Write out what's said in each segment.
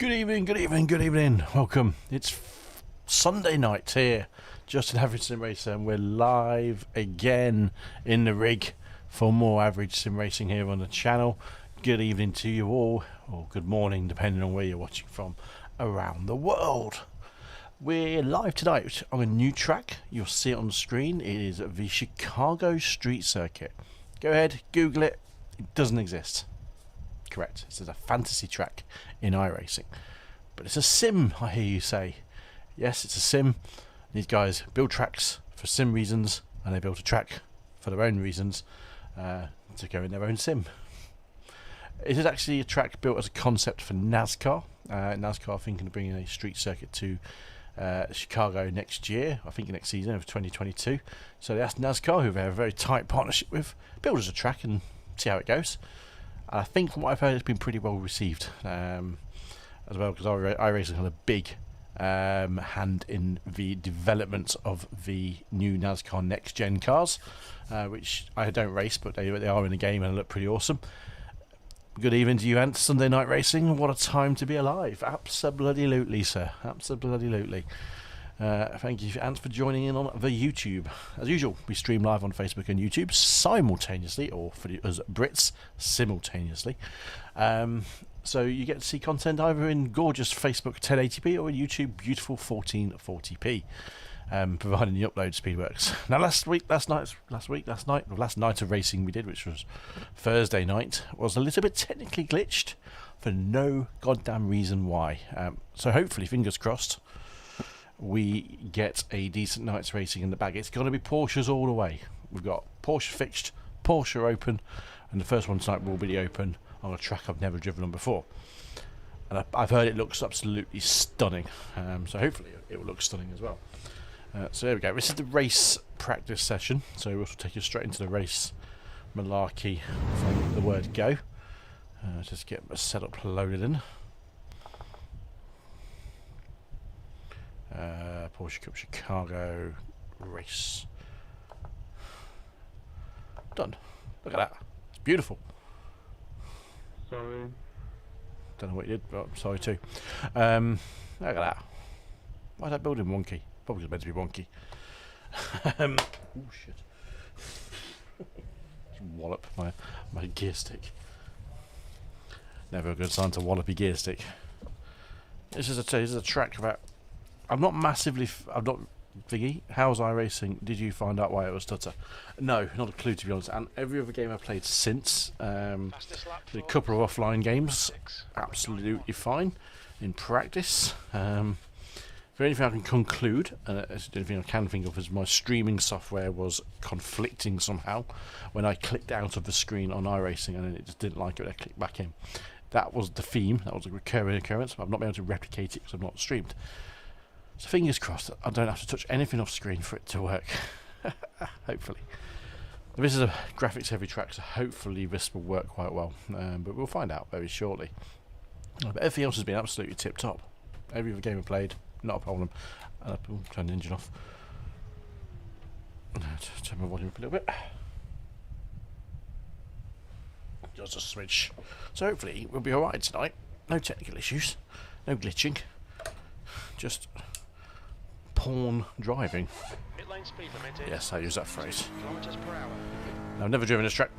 Good evening, good evening, good evening. Welcome. It's Sunday night here, just an Average Sim Racer, and we're live again in the rig for more Average Sim Racing here on the channel. Good evening to you all, or good morning, depending on where you're watching from around the world. We're live tonight on a new track. You'll see it on the screen. It is the Chicago Street Circuit. Go ahead, Google it. It doesn't exist. Correct. This is a fantasy track in iRacing, but it's a sim, I hear you say. Yes, it's a sim. These guys build tracks for sim reasons, and they build a track for their own reasons to go in their own sim. It is actually a track built as a concept for NASCAR. NASCAR are thinking of bringing a street circuit to Chicago next year, I think next season of 2022. So they asked NASCAR, who they have a very tight partnership with, build us a track and see how it goes. I think from what I've heard, it's been pretty well received as well, because iRacing had a big hand in the development of the new NASCAR next gen cars, which I don't race, but they are in the game and look pretty awesome. Good evening to you, Ant. Sunday night racing. What a time to be alive. Absolutely, sir. Absolutely. Thank you, Ant, for joining in on the YouTube. As usual, we stream live on Facebook and YouTube simultaneously, or for us Brits, simultaneously. So you get to see content either in gorgeous Facebook 1080p or in YouTube beautiful 1440p, providing the upload speed works. Now, last night of racing we did, which was Thursday night, was a little bit technically glitched for no goddamn reason why. So hopefully, fingers crossed, we get a decent night's racing in the bag. It's going to be Porsches all the way. We've got Porsche fixed, Porsche open, and the first one tonight will be the open on a track I've never driven on before. And I've heard it looks absolutely stunning, so hopefully it will look stunning as well. So there we go. This is the race practice session, so we'll take you straight into the race malarkey from the word go. Just get my setup loaded in. Porsche Cup Chicago race. Done. Look at that. It's beautiful. Sorry. Don't know what you did, but I'm sorry too. Look at that. Why is that building wonky? Probably it's meant to be wonky. Oh shit. Just wallop my gear stick. Never a good sign to wallop your gear stick. This is a track that I'm not massively. I'm not thingy. How's iRacing? Did you find out why it was stutter? No, not a clue, to be honest. And every other game I've played since, a couple of offline games, absolutely fine in practice. The only thing I can conclude, the only thing I can think of, is my streaming software was conflicting somehow when I clicked out of the screen on iRacing, and then it just didn't like it when I clicked back in. That was the theme. That was a recurring occurrence. I've not been able to replicate it because I've not streamed. So fingers crossed that I don't have to touch anything off screen for it to work. Hopefully. This is a graphics heavy track, so hopefully this will work quite well. But we'll find out very shortly. But everything else has been absolutely tip top. Every other game I played, not a problem. I'll turn the engine off. Turn my volume up a little bit. Just a switch. So hopefully we'll be alright tonight. No technical issues. No glitching. Just porn driving. Yes, I use that phrase. I've never driven this track.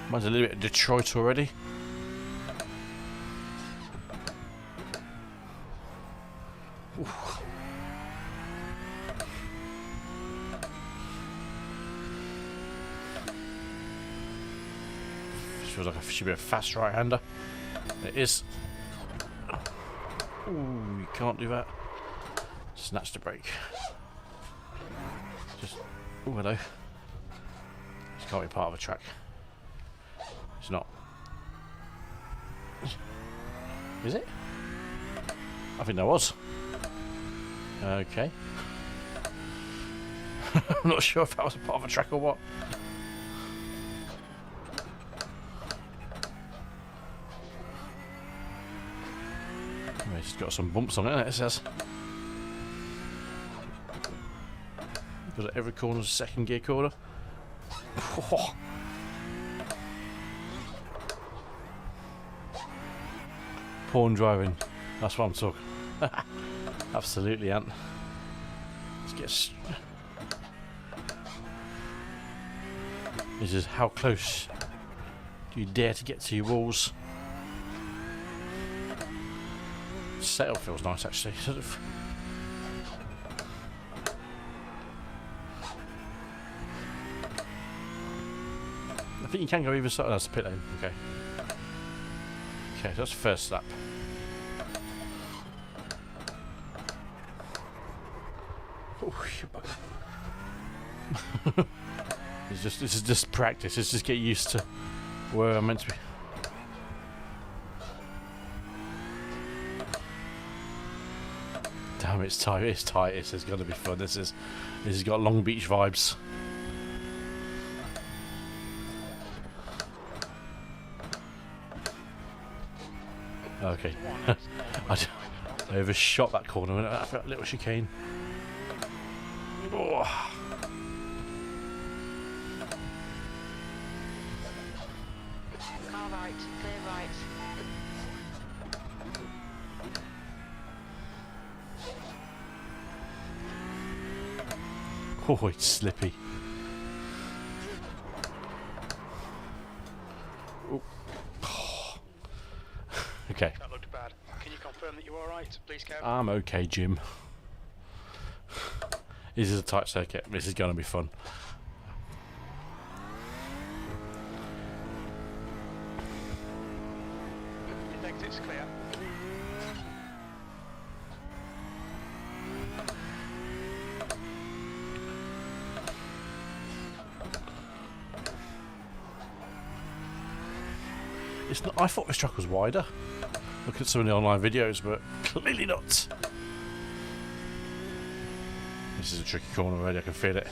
Mine's a little bit of Detroit already. Oof. Feels like it should be a fast right-hander. It is. Ooh, you can't do that. Snatch the brake. Just. Oh, hello. This can't be part of a track. It's not. Is it? I think there was. Okay. I'm not sure if that was a part of a track or what. It's got some bumps on it, it says. Because every corner's a second gear corner. Oh. Porn driving. That's what I'm talking. Absolutely, Ant. Let's get. This is how close do you dare to get to your walls. Setup feels nice, actually. Sort of. I think you can go either side. Oh, that's the pit lane. Okay. Okay, so that's the first lap. This is just practice. It's just get used to where I'm meant to be. Damn, it's tight. It's tight. This is gonna be fun. This has got Long Beach vibes. Okay. I overshot that corner and I felt a little chicane. Oh. Car right, clear right. Oh, it's slippy. Oh. Okay. That looked bad. Can you confirm that you're alright, please, Kev? I'm okay, Jim. This is a tight circuit. This is going to be fun. Your exit's clear. It's not. I thought this track was wider. Look at some of the online videos, but clearly not. This is a tricky corner already. I can feel it.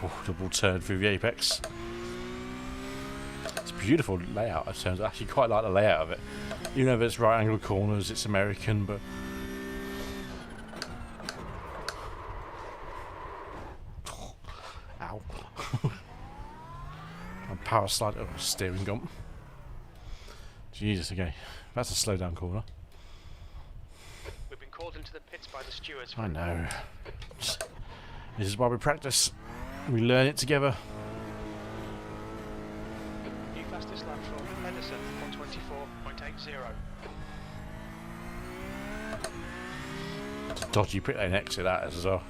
Oh, double turn through the apex. It's a beautiful layout. I actually quite like the layout of it. Even though it's right angle corners, it's American, but. Ow. I'm power slide. Oh, steering gump. Jesus, okay. That's a slow down corner. We've been called into the pits by the stewards. I know. This is why we practice. We learn it together. New fastest lap from Edison, 124.80. It's a dodgy pit lane exit that is as well.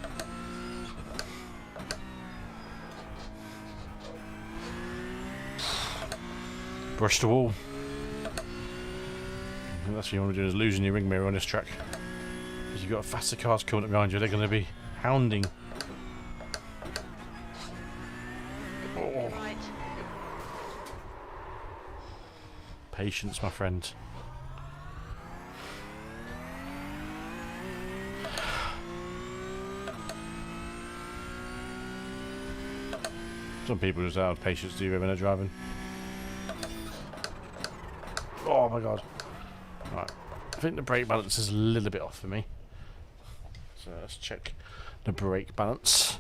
Brush the wall. And that's what you want to do, is losing your ring mirror on this track. Because you've got faster cars coming up behind you, they're going to be hounding. Oh. Right. Patience, my friend. Some people just don't have patience, do you, when they're driving? Oh my god. Right. I think the brake balance is a little bit off for me. So let's check the brake balance.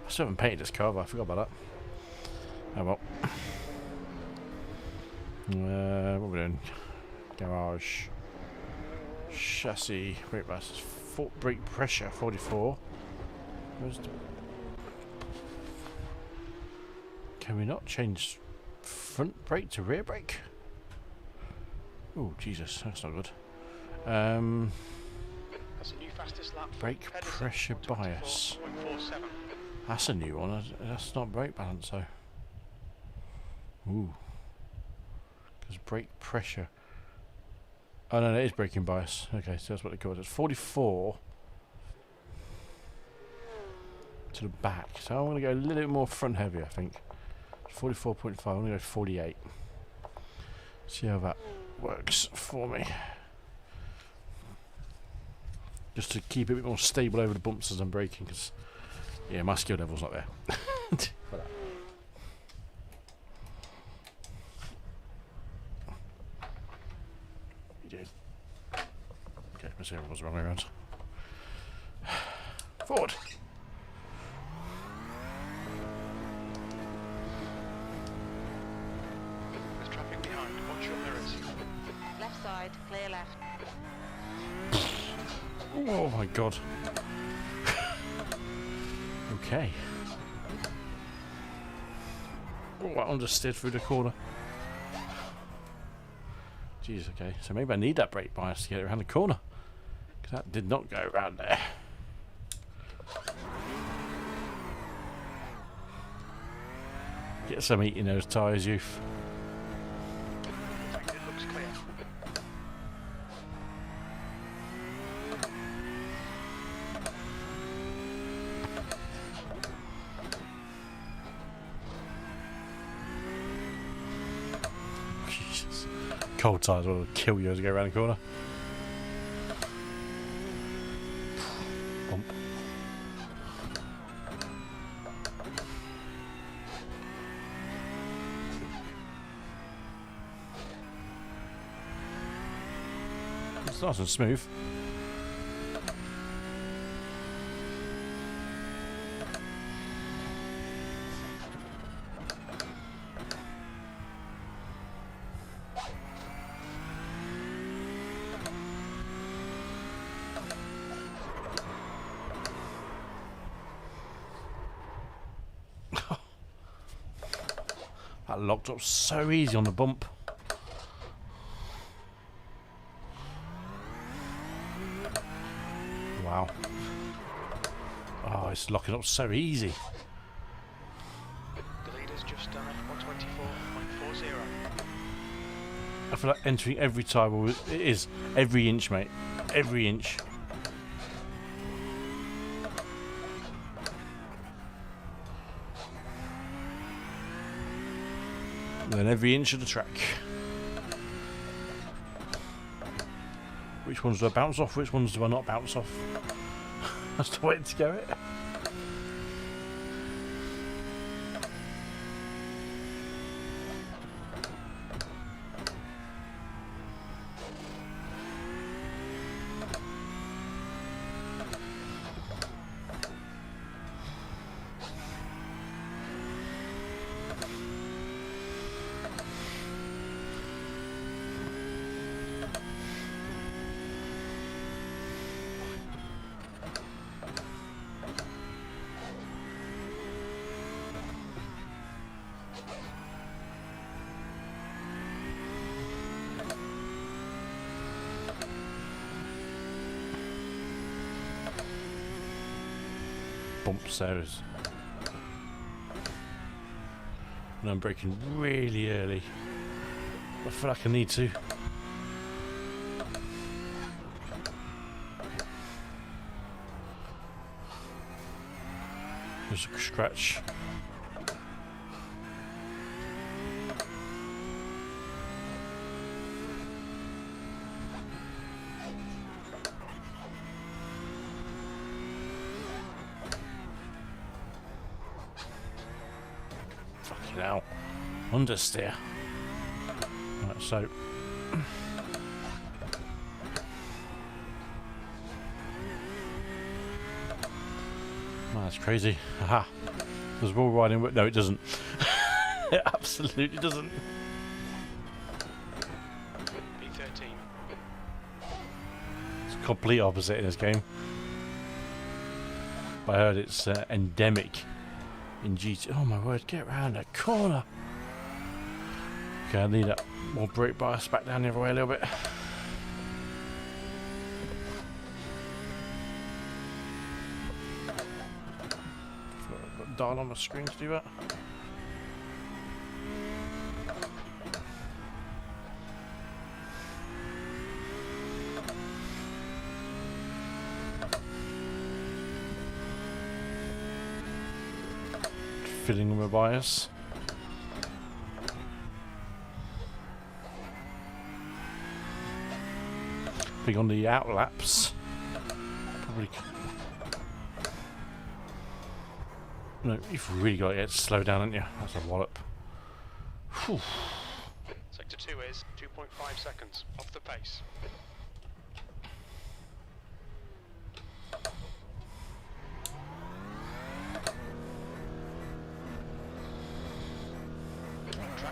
I still haven't painted this car, but I forgot about that. Oh well. What are we doing? Garage. Chassis. Brake balance. Brake pressure 44. Where's the... Can we not change front brake to rear brake? Oh Jesus, that's not good. That's a new fastest lap. Brake pressure bias. That's a new one. That's not brake balance though. Ooh. Because brake pressure. Oh no, it is braking bias. Okay, so that's what they call it. It's 44 to the back. So I'm going to go a little bit more front heavy, I think. 44.5. I'm going to go 48. See how that works for me. Just to keep it a bit more stable over the bumps as I'm braking, because yeah, my skill level's not there. so it was the wrong way around. Forward. There's traffic behind. Watch your mirrors. Left side, clear left. Oh my god. Okay. Oh, I understeered through the corner. Jeez, okay. So maybe I need that brake bias to get around the corner. Because that did not go around there. Get some heat in those tyres, youth. It looks clear. Jesus. Cold tyres will kill you as you go around the corner. Bump. It's nice and smooth. That locked up so easy on the bump. Wow. Oh, it's locking up so easy. The leader's just done a 124.40. I feel like entering every tyre wall. It is every inch, mate. Every inch. And then every inch of the track. Which ones do I bounce off? Which ones do I not bounce off? That's the way to go it. Bumps there is. And I'm braking really early. I feel like I need to. There's a scratch. Fucking hell. Understeer. Right, so oh, that's crazy. Aha. Does wall riding work? No, it doesn't. It absolutely doesn't. B13. It's the complete opposite in this game. I heard it's endemic in GT. Oh my word, get around that corner. Okay, I need that more brake bias back down the other way a little bit. Dial on the screen to do that. Filling with my bias. Big on the out laps. Probably. No, you've really got to get to slow down, haven't you? That's a wallop. Whew. Sector 2 is 2.5 seconds off the pace.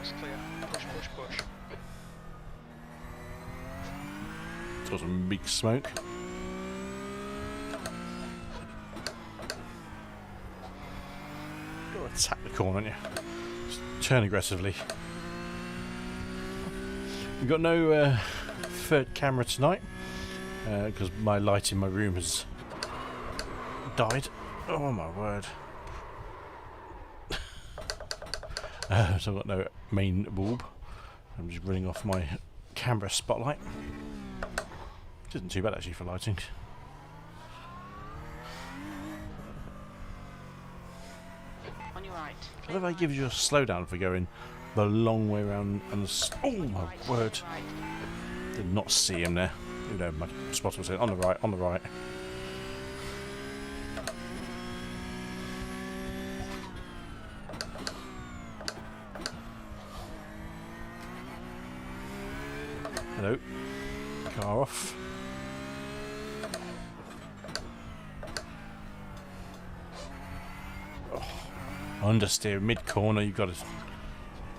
looks clear. Push, push, push. Got some big smoke. Got to tap the corner, haven't you? Just turn aggressively. We've got no third camera tonight because my light in my room has died. Oh my word. So I've got no main bulb. I'm just running off my camera spotlight. Which isn't too bad actually for lighting. On your right. I love how it gives you a slowdown for going the long way around and oh my word. Did not see him there. You know, my spotter was saying on the right, on the right. Hello. Car off. Oh, understeer mid corner, you've got to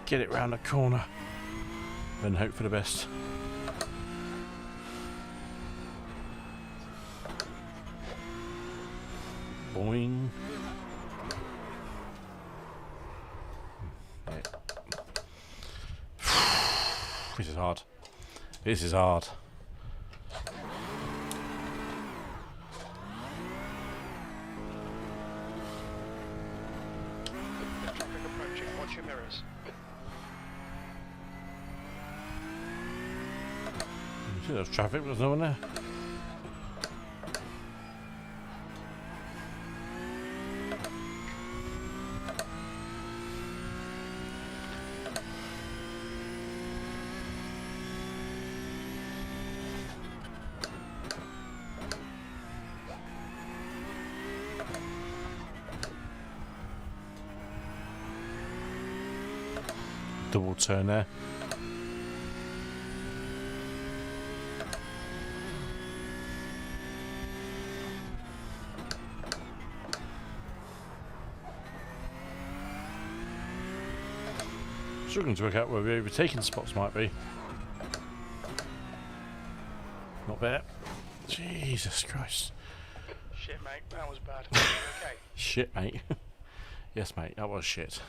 get it round the corner and hope for the best. Boing. Yeah. This is hard. This is hard. Traffic approaching. Watch your mirrors. See, there's traffic, but there's no one there. Double turn there. Struggling to work out where the overtaking spots might be. Not there. Jesus Christ. Shit, mate, that was bad. Okay. Shit, mate. Yes, mate, that was shit.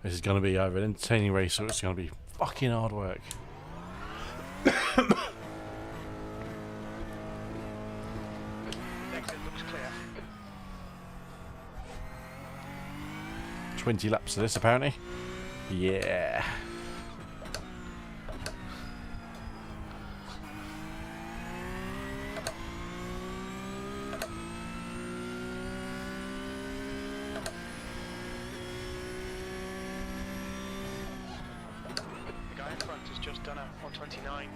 This is going to be either an entertaining race or it's going to be fucking hard work. Exit looks clear. 20 laps of this, apparently. Yeah. The guy in front has just done a 129.00.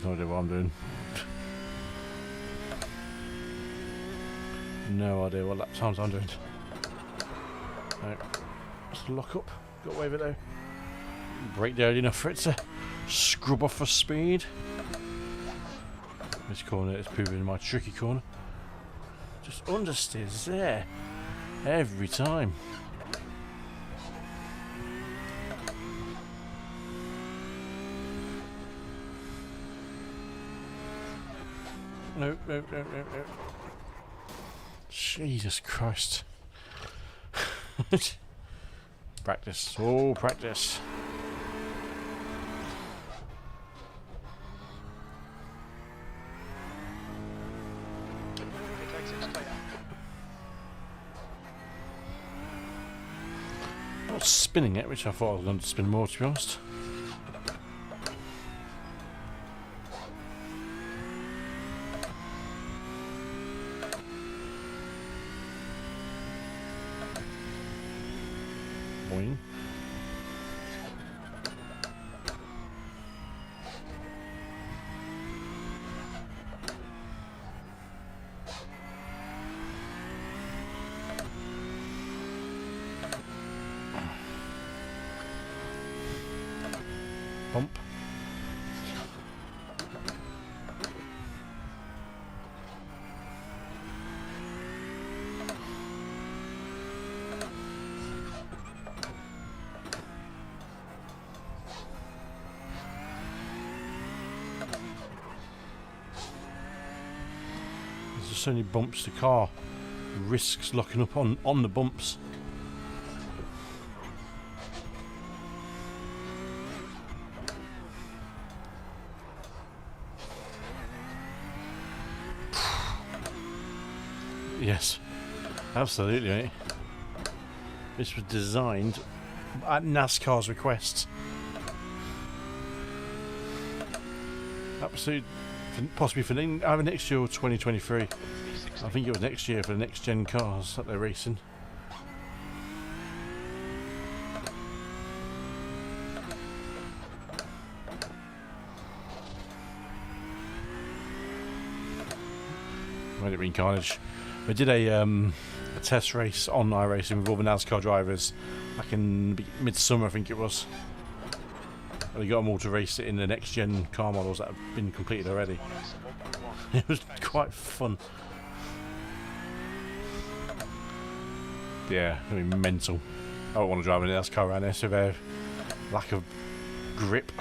No idea what I'm doing. No idea what lap times I'm doing. Right. Let's lock up. Got away with it though. Brake down enough for it to scrub off for speed. This corner is proving my tricky corner. Just understeers there. Every time. No, no, no, no, no. Jesus Christ. Practice. Oh, practice. It takes its clear. Not spinning it, which I thought I was going to spin more, to be honest. Boing. Bump. so many bumps, the car risks locking up on the bumps. Yes, absolutely, mate. This was designed at NASCAR's request. Absolutely, possibly for either next year or 2023. I think it was next year for the next gen cars that they're racing. Might have been carnage. We did a test race on iRacing with all the NASCAR drivers back in midsummer, I think it was. We got them all to race it in the next gen car models that have been completed already. It was quite fun. Yeah, I mean, mental. I don't want to drive a NASCAR around this with their lack of grip.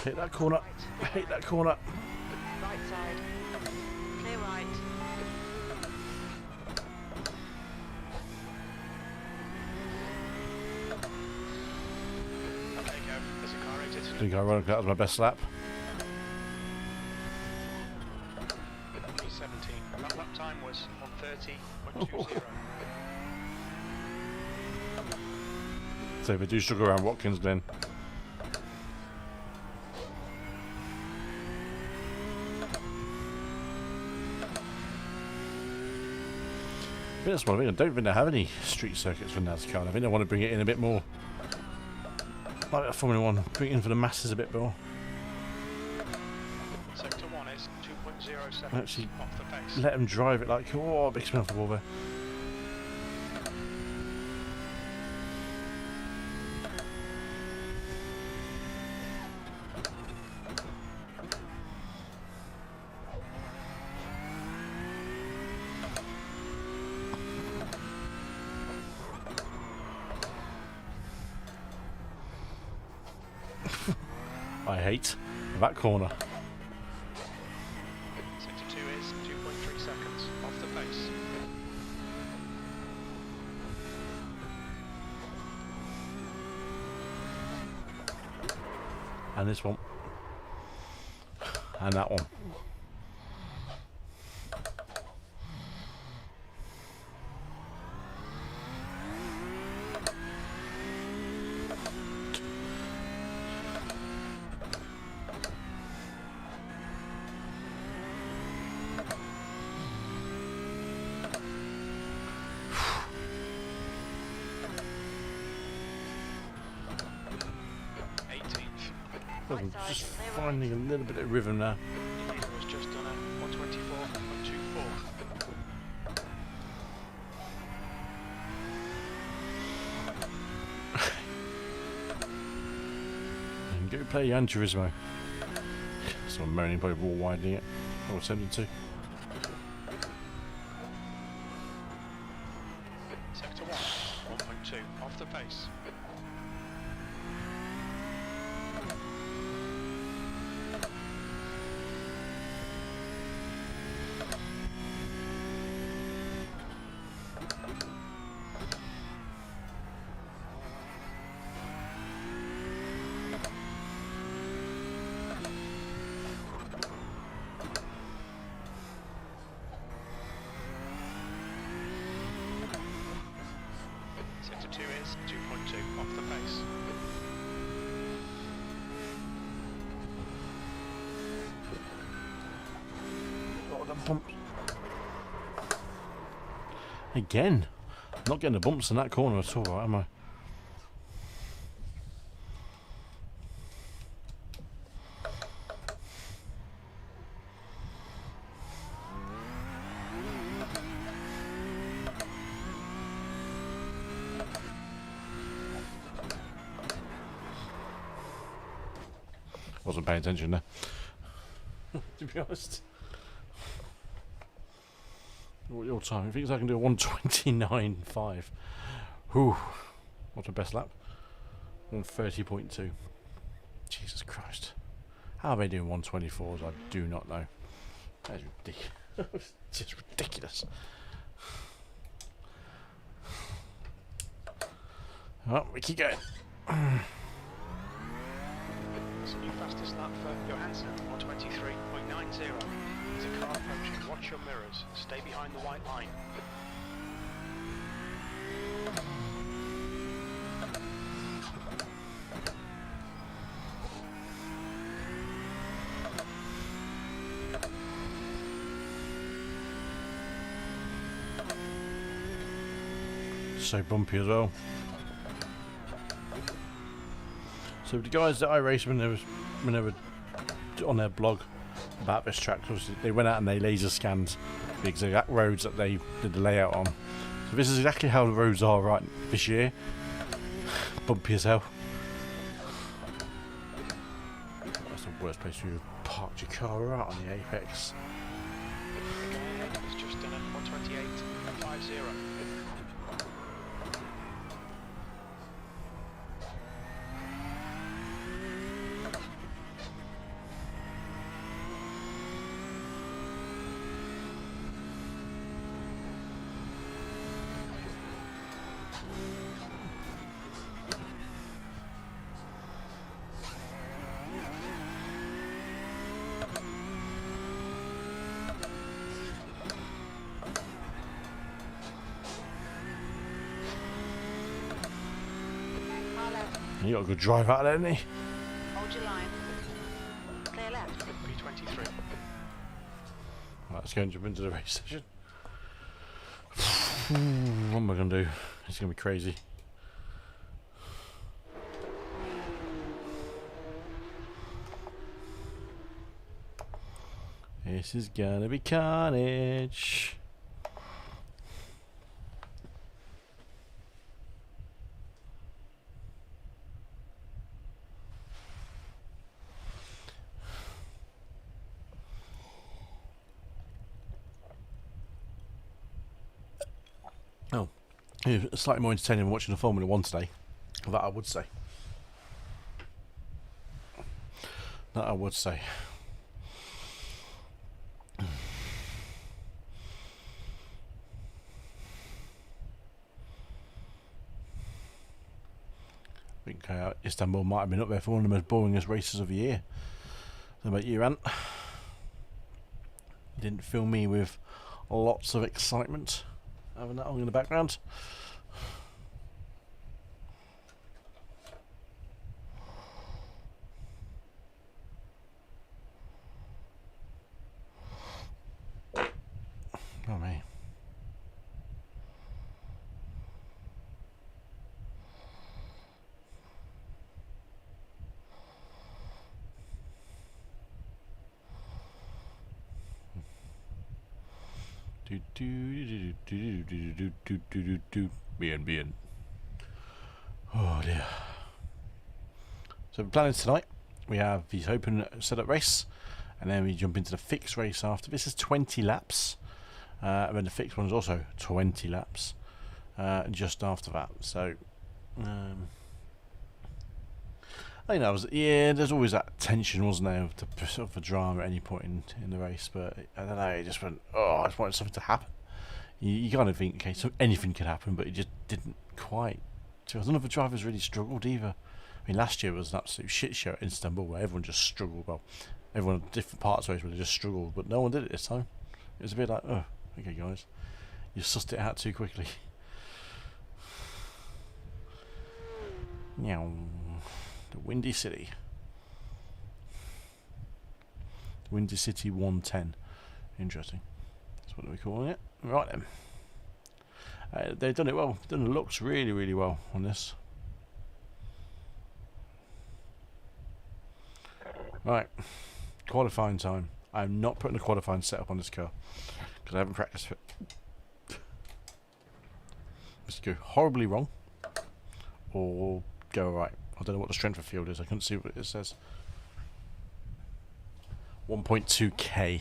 Hit that corner. Hit that corner. Right side. Clear right. Okay, go. There's a car exit. I think I run. That was my best lap. P17. That lap time was 1:30.20. So if I do struggle around Watkins, then I think that's one thing. I don't think they have any street circuits for NASCAR. I think they want to bring it in a bit more, like a Formula 1, bring it in for the masses a bit more. Sector 1 is 2.0 seconds Actually, off the pace. let them drive it like, oh, big spin off the wall there. I hate that corner. Sector 2 is 2.3 seconds off the pace. And this one. And that one. I'm just finding a little bit of rhythm now. It was just on a 124.24. And go play Gran Turismo. So I'm moaning probably raw widening it. I was tempted to. Sector 1, 1.2 off the pace. Sector 2 is 2.2 off the pace. Oh, the bump. Again, I'm not getting the bumps in that corner at all, am I? Wasn't paying attention there. To be honest. What your time? He thinks I can do a 1:29.5. Whew. What's my best lap? 1:30.2. Jesus Christ. How are they doing 1:24s? I do not know. That is ridiculous. Just ridiculous. Oh, we keep going. That's a new fastest lap for Johansson, 1:23.90. There's a car approaching. Watch your mirrors. Stay behind the white line. So bumpy as well. So the guys at iRacing, when they were on their blog about this track, obviously they went out and they laser scanned the exact roads that they did the layout on. So this is exactly how the roads are right this year. Bumpy as hell. That's the worst place you parked your car right on the apex. The guy ahead has just done a 1:28.50. You got a good drive out of there, didn't he? Hold your line. Clear left. B23. Right, let's go and jump into the race session. What am I going to do? It's going to be crazy. This is going to be carnage. Oh, it's slightly more entertaining than watching the Formula 1 today. That I would say. That I would say. I think Istanbul might have been up there for one of the most boringest races of the year. How about you, Ant? Didn't fill me with lots of excitement. Having that on in the background. Oh me. Bien. Oh dear. So the plan is tonight we have the open setup race, and then we jump into the fixed race after. This is 20 laps, and then the fixed one is also 20 laps just after that. So I know, there's always that tension, wasn't there, of the sort of a drama at any point in the race, but I don't know, it just went, I just wanted something to happen. You kind of think, okay, so anything could happen, but it just didn't quite. So none of the drivers really struggled either. I mean, last year was an absolute shit show at Istanbul where everyone just struggled. Well, everyone at different parts of the race where they just struggled, but no one did it this time. It was a bit like, oh, okay guys, you sussed it out too quickly. Meow. The Windy City. Windy City 110. Interesting. That's what we're calling it. Right then. They've done it well. Done the looks really, really well on this. Right. Qualifying time. I'm not putting a qualifying setup on this car because I haven't practiced it. This could go horribly wrong or go right. I don't know what the strength of field is. I couldn't see what it says. 1.2k.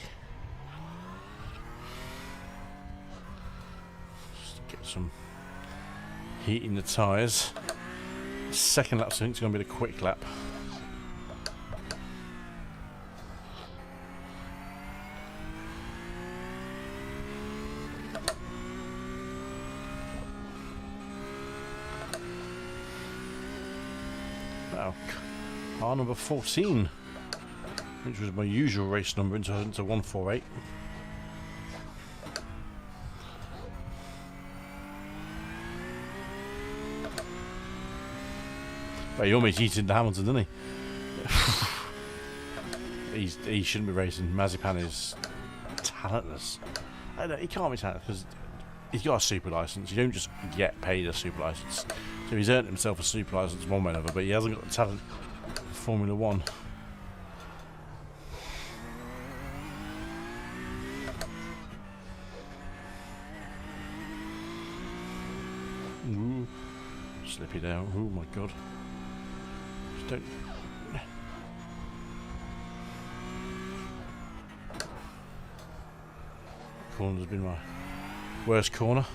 Just get some heat in the tyres. Second lap, so I think it's going to be the quick lap. Now, car number 14, which was my usual race number, into 148. But he almost eated the Hamilton, didn't he? He shouldn't be racing. Mazepan is talentless. I know, he can't be talentless because he's got a super license. You don't just get paid a super license. So he's earned himself a super license one way or another, but he hasn't got the talent for Formula 1. Ooh, slippy down. Oh my god. Just don't. Corner's been my worst corner.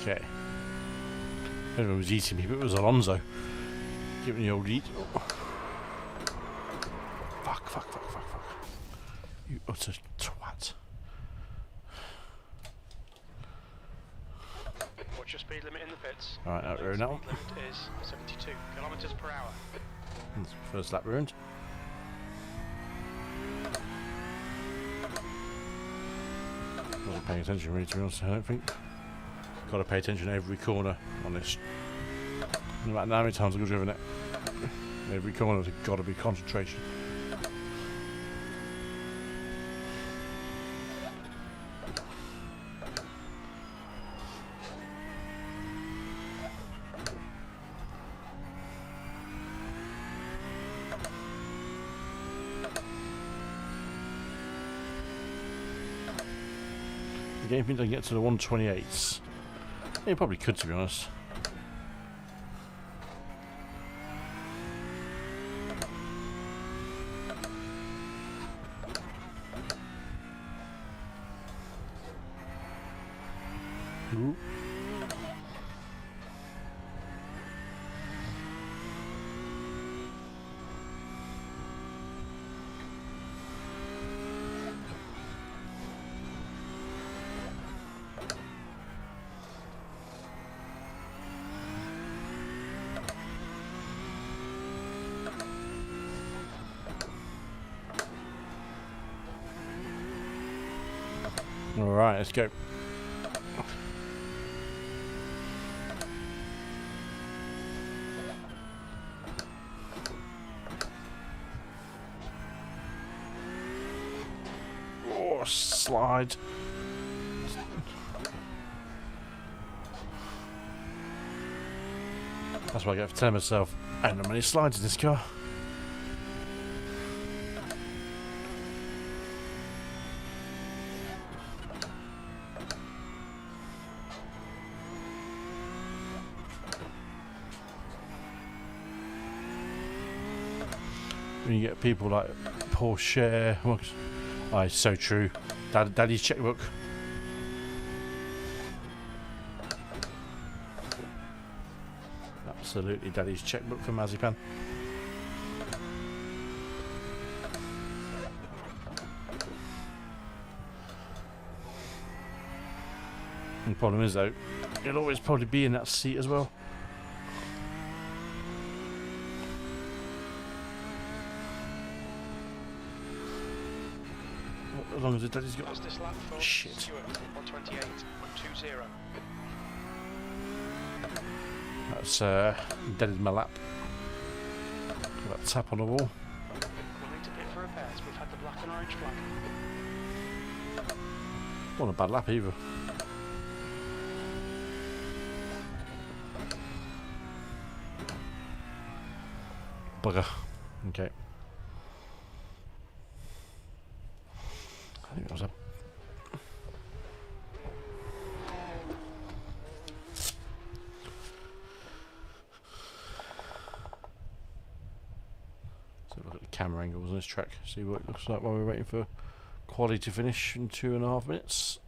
Okay. Everyone was eating me, but it was Alonso. Giving the old eat. Oh. Fuck. You utter twat. What's your speed limit in the pits? Alright, out road now. Speed limit is 72 kilometers per hour. First lap ruined. Wasn't paying attention really, to be honest, I don't think. Got to pay attention to every corner on this. No matter how many times I've driven it. Every corner there's got to be concentration. The game thinks I can get to the 128s. Yeah, you probably could, to be honest. Ooh. Alright, let's go. Oh, slide. That's what I get for telling myself I don't know many slides in this car. When you get people like Porsche, oh, it's so true. Daddy's checkbook. Absolutely, Daddy's checkbook for Mazepan. And the problem is though, he'll always probably be in that seat as well. As long as the Daddy's got shit. Stewart, 128.20. That's deaded my lap. Got that tap on the wall. We'll need to pit for repairs. We've had the black and orange flag. Not a bad lap either. Bugger. Okay. I think that was a... camera angles on this track. See what it looks like while we're waiting for quality to finish in 2.5 minutes.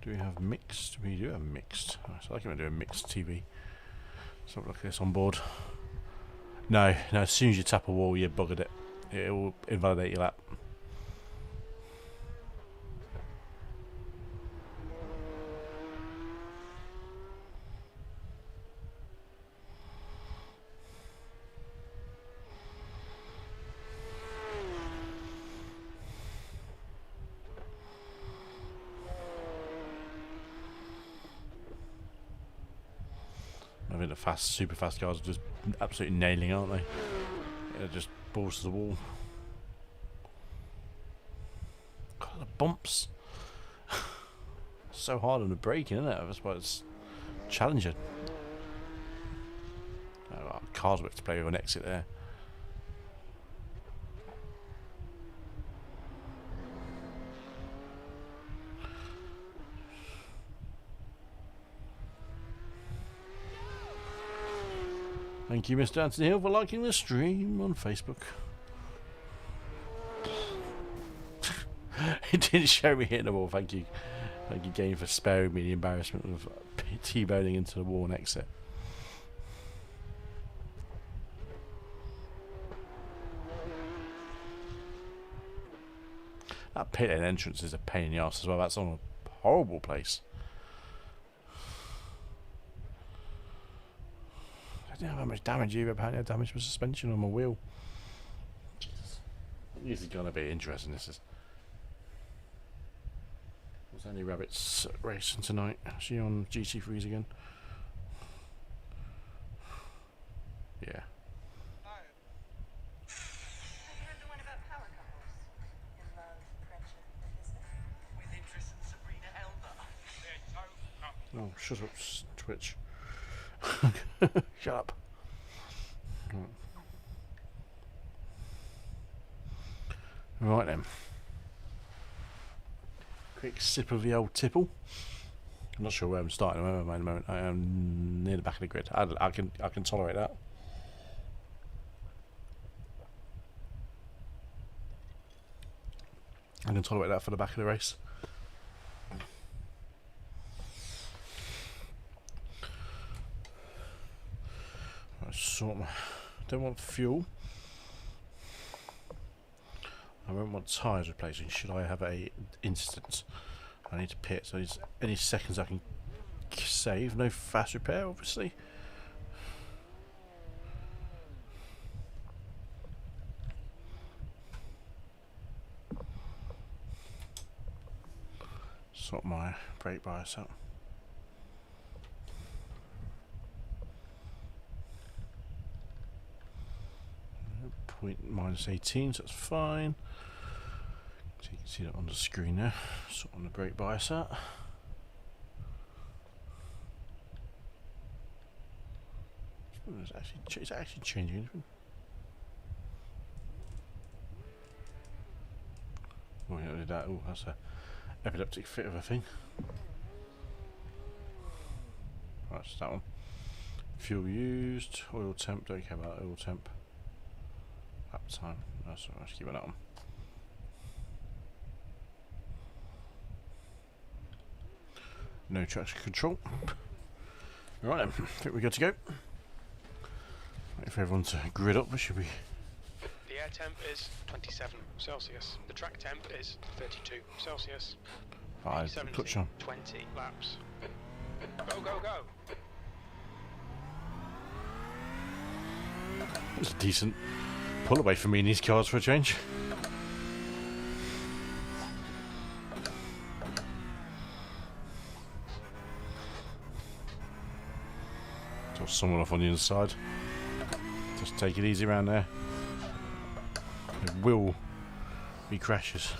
Do we have mixed? We do have mixed. Oh, so I can do a mixed TV. Let's have a look at this on board. No, as soon as you tap a wall, you buggered it. It will invalidate your lap. I think the super fast cars are just absolutely nailing, aren't they? They're just balls to the wall. God, the bumps. So hard on the braking, isn't it? That's why it's challenging. Oh, cars will have to play with an exit there. Thank you, Mr. Anthony Hill, for liking the stream on Facebook. It didn't show me hitting the wall. Thank you. Thank you, game, for sparing me the embarrassment of T-boning into the wall and exit. That pit end entrance is a pain in the arse as well. That's on a horrible place. I didn't know how much damage either. Apparently I damaged my suspension on my wheel. Jesus. This is going to be interesting. This is... There's only rabbits racing tonight. She on GT3s again. Yeah. Oh, shut up, Twitch. Shut up. Right then. Quick sip of the old tipple. I'm not sure where I'm starting at the moment. I am near the back of the grid. I can tolerate that. I can tolerate that for the back of the race. Don't want fuel. I won't want tyres replacing. Should I have a incident? I need to pit, so it's any seconds I can save. No fast repair, obviously. Sort my brake bias out. -18, so that's fine. So you can see that on the screen there. Sort on the brake bias out. It's actually changing. Oh yeah, did that. Oh, that's a epileptic fit of a thing. Right, that's that one. Fuel used, oil temp. Don't care about oil temp. Lap time. That's all right. Let's keep it that one. No traction control. Right then, I think we're good to go. Wait for everyone to grid up. We should be. The air temp is 27 Celsius. The track temp is 32 Celsius. Right, touch on. 20 laps. Go, go, go! It's a decent pull away for me in these cars for a change. Just someone off on the inside. Just take it easy around there. There will be crashes.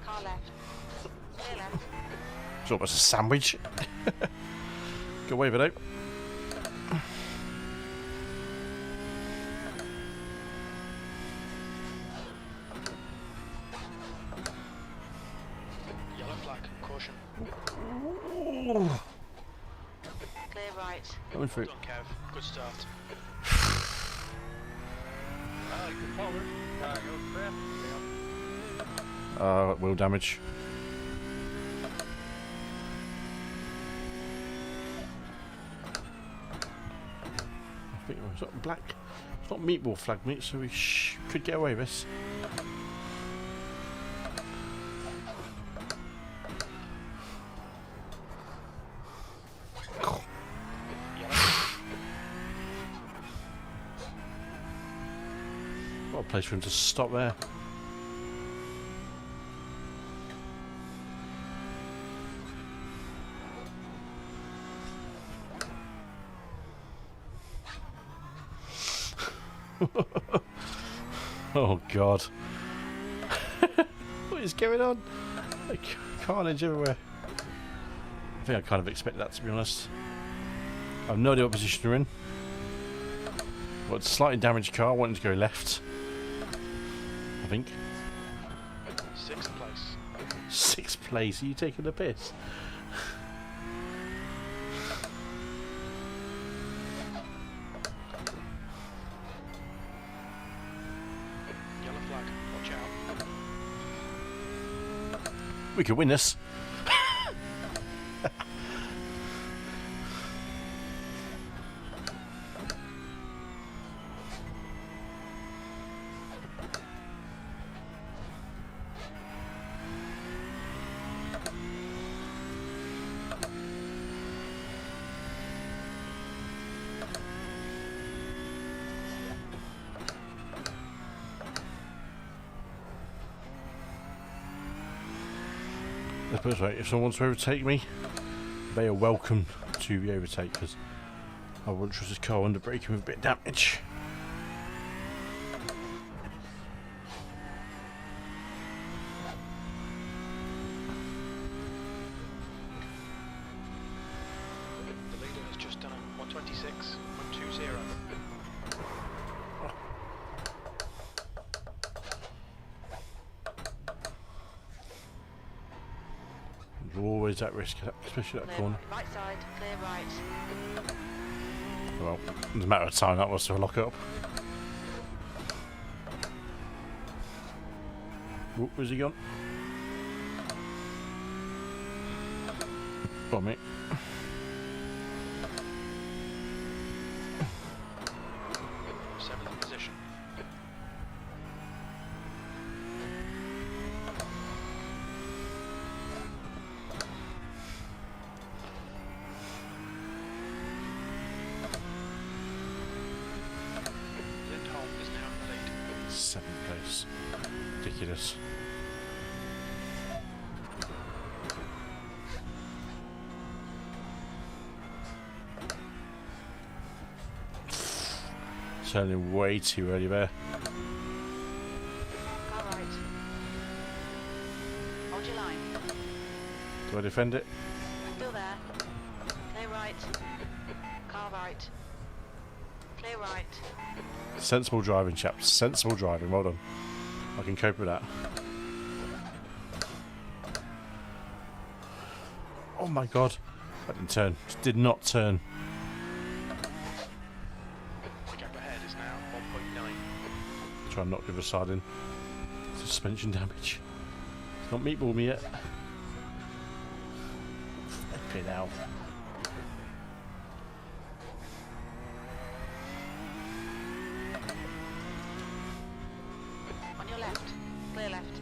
Car left. Clear left. It's almost a sandwich. Go wave it out. flag, caution. Clear right. Coming through. Well done, Kev. Good start. Good forward. Wheel damage. I think it's not black. It's not meatball flag meat, so we could get away with this. What a place for him to stop there. Oh God. What is going on? Like, carnage everywhere. I think I kind of expected that, to be honest. I have no idea what position we're in. Well, it's a slightly damaged car, wanting to go left. I think. 6th place. 6th place, are you taking the piss? Yellow flag, watch out. We could win this. Let's put it this way, if someone wants to overtake me, they are welcome to be overtaken, because I wouldn't trust this car under braking with a bit of damage. The leader has just done a 126.20. There's always that risk, especially that Clear corner. right side. Clear right. Well, it's a matter of time that was to lock up. Ooh, where's he gone? Go on, mate. 7th position. Lindholm is now in the lead. 7th place. Ridiculous. Turning way too early there. Car right. Hold your line. Do I defend it? Still there. Clear right. Car right. Clear right. Sensible driving, chaps. Sensible driving. Well done. I can cope with that. Oh my God. That didn't turn. Just did not turn. The gap ahead is now 1.9. Try and knock the other side in. Suspension damage. It's not meatball me yet. Flip it out. On your left. Clear left.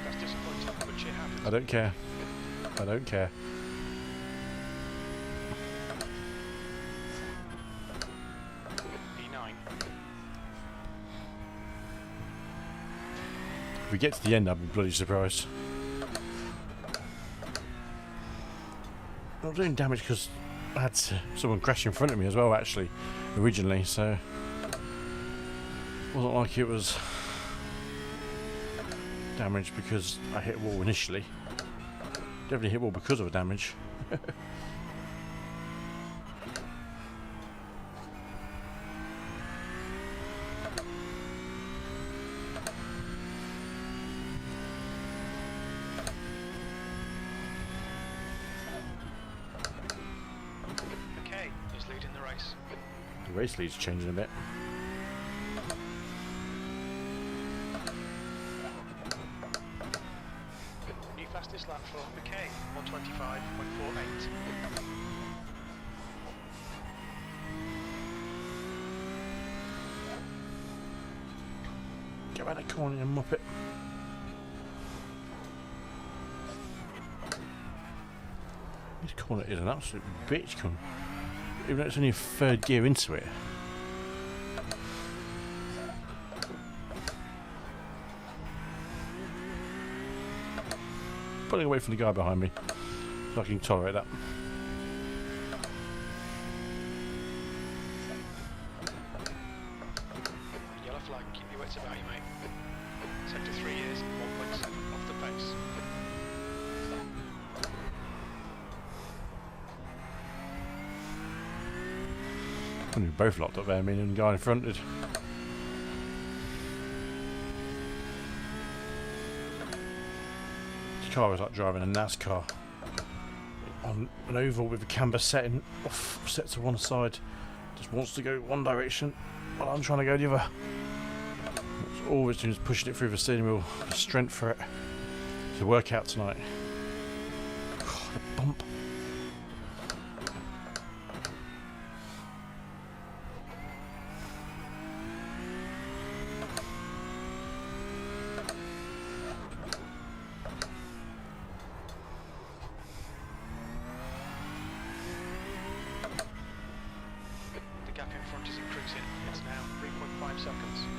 That's disappointing, but shit happens. I don't care. I don't care. P9. If we get to the end, I'll be bloody surprised. I'm doing damage because I had someone crash in front of me as well, actually, originally, so wasn't like it was damage because I hit a wall initially. Definitely hit a wall because of the damage. The race lead's changing a bit. New fastest lap for Apecam, 125.48. Get around that corner, you muppet. This corner is an absolute bitch, even though it's only a third gear into it. Pulling away from the guy behind me, so I can tolerate that. Yellow flag, keep your wits about you, mate. Sector 3 is 1.7 off the pace. We both locked up there, me and the guy in front did. This car was like driving a NASCAR on an oval with a camber setting off, set to one side. Just wants to go one direction while I'm trying to go the other. It's always doing is pushing it through the steering wheel, the strength for it. It's a workout tonight. God, the bump.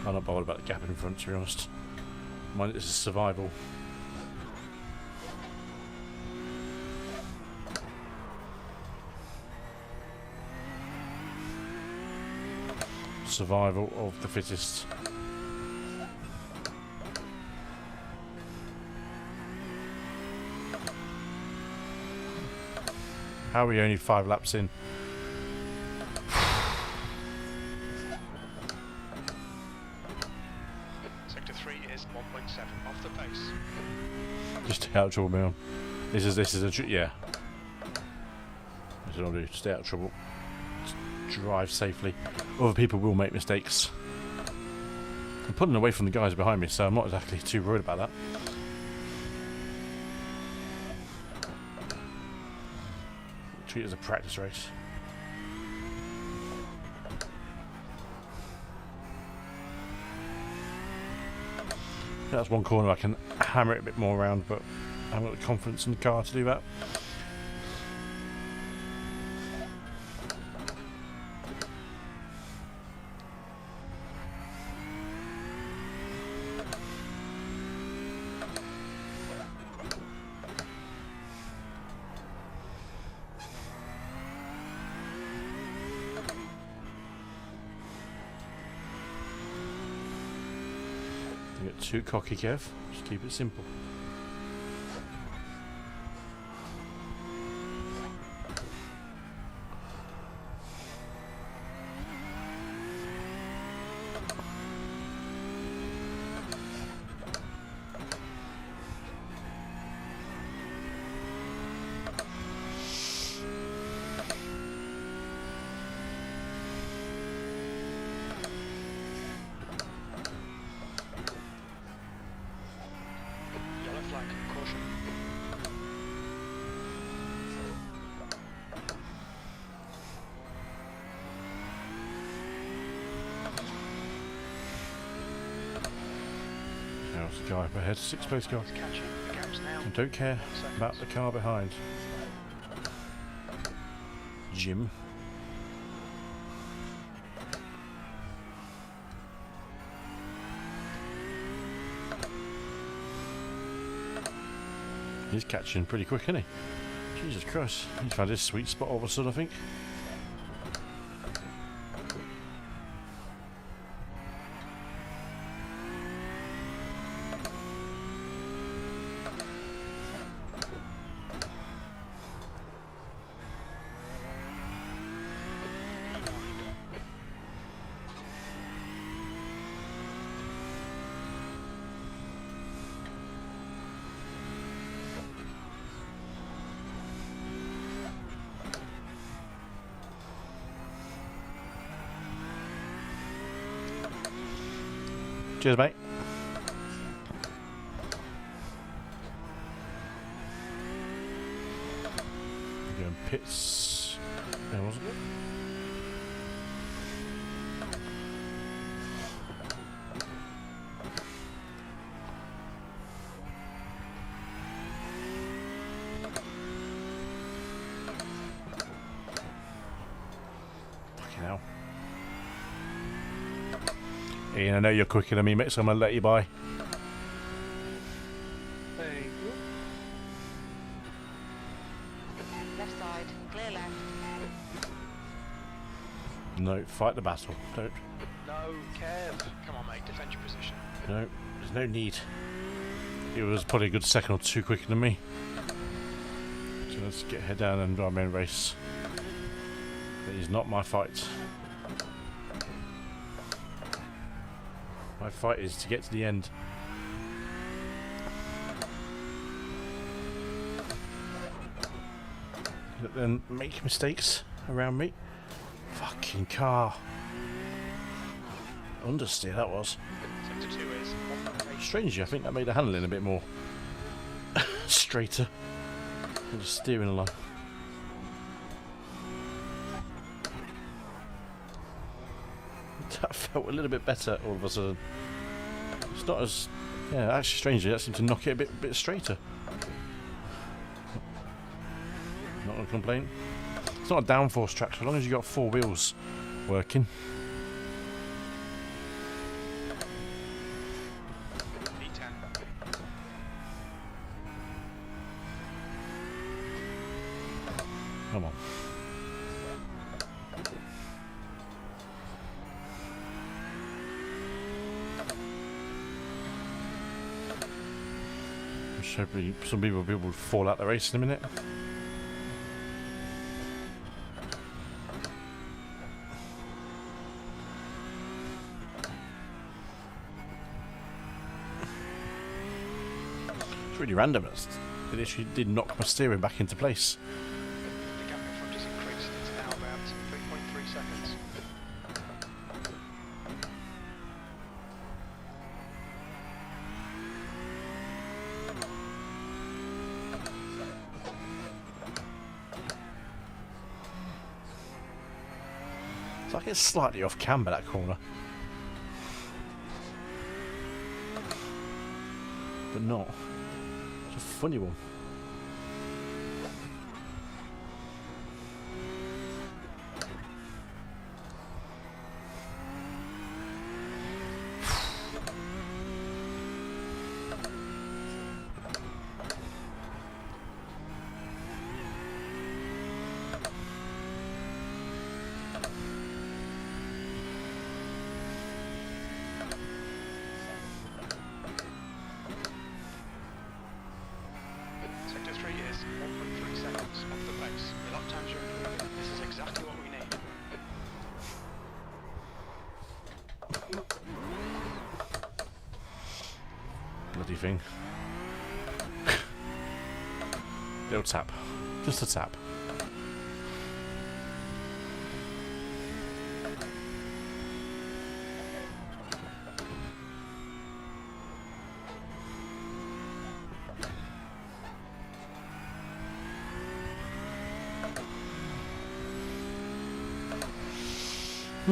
I'm not bothered about the gap in front, to be honest. Mine is survival. Survival of the fittest. How are we only 5 laps in? Just stay out of trouble, man. This is yeah. This is what I'll do. Stay out of trouble. Just drive safely. Other people will make mistakes. I'm pulling away from the guys behind me, so I'm not exactly too worried about that. Treat it as a practice race. That's one corner I can hammer it a bit more around, but I haven't got the confidence in the car to do that. You get too cocky, Kev. Just keep it simple. The guy up ahead, 6th place car. I don't care about the car behind. Jim. He's catching pretty quick, isn't he? Jesus Christ. He's found his sweet spot all of a sudden, I think. Cheers, mate. Going pits. There wasn't it? Fucking hell. Ian, I know you're quicker than me, mate, so I'm gonna let you by. Thank you. Left side, clear left. No, fight the battle. Don't. No, Kev. Come on, mate. Defend your position. No, there's no need. He was probably a good second or two quicker than me. So let's get head down and drive my own race. That is not my fight. My fight is to get to the end. But then make mistakes around me. Fucking car. Understeer that was. Sector 2 is 1.8. Strangely, I think that made the handling a bit more straighter. And just steering along. That felt a little bit better all of a sudden. It's not as... Yeah, actually strangely, that seemed to knock it a bit straighter. Not gonna complain. It's not a downforce track, so long as you got 4 wheels working. D10. Come on. Hopefully some people will be able to fall out the race in a minute. It's really random. It actually did knock my steering back into place. The gap in front is increased. It's now about 3.3 seconds. It's like it's slightly off camber, that corner. But not. It's a funny one. Sector 3 is 1.3 seconds off the pace. Your lap times are improving. This is exactly what we need. Bloody thing. Little tap. Just a tap. The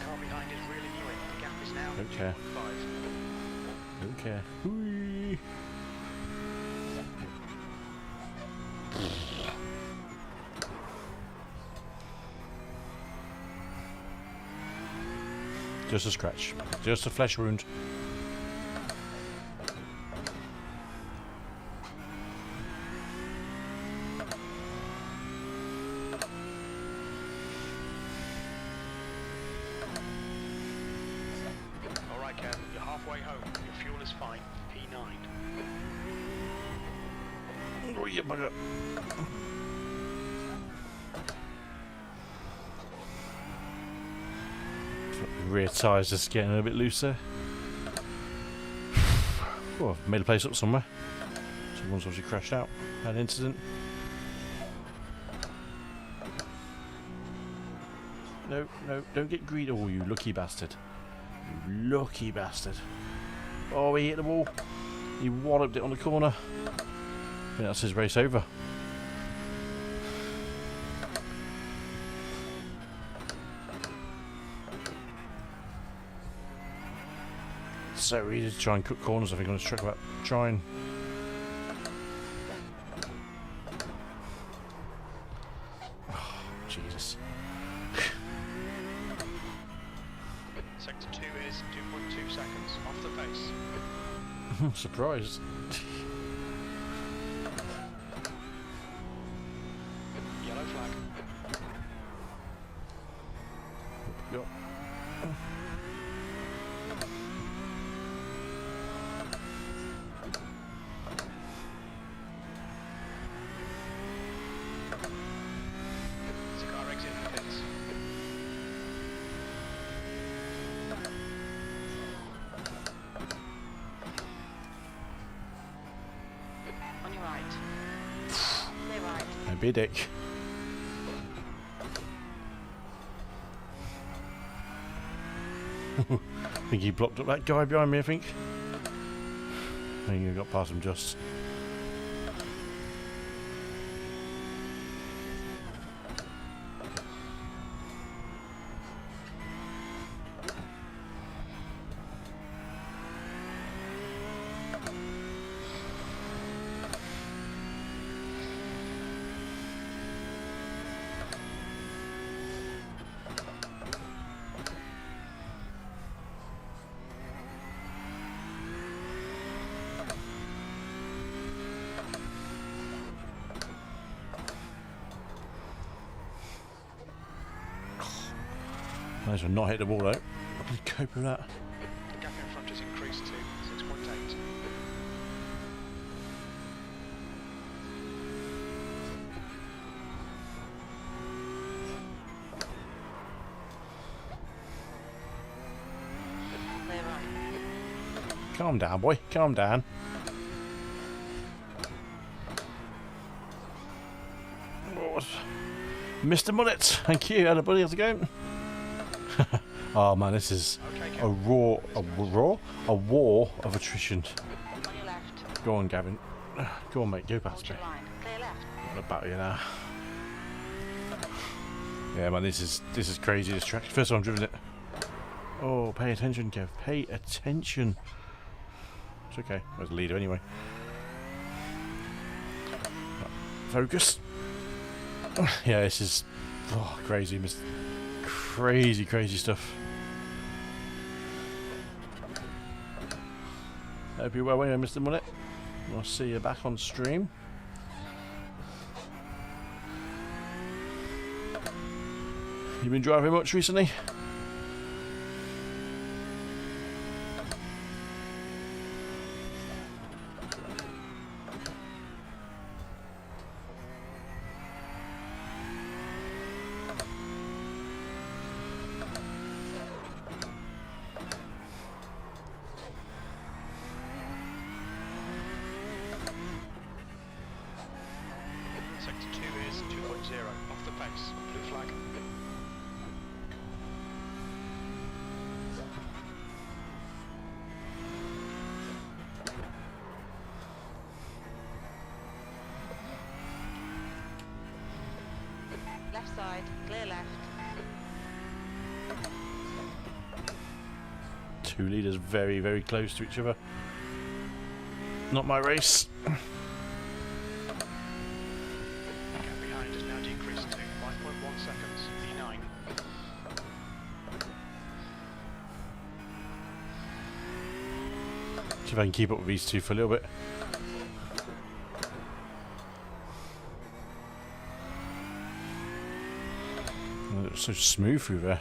car behind is really new in. The gap is now Don't care. 5. Don't care. Whee! Just a scratch. Just a flesh wound. Alright, Kev, you're halfway home. Your fuel is fine. P9. Oh, you bugger. rear tyres just getting a little bit looser. Oh, I've made a place up somewhere. Someone's obviously crashed out. Had an incident. No, no, don't get greedy. Oh, you lucky bastard. You lucky bastard. Oh, he hit the wall. He walloped it on the corner. I think that's his race over. So easy to try and cut corners, I think, on this track. About trying. Oh, Jesus. Sector 2 is 2.2 seconds off the pace. I'm surprised. Yellow flag. Yep. Car exit the pits. On your right. Clear right. No be a dick. I think he blocked up that guy behind me, I think. I think he got past him just. Managed to not hit the wall though. How can you cope with that? The gap in front has increased to 6.8. Clear right. Calm down, boy. Calm down. Oh, Mr. Mullet, thank you. Hello, buddy. How's it going? Oh man, this is Okay, a war of attrition. On your left. Go on, Gavin. Go on, mate. Go past Hold me. your line. Clear left. I'm gonna battle you now. Yeah, man, this is crazy. This track. First time I've driven it. Oh, pay attention, Kev. Pay attention. It's okay. I was the leader anyway. Focus. Yeah, this is crazy. Crazy stuff. Hope you're well, anyway, Mr. Mullet. I'll see you back on stream. You been driving much recently? Sector 2 is 2.0 off the pace. Blue flag. Left side. Clear left. Two leaders very close to each other. Not my race. The gap behind has now decreased to 5.1 seconds. E9. See if I can keep up with these two for a little bit. Oh, it's so smooth through there.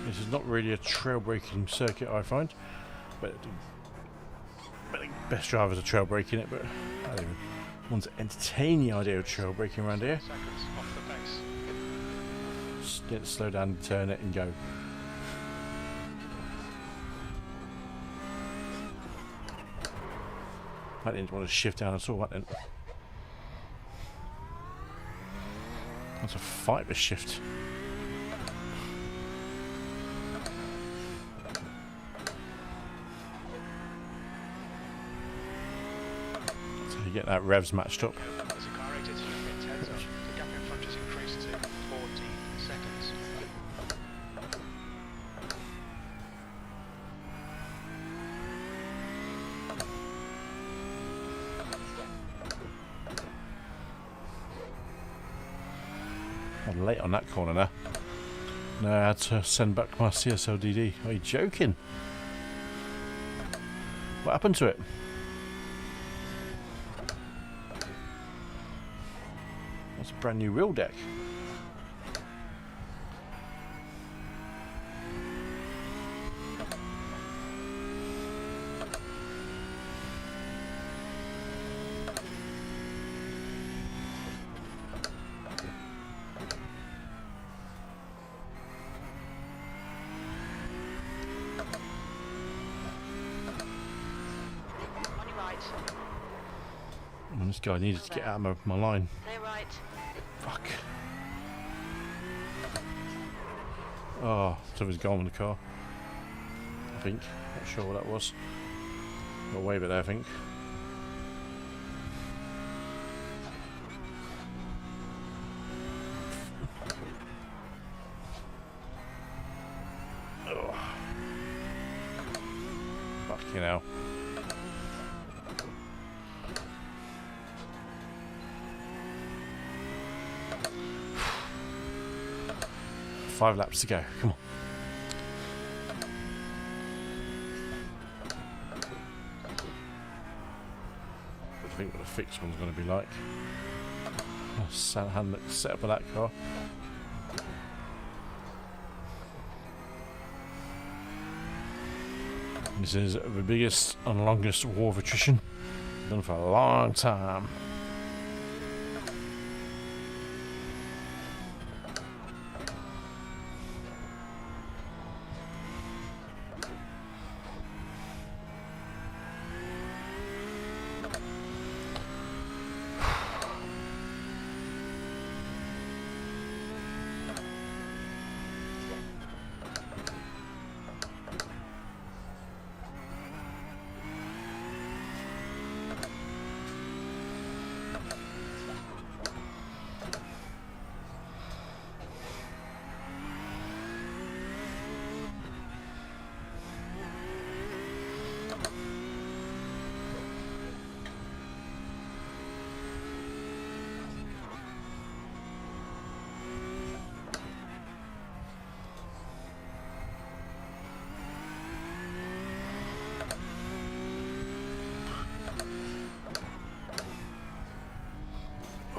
This is not really a trail braking circuit, I find. But I think best drivers are trail braking it, but I don't even want to entertain the idea of trail braking around here. Seconds off the pace. Just get to slow down, turn it and go. I didn't want to shift down at all, I didn't. That's a fight with shift. So you get that revs matched up. As the car exits its heads up, the gap in front has increased to 14 seconds. I'm late on that corner now. No, I had to send back my CSLDD. Are you joking? What happened to it? That's a brand new wheel deck. On your right. And this guy needed to get out of my line. Clear right. Fuck. Oh, something's gone with the car. I think. Not sure what that was. Got away with it there, I think. Oh. Fucking hell. Five laps to go. Come on. I think what the fixed one's going to be like. Set up of that car. This is the biggest and longest war of attrition done for a long time.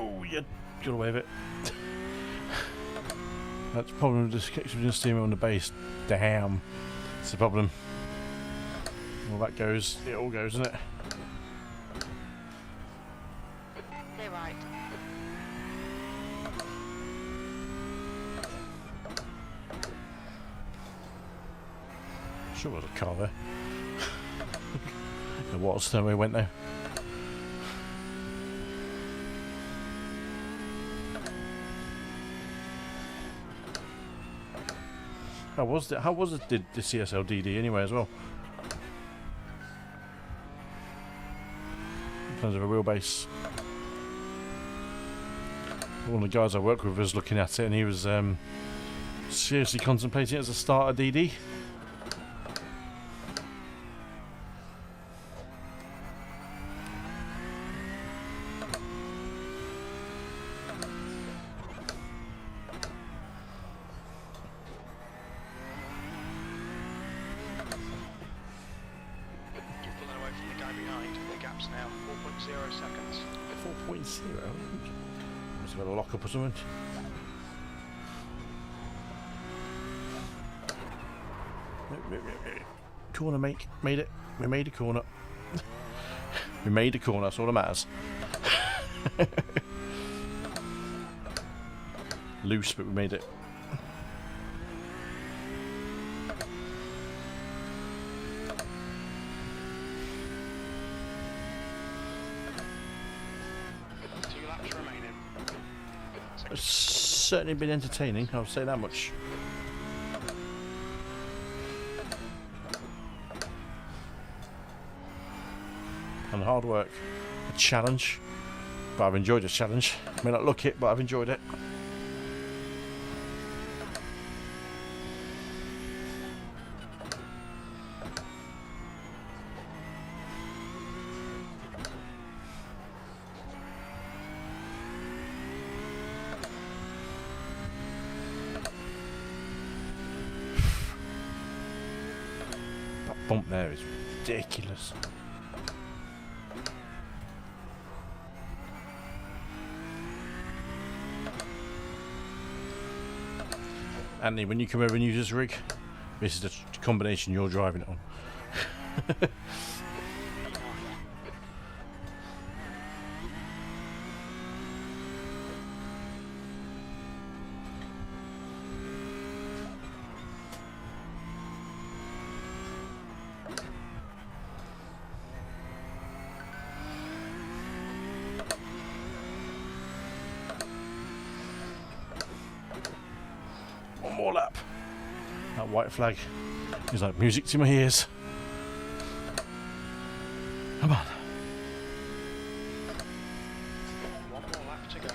Oh, you got away with it. That's the problem with this connection between the steering wheel and the base. Damn. That's the problem. Well, that goes, it all goes, isn't it? Clear right. Sure was a car there. It was, then we went there. How was it the CSLDD anyway as well? In terms of a wheelbase. One of the guys I work with was looking at it and he was seriously contemplating it as a starter DD. Now 4.0 seconds. 4.0? Must have had a lock-up or something. Corner, mate. Made it. We made a corner. We made a corner, that's all that matters. Loose, but we made it. It's certainly been entertaining, I'll say that much. And hard work. A challenge. But I've enjoyed the challenge. May not look it, but I've enjoyed it. That bump there is ridiculous. Anthony, when you come over and use this rig, this is the combination you're driving it on. One more lap. That white flag is like music to my ears. Come on. One more lap to go.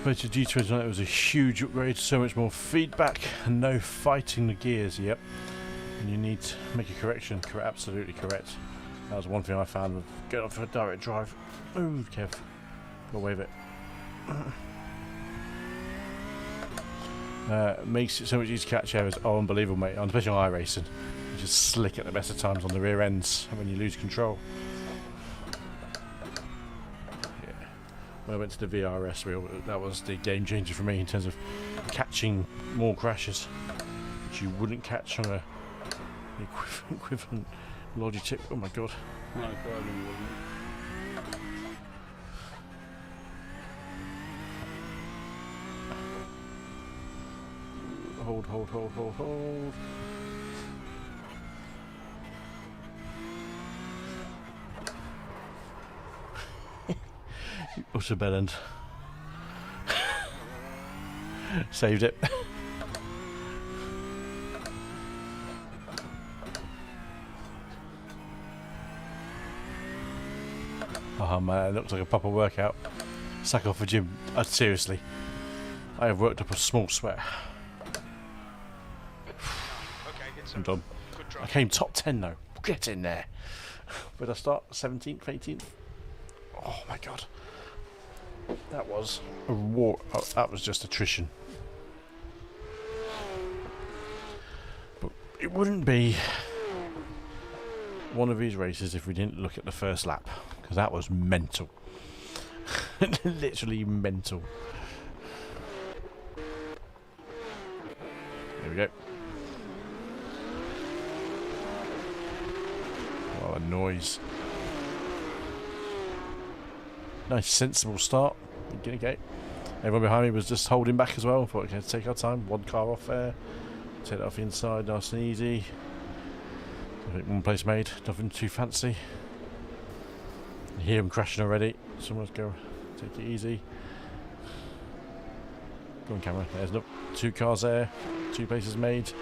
But to G29 it was a huge upgrade, so much more feedback and no fighting the gears, yep. And you need to make a correction, absolutely correct. That was one thing I found with going off for a direct drive. Ooh, Kev, go away with it. Makes it so much easier to catch errors. Oh, unbelievable, mate. Especially on iRacing. You just slick at the best of times on the rear ends when you lose control. When I went to the VRS wheel, that was the game changer for me in terms of catching more crashes, which you wouldn't catch on a equivalent Logitech. Oh my god. Hold, hold, hold, hold, hold. Utter bell end. Saved it. Oh man, it looks like a proper workout. Sack off a gym. Seriously, I have worked up a small sweat. I'm done. I came top 10 though. Get in there. Where did I start? 17th, 18th? Oh my god. That was a war. Oh, that was just attrition. But it wouldn't be one of these races if we didn't look at the first lap, because that was mental. Literally mental. There we go. Oh, a noise. Nice sensible start. Okay. Everyone behind me was just holding back as well. Thought, okay, take our time. One car off there. Take that off the inside, nice and easy. I think one place made, nothing too fancy. You hear them crashing already. Someone's go, take it easy. Go on camera, there's no, 2 cars there, 2 places made.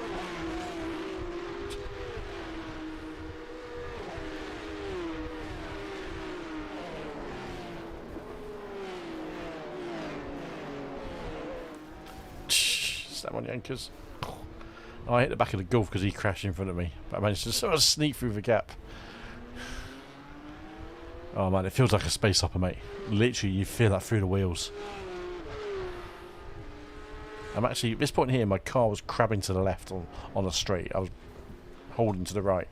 Snap on the anchors. Oh, I hit the back of the Gulf because he crashed in front of me, but I managed to sort of sneak through the gap. Oh man, it feels like a space hopper, mate. Literally, you feel that through the wheels. I'm actually, at this point here, my car was crabbing to the left on a straight. I was holding to the right.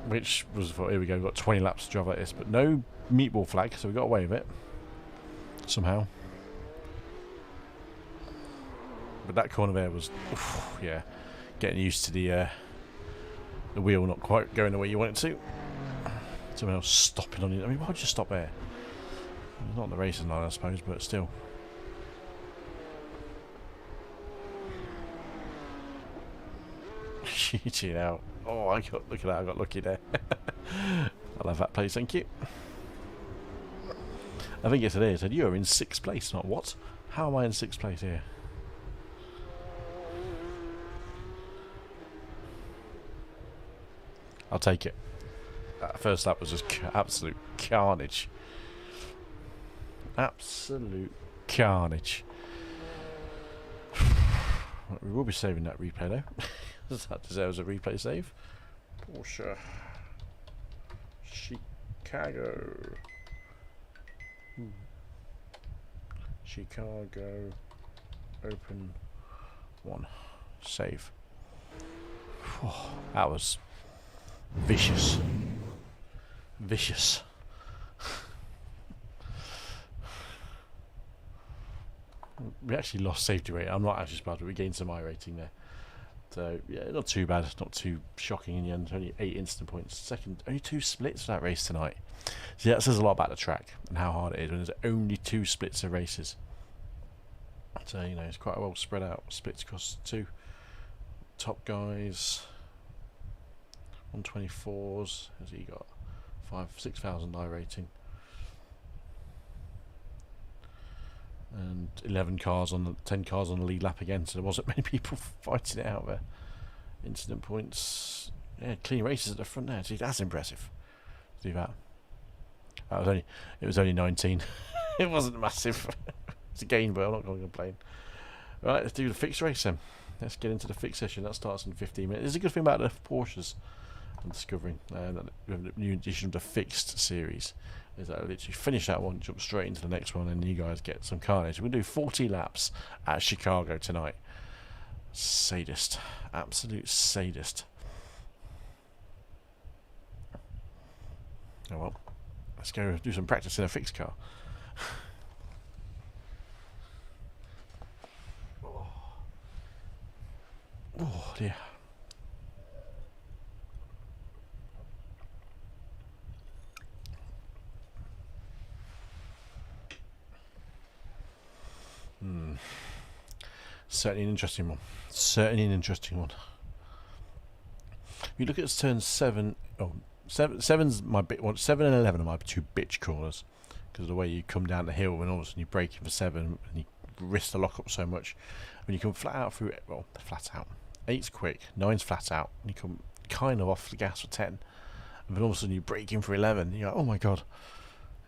Which was, here we go, we've got 20 laps to drive like this, but no meatball flag, so we got away with it. Somehow. But that corner there was, oof, yeah, getting used to the wheel not quite going the way you want it to. Someone else stopping on you. I mean, why would you stop there? Not on the racing line, I suppose, but still. Cheating out. Oh, look at that, I got lucky there. I love that place, thank you. I think yesterday I said, you are in 6th place, not what? How am I in 6th place here? I'll take it. That first lap was just absolute carnage. Absolute carnage. We will be saving that replay though. That deserves a replay save. Porsche Chicago. Chicago Open 1. Save. Oh, that was vicious. Vicious. We actually lost safety rate. I'm not actually surprised, but we gained some iRating there. So yeah, not too bad, not too shocking in the end. Only 8 instant points. Second, only 2 splits for that race tonight. So yeah, that says a lot about the track and how hard it is when there's only 2 splits of races. So you know, it's quite well spread out. Splits across 2 top guys. 124s. Has he got 6,000 iRating? And 11 cars on the 10 cars on the lead lap again, so there wasn't many people fighting it out there. Incident points, yeah, clean races at the front there. See, that's impressive. Do that. It was only 19. It wasn't massive. It's a gain, but I'm not going to complain. Right, let's do the fixed race then. Let's get into the fixed session. That starts in 15 minutes. There's a good thing about the Porsches I'm discovering. That the new edition of the fixed series is that I literally finish that one, jump straight into the next one, and you guys get some carnage. We're going to do 40 laps at Chicago tonight. Sadist. Absolute sadist. Oh well. Let's go do some practice in a fixed car. Oh dear. Certainly an interesting one. Certainly an interesting one. You look at turn 7. Oh, 7's my bit. 7 and 11 are my 2 bitch corners because of the way you come down the hill and all of a sudden you brake in for 7 and you risk the lock up so much. When you come flat out through it, well, flat out. 8's quick, 9's flat out. And you come kind of off the gas for 10, and then all of a sudden you brake in for 11. You're like, oh my god.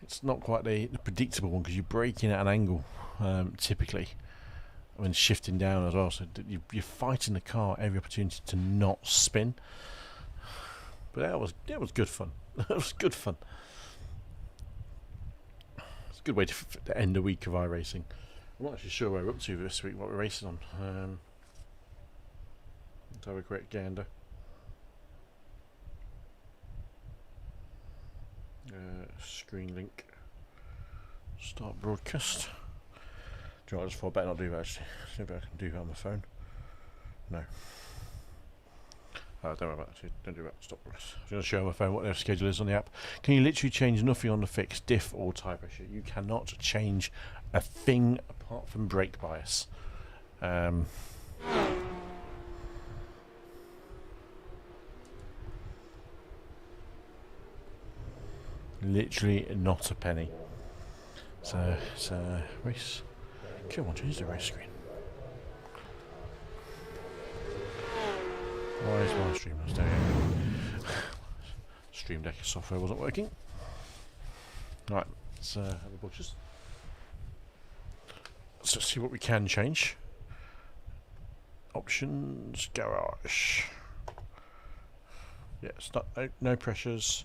It's not quite the predictable one because you're braking at an angle typically when shifting down as well, so you're fighting the car every opportunity to not spin. But that was good fun. That was good fun. It's a good way to end a week of iRacing. I'm not actually sure where we're up to this week, what we're racing on. Let's have a quick gander. Screen link. Start broadcast. Do you know what, I just thought I better not do that actually. See if I can do that on my phone. No. Don't worry about it. Don't do that. Stop. I was going to show on my phone what their schedule is on the app. Can you literally change nothing on the fix, diff or tire pressure? You cannot change a thing apart from brake bias. Literally not a penny. So it's a race. Come on, change the race screen. Why is my stream not staying? Stream Deck software wasn't working. Right, let's have a butchers. Let's just see what we can change. Options, garage. Yeah, it's not, no pressures,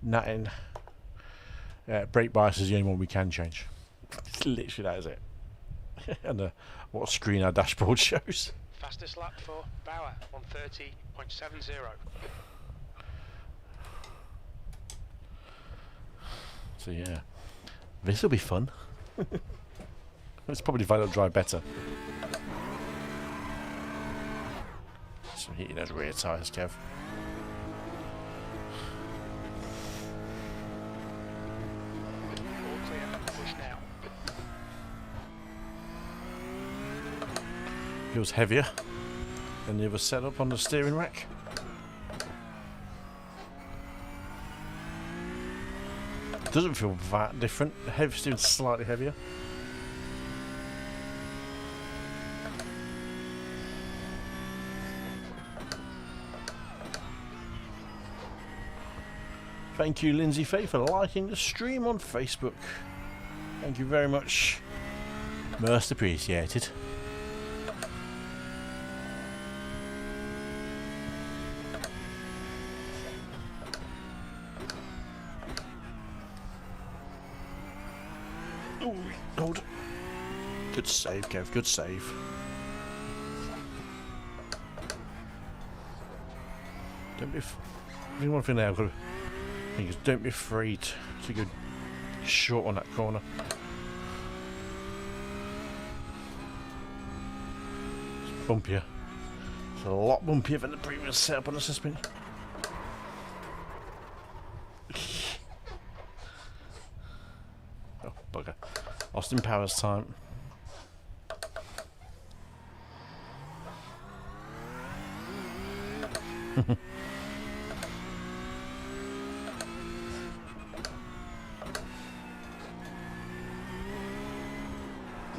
nothing. Brake bias is the only one we can change. Literally, that is it. And what screen our dashboard shows. Fastest lap for Bauer, 130.70. So yeah, this will be fun. It's probably Vital Drive better. Some heating those rear tyres, Kev. All clear, push now. Feels heavier than the other setup on the steering rack. Doesn't feel that different. The heavy steering's slightly heavier. Thank you, Lindsay Faye, for liking the stream on Facebook. Thank you very much. Most appreciated. Ooh, hold. Good save, Kev. Good save. Don't be. There's one thing there I've got to. Don't be afraid to go short on that corner. It's bumpier. It's a lot bumpier than the previous setup on the suspension. Oh, bugger. Austin Powers time.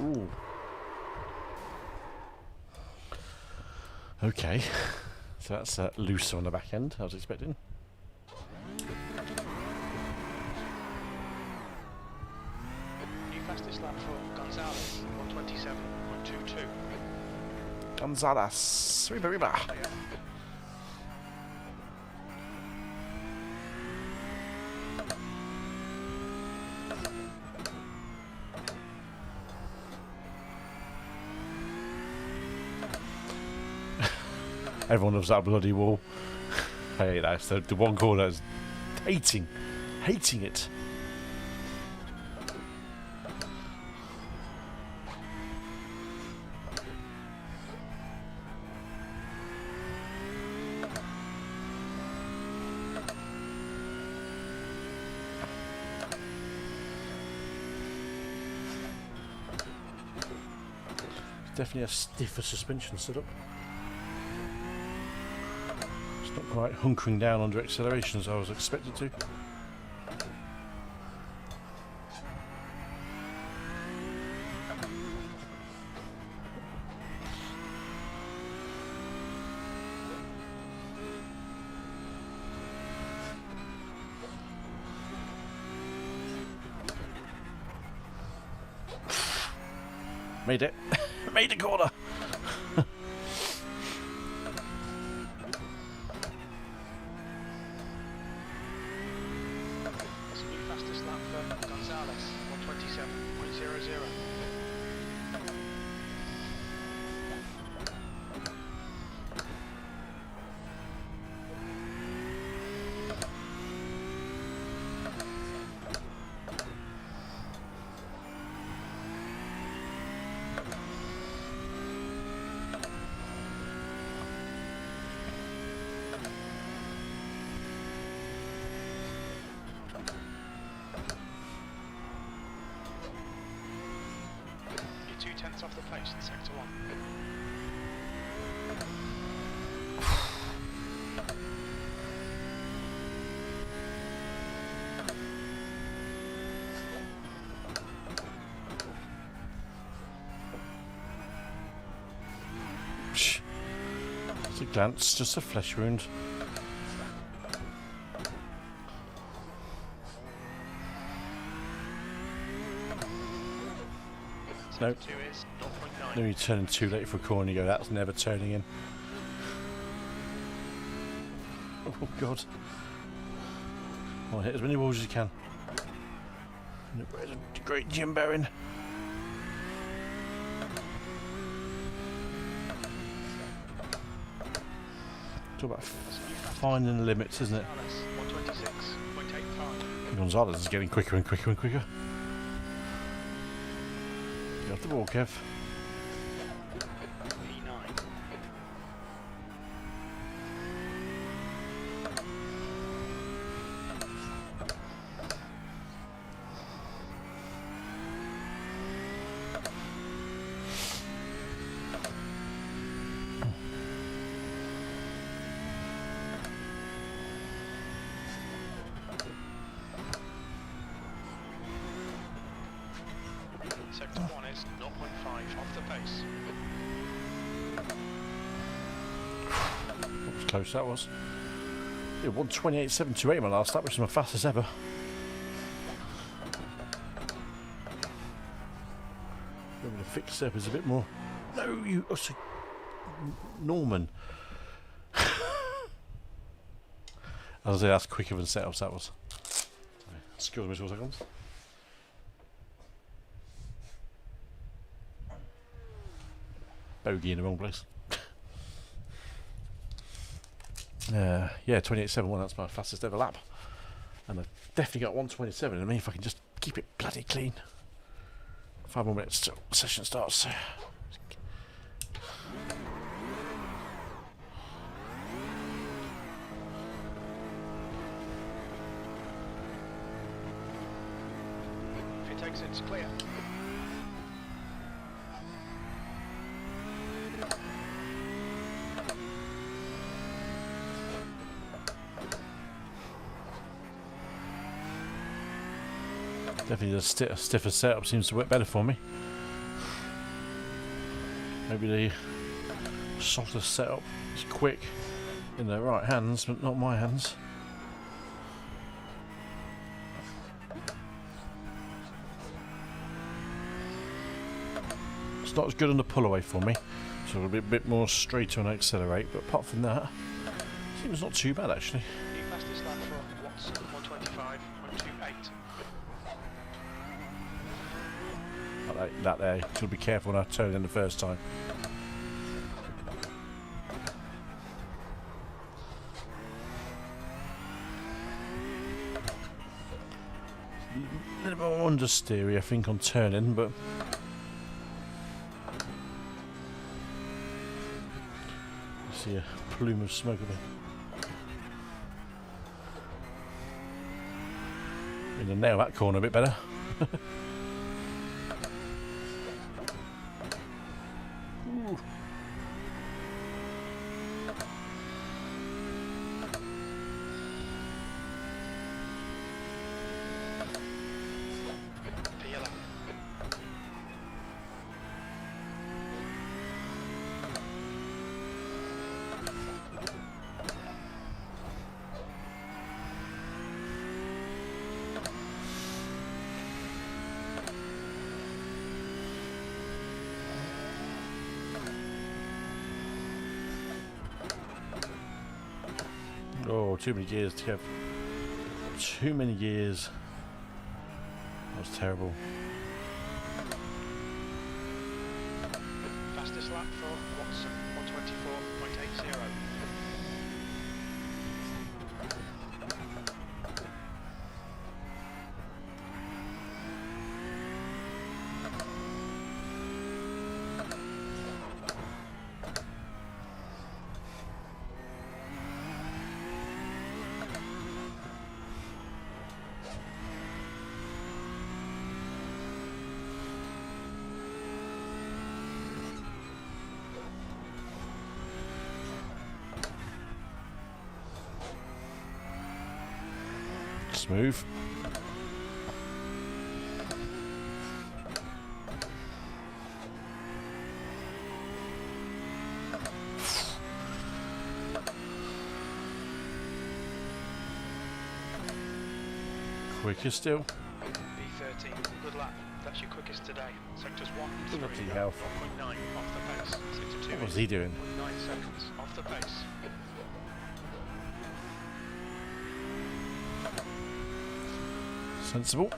Ooh. Okay, so that's looser on the back end, I was expecting. New fastest lap for Gonzalez, 127.22. Gonzalez, Riba. Everyone loves that bloody wall. I hate that. So the one corner is hating it. Definitely a stiffer suspension setup. Not quite hunkering down under acceleration as I was expected to. Made it. Made the corner. Off the place in sector 1. It's a glance, just a flesh wound. No. Then you turn in too late for a corner, you go, that's never turning in. Oh god. Well, hit as many walls as you can. There's a great Jim bearing. Talk about finding the limits, isn't it? 126.85. Gonzalez is getting quicker and quicker and quicker. Get off the ball, Kev. P9. Sector 1 is 0.5 off the pace. That was close, that was. Yeah, 128.728 my last lap, which is my fastest ever. Maybe the fixed step is a bit more. No, you. Oh, so Norman. I was say that's quicker than setups, that was. Excuse me 2 seconds. Bogey in the wrong place. Yeah, 28.71, that's my fastest ever lap. And I've definitely got 127. I mean, if I can just keep it bloody clean. 5 more minutes till the session starts. Pit exit's clear. Definitely the stiffer setup seems to work better for me. Maybe the softer setup is quick in the right hands, but not my hands. It's not as good on the pull away for me, so it'll be a bit more straighter when I accelerate, but apart from that, seems not too bad actually. New fastest lap for Watson, 125.28. Like that there, so be careful when I turn in the first time. A little bit more understeery I think on turning, but I see a plume of smoke a bit. Going to nail that corner a bit better. Oh, too many gears, Kev. Too many gears. That was terrible. Fastest lap for Watson, 124.80. Smooth. Quicker still. B13, good lap. That's your quickest today. Sectors 1, Bloody 3, hell. 1.9 off the pace. Sector 2 What was is he doing? 9 seconds off the pace. Sensible.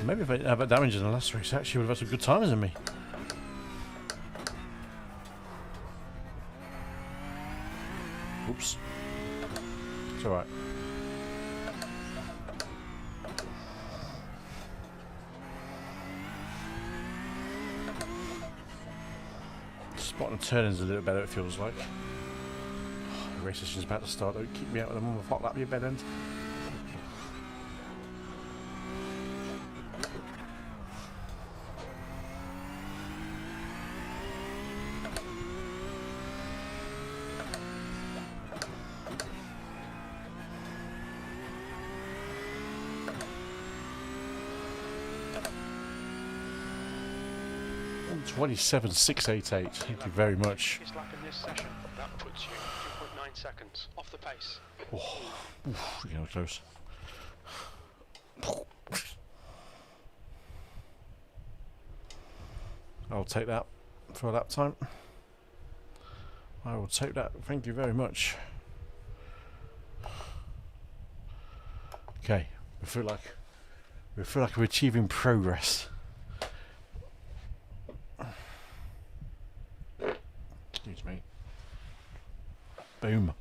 Maybe if I didn't have that damage in the last race, I actually would have had some good times in me. Oops. It's alright. Spotting the turnings a little better, it feels like. The race session's about to start. Don't keep me out with them on the hot lap, your bed end. $27,688. Thank you very much. Lap in this session. That puts you 2.9 seconds off the pace. Oh, oof, you know, close. I'll take that for lap time. I will take that. Thank you very much. Okay, we feel like we're achieving progress. Excuse me. Boom.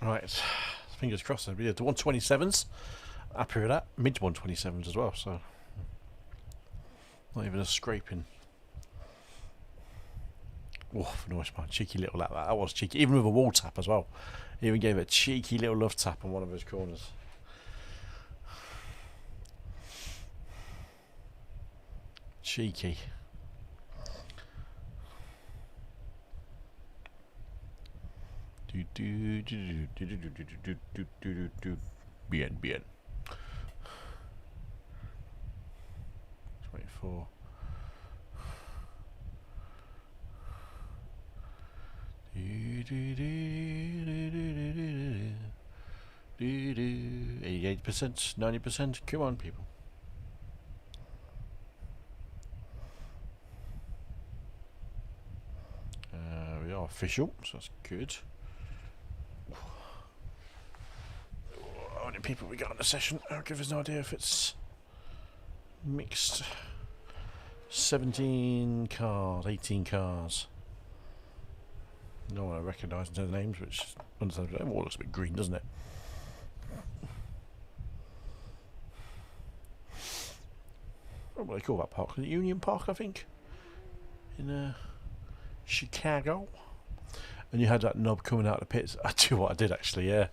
Right, fingers crossed. We did the 127s. Happy with that. Mid 127s as well, so not even a scraping. Oh, nice man. Cheeky little lap. That was cheeky. Even with a wall tap as well. He even gave a cheeky little love tap on one of those corners. Cheeky. Bien, bien. 24. $88%, 90%. Come on, people. We are official, so that's good. How many people we got in the session? I'll give us an idea if it's mixed. 17 cars, 18 cars. No one I recognise in terms of names, which understandably all looks a bit green, doesn't it? What do they call that park? The Union Park, I think, in Chicago. And you had that knob coming out of the pits. I do what I did actually, yeah.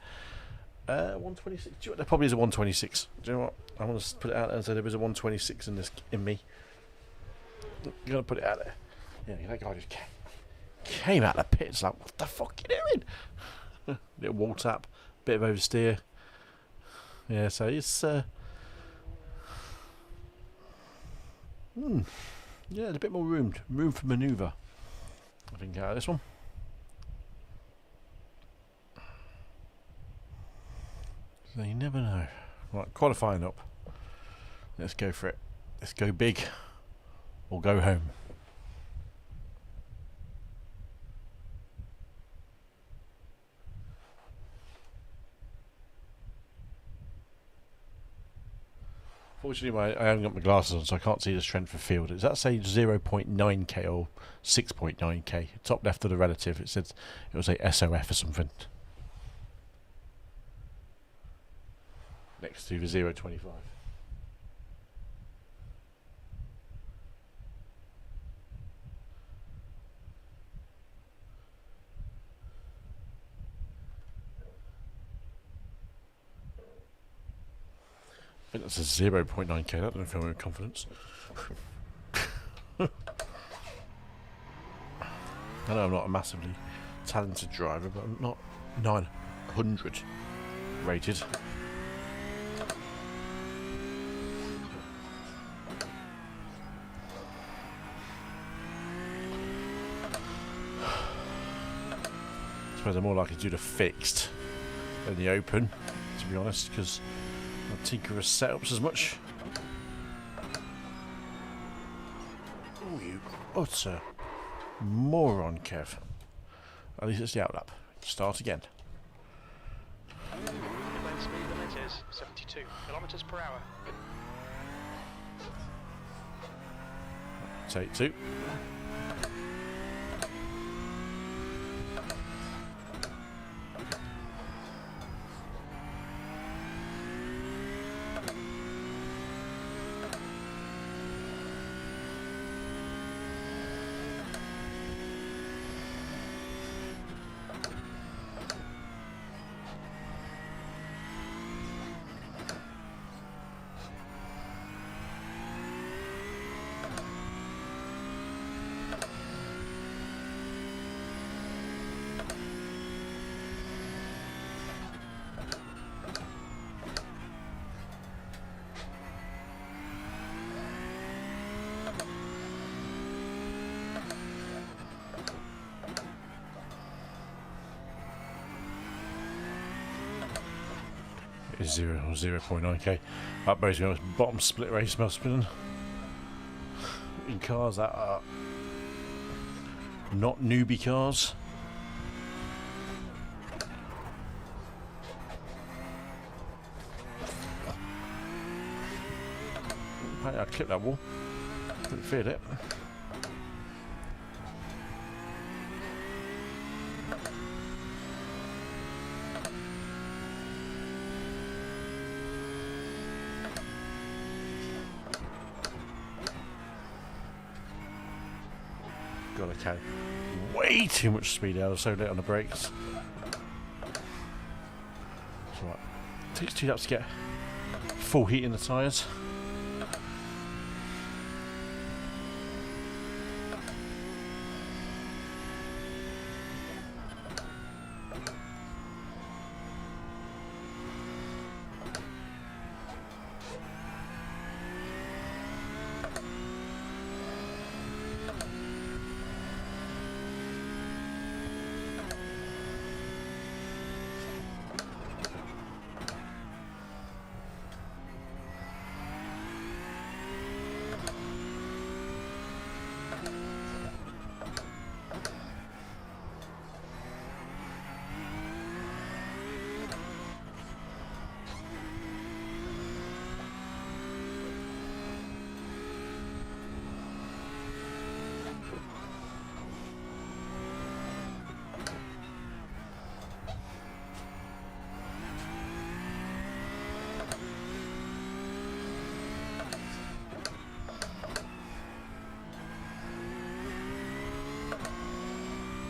126. Do you know what? There probably is a 126. Do you know what? I want to put it out there and say there is a 126 in me. I'm gonna put it out there. Yeah, that guy just came out of the pits like, what the fuck are you doing? Little wall tap, bit of oversteer. Yeah, so it's yeah, there's a bit more room for manoeuvre, I think, out of this one. So you never know. Right, qualifying up. Let's go for it. Let's go big or go home. Fortunately, I haven't got my glasses on, so I can't see the strength of field. Does that say 0.9k or 6.9k? Top left of the relative, it says it will say SOF or something. Next to the 0.25. I think that's a 0.9k. That doesn't fill me with confidence. I know I'm not a massively talented driver, but I'm not 900 rated. I suppose I'm more likely to do the fixed than the open, to be honest, because I'll tinker with setups as much. Oh, you utter moron, Kev. At least it's the outlap. Start again. Inland speed limit is 72 kilometers per hour. Take two. Is 0.9k. That basically was bottom split race must have been in cars that are not newbie cars. I clipped that wall. Couldn't feel it. God, I carry way too much speed out. I was so late on the brakes. It's alright. Takes 2 laps to get full heat in the tyres.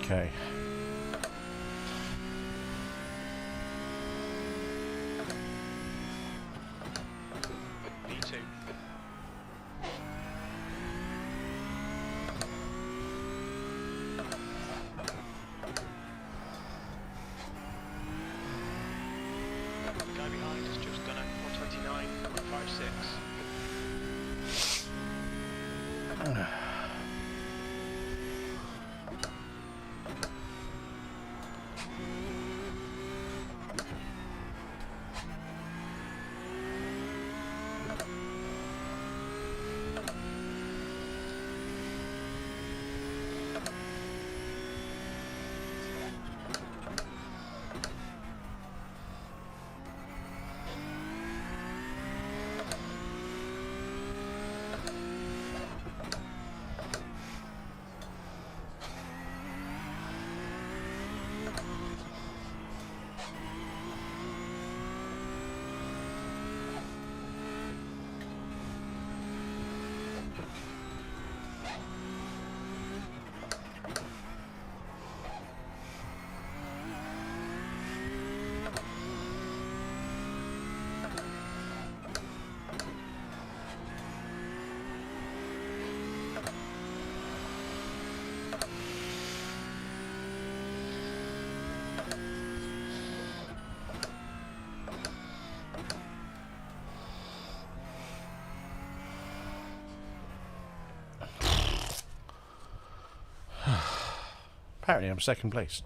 Okay. V2. The guy behind has just done a 129.56. Apparently I'm second place.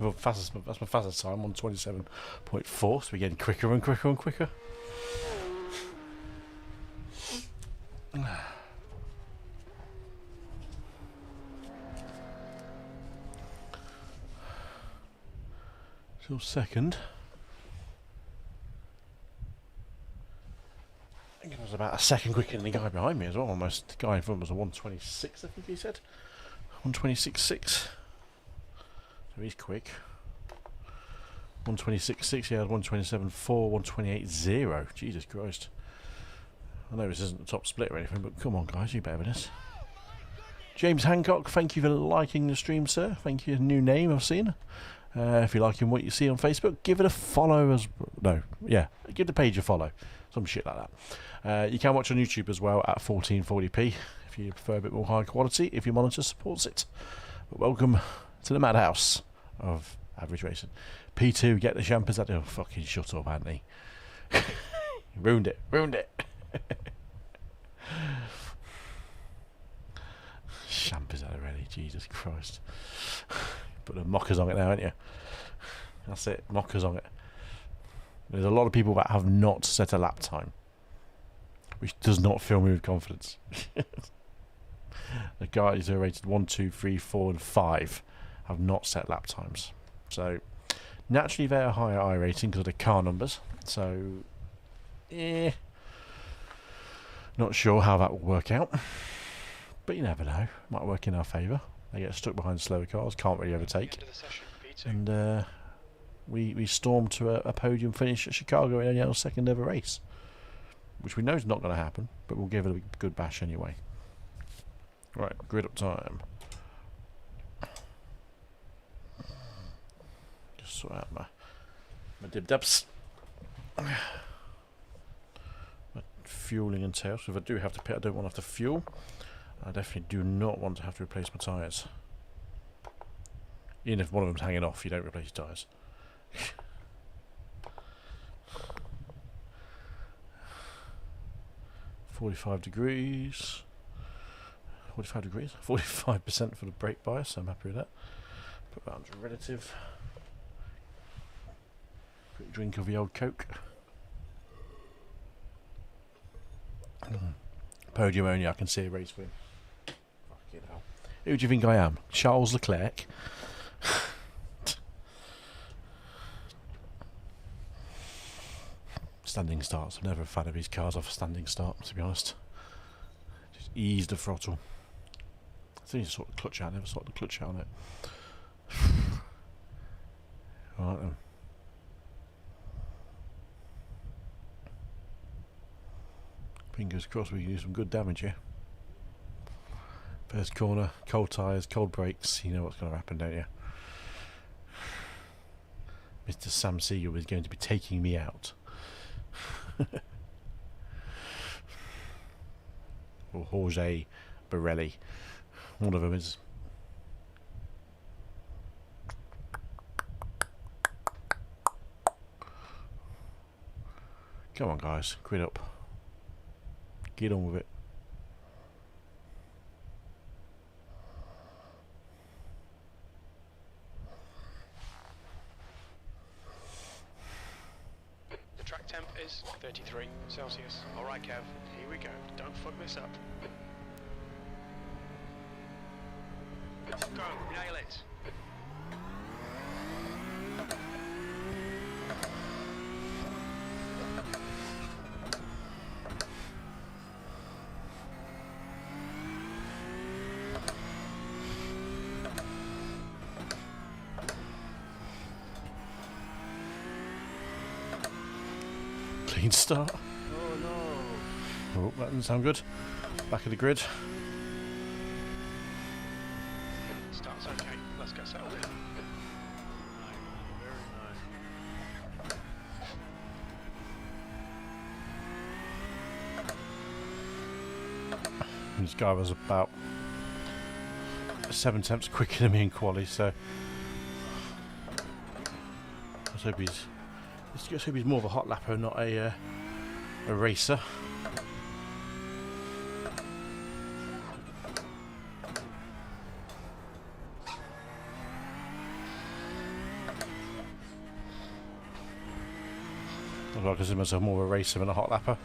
Well, that's my fastest time, 127.4. So we're getting quicker and quicker and quicker. Still second. I think it was about a second quicker than the guy behind me as well. Almost. The guy in front was a 126, I think he said. 126.6. So he's quick. 126.6, he had 127.4, 128.0. Jesus Christ. I know this isn't the top split or anything, but come on guys, you better than this. James Hancock, thank you for liking the stream, sir. Thank you, new name I've seen. If you're liking what you see on Facebook, give it a follow give the page a follow. Some shit like that. You can watch on YouTube as well at 1440p if you prefer a bit more high quality, if your monitor supports it. But welcome to the madhouse of average racing. P2, get the champers out. Oh, fucking shut up, Anthony. Ruined it. Champers out already, Jesus Christ. Put the mockers on it now, haven't you? That's it, mockers on it. There's a lot of people that have not set a lap time, which does not fill me with confidence. The guys who are rated 1, 2, 3, 4 and 5 have not set lap times. So naturally they are higher iRating because of the car numbers. So not sure how that will work out, but you never know. Might work in our favour. They get stuck behind slower cars, can't really overtake, and we storm to a podium finish at Chicago in our second ever race, which we know is not going to happen, but we'll give it a good bash anyway. Right, grid up time. Just sort out my dib-dabs. My fueling and tail, so if I do have to pit, I don't want to have to fuel. I definitely do not want to have to replace my tyres. Even if one of them's hanging off, you don't replace your tyres. 45 degrees. 45 degrees? 45% for the brake bias, I'm happy with that. Put that under relative. Quick drink of the old Coke. Podium only, I can see a race win. Fucking hell. Who do you think I am? Charles Leclerc? Standing starts. I'm never a fan of these cars off a standing start, to be honest. Just ease the throttle. I think you sort the clutch out. I never sort the clutch out on it. Alright then. Fingers crossed we can do some good damage here. First corner, cold tyres, cold brakes. You know what's going to happen, don't you? Mr. Sam Siegel is going to be taking me out. Or Jorge Borelli. One of them is. Come on guys, quit up. Get on with it. The track temp is 33 Celsius. Alright Kev, here we go. Don't fuck this up. Go, nail it. Clean start. Oh no. Oh, that doesn't sound good. Back of the grid. Start's okay. Let's get settled in. Nice. Very nice. This guy was about 7 tenths quicker than me in quali, so let's hope he's more of a hot lapper, not a racer. I consider myself more of a racer than a hot lapper.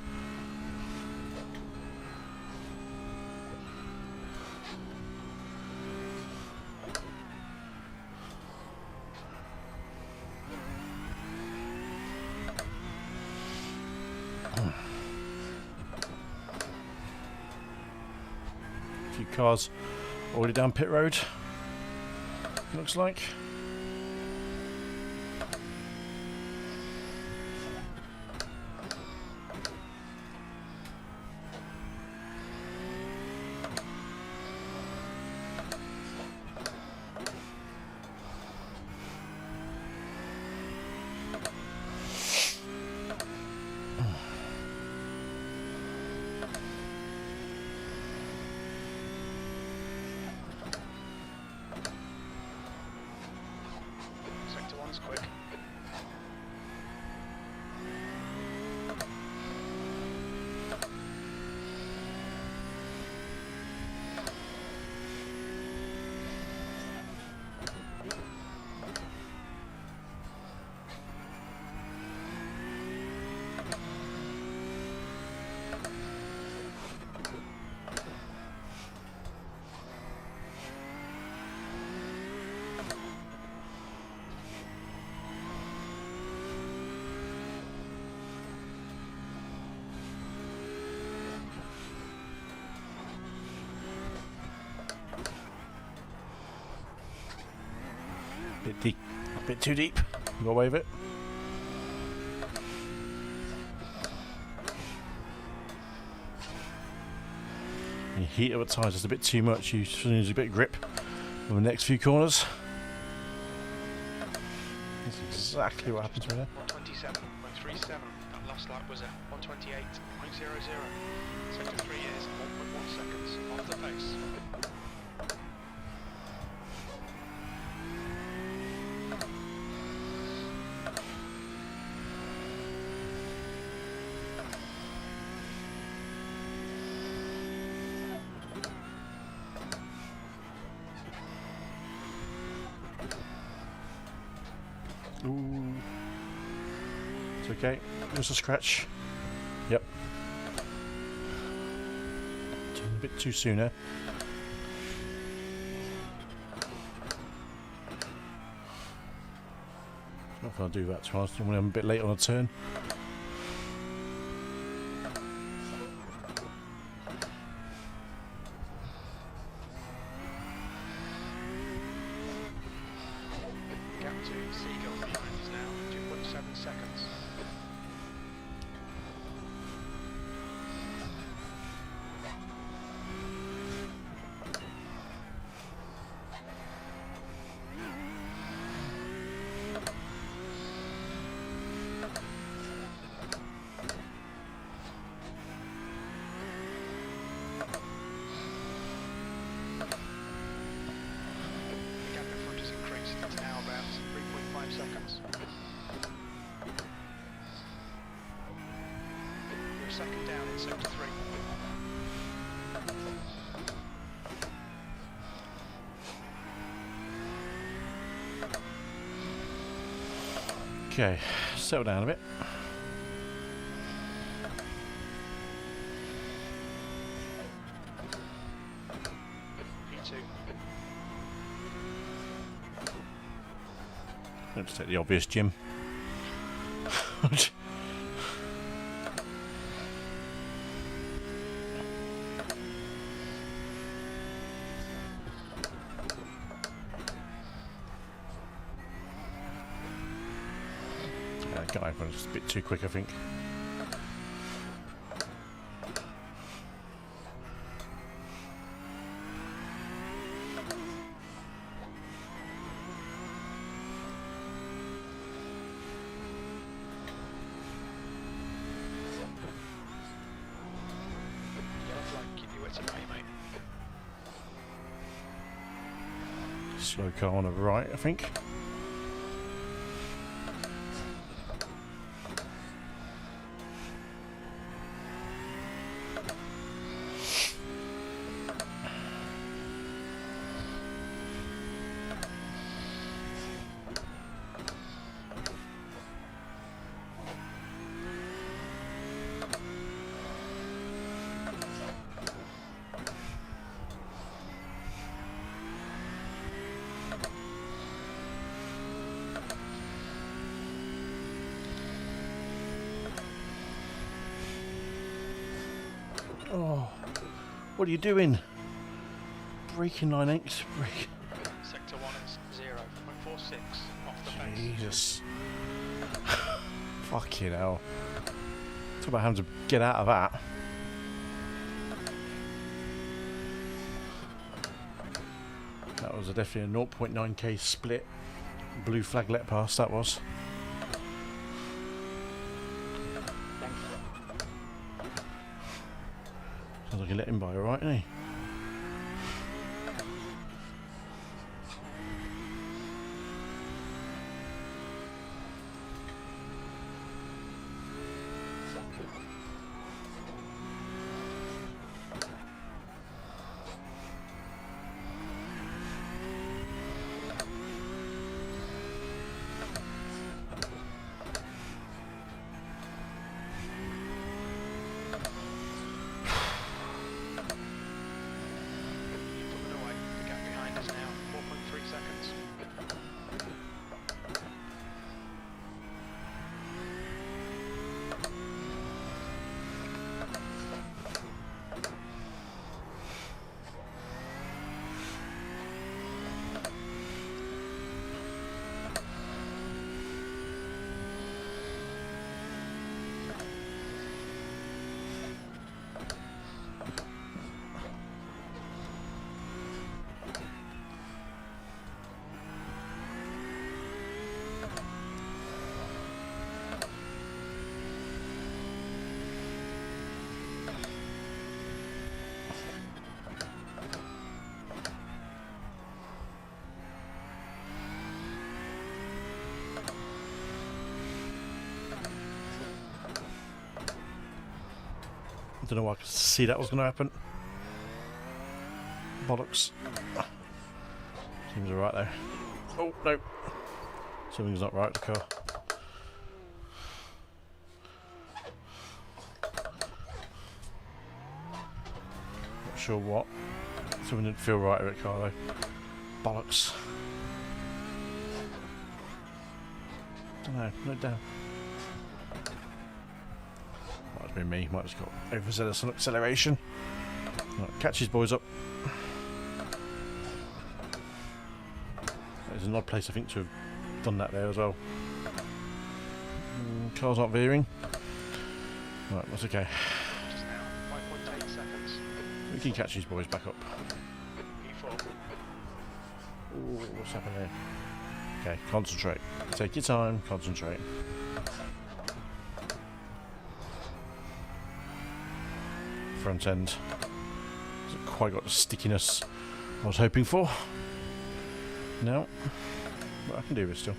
A few cars already down pit road, looks like. Sector 1's quick. Bit deep, bit too deep. Go away with it. You heat up at times just a bit too much. You lose a bit of grip on the next few corners. That's exactly what happens right there. 127.37. That last lap was a 128.00. Sector 3 is 1.1 seconds off the pace. Ooh. It's okay. Just a scratch. Yep. A bit too soon there. Not if I'll do that to be honest. I'm a bit late on a turn. Gap to Seagull behind is now 2.7 seconds. The gap in front has increased. It's now about 3.5 seconds. You're a second down in sector 3. Okay, settle down a bit. P2. Let's take the obvious, Jim. Guy was just a bit too quick, I think. Yellow flag, keep your wits about you, mate. Slow car on the right, I think. Oh, what are you doing? Braking 9/8. Brake. Sector 1 is 0.46 off the pace. Jesus. Fucking hell. Talk about having to get out of that. That was definitely a 0.9k split. Blue flag let pass, that was. Sounds like he let him by alright, isn't he? I don't know why I could see that was going to happen. Bollocks. Seems alright though. Oh, no. Something's not right with the car. Not sure what. Something didn't feel right with the car though. Bollocks. Don't know. No down. Might have been me. Might have just got overzealous on acceleration. Right, catch his boys up. There's an odd place I think to have done that there as well. Cars aren't veering. Right, that's okay. Just now, 5.8 seconds. We can catch these boys back up. E4. Ooh, what's happening there? Okay, concentrate. Take your time, concentrate. Front end hasn't quite got the stickiness I was hoping for. No, but I can do this still.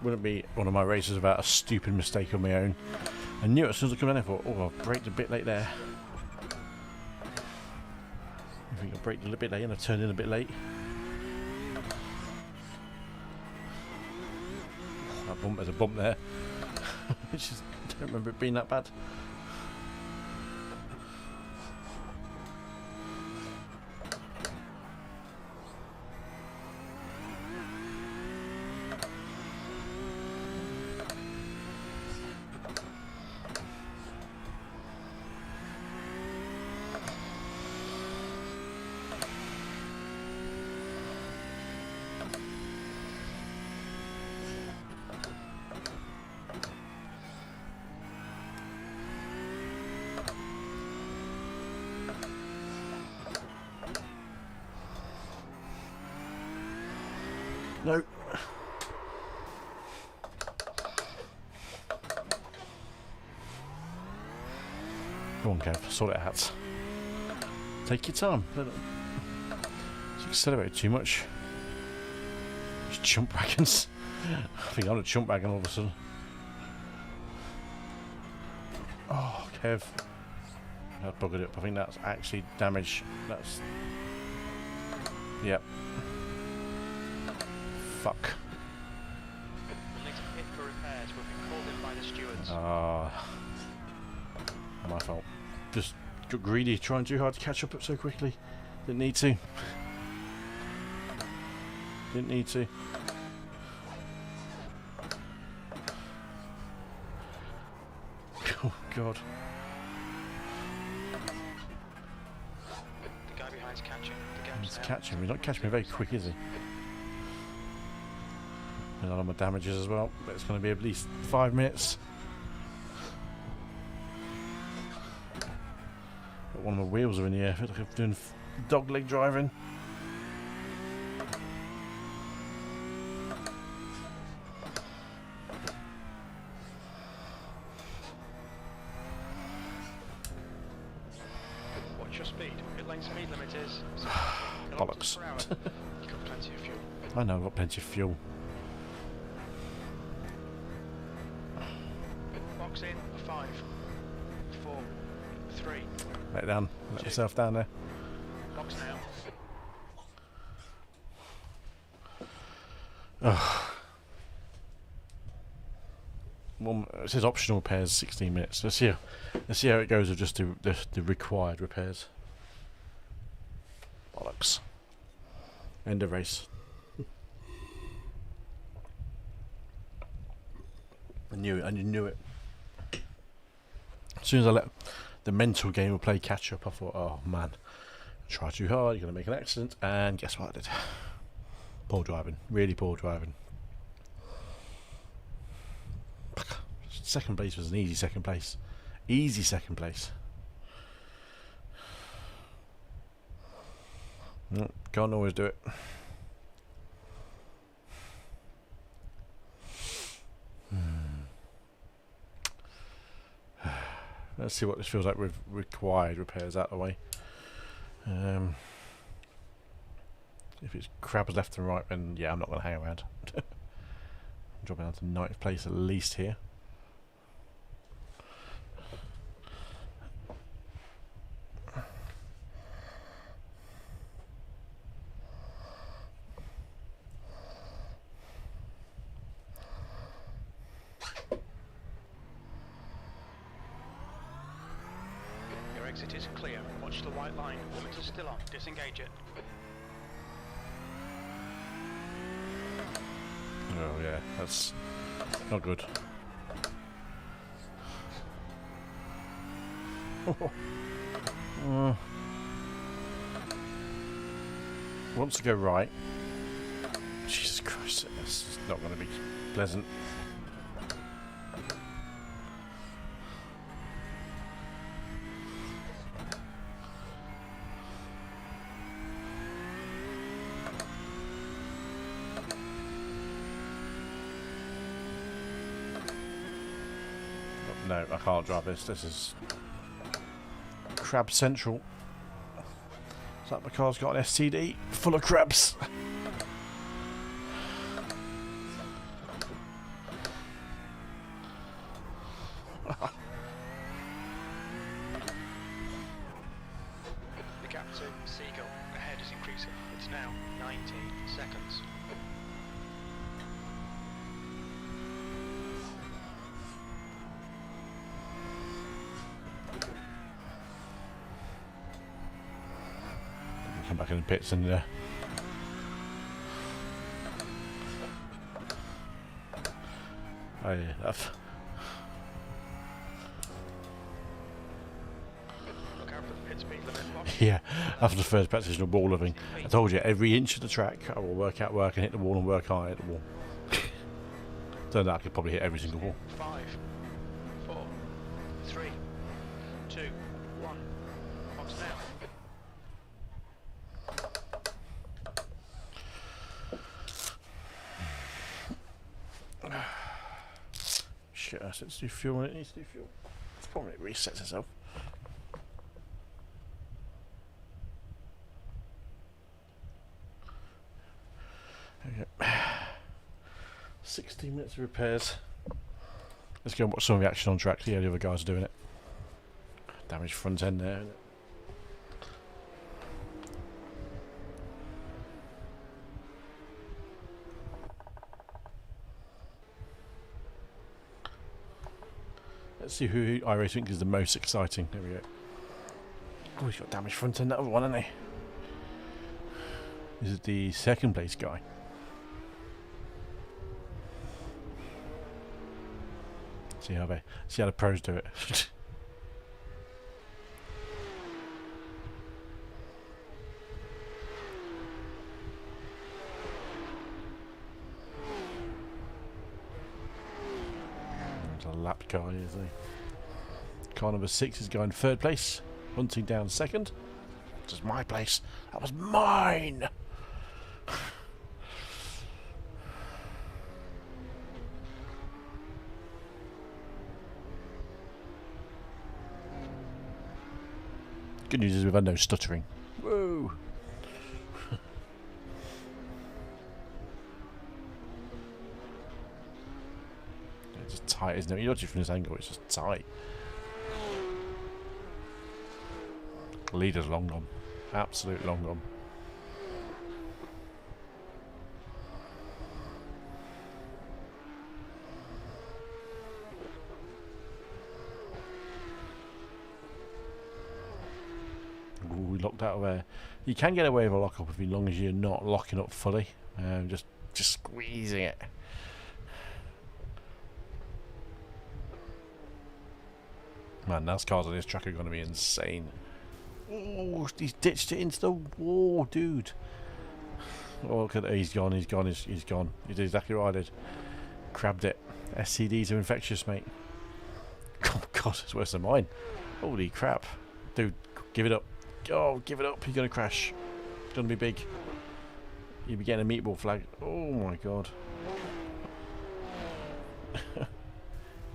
Wouldn't be one of my races without a stupid mistake on my own. I knew it as soon as I came in, I thought, oh, I've braked a bit late there. I think I braked a little bit late and I turned in a bit late. That bump, there's a bump there. I just don't remember it being that bad. No. Go on, Kev, sort it out. Take your time. Just accelerate too much. Just chump wagons. I think I'm a chump wagon all of a sudden. Oh, Kev. I buggered it up. I think that's actually damage. That's. Yep. Fuck. by the stewards. Ah, my fault. Just got greedy, trying too hard to catch up so quickly. Didn't need to. Didn't need to. Oh God. The guy behind's catching. The gap's He's now catching me. Not catching me very quick, is he? A lot of my damages as well, but it's going to be at least 5 minutes. Got one of my wheels are in the air. I feel like I'm doing dog leg driving. Watch your speed. Pit lane speed limit is Bollocks. per hour. You've got plenty of fuel. I know, I've got plenty of fuel. Box in. 5, 4, 3. Let it down. Let myself down there. Box now. Well, it says optional repairs, 16 minutes. Let's see how it goes with just the required repairs. Bollocks. End of race. I knew it. As soon as I let the mental game of play catch up, I thought, oh man, try too hard, you're going to make an accident. And guess what I did? Poor driving. Really poor driving. Second place was an easy second place. Easy second place. No, can't always do it. Let's see what this feels like with required repairs out of the way. If it's crabs left and right, then yeah, I'm not going to hang around. I'm dropping down to 9th place at least here. Your exit is clear. Watch the white line. Limit is still on. Disengage it. Oh yeah, that's not good. Wants to go right. Jesus Christ, this is not going to be pleasant. No, I can't drive this. This is crab central. It's like my car's got an STD full of crabs. The gap to Seagull ahead is increasing. It's now 19 seconds. Come back in the pits and oh yeah, that's Look out for the pit speed limit. Box. yeah. After the first practitioner ball living, I told you every inch of the track I will work out where I can hit the wall and work hard at the wall. Turned out I could probably hit every single wall. 5, 4, 3, 2, 1. Box now. Shit, I said to do fuel when it needs to do fuel. It's probably resets itself. Okay. 16 minutes of repairs. Let's go and watch some of the action on track. See how the other guys are doing it. Damaged front end there, isn't it? Let's see who iRacing is the most exciting. There we go. Oh, he's got damaged front end, that other one, hasn't he? This is the second place guy. See how the pros do it. There's a lap car, is he? Car number 6 is going third place, hunting down second. This is my place. That was mine. Good news is we've had no stuttering. Whoa! It's just tight, isn't it? You watch it from this angle, it's just tight. Leader's long gone. Absolute long gone. Ooh, we locked out of there. You can get away with a lock up as long as you're not locking up fully. Just squeezing it. Man, NASCARs on this track are going to be insane. Oh, he's ditched it into the wall, dude. Oh, look at that. He's gone. He's gone. He's gone. He did exactly what I did. Crabbed it. SCDs are infectious, mate. Oh, God, it's worse than mine. Holy crap. Dude, give it up. Oh, give it up. You're going to crash. It's going to be big. You'll be getting a meatball flag. Oh, my God.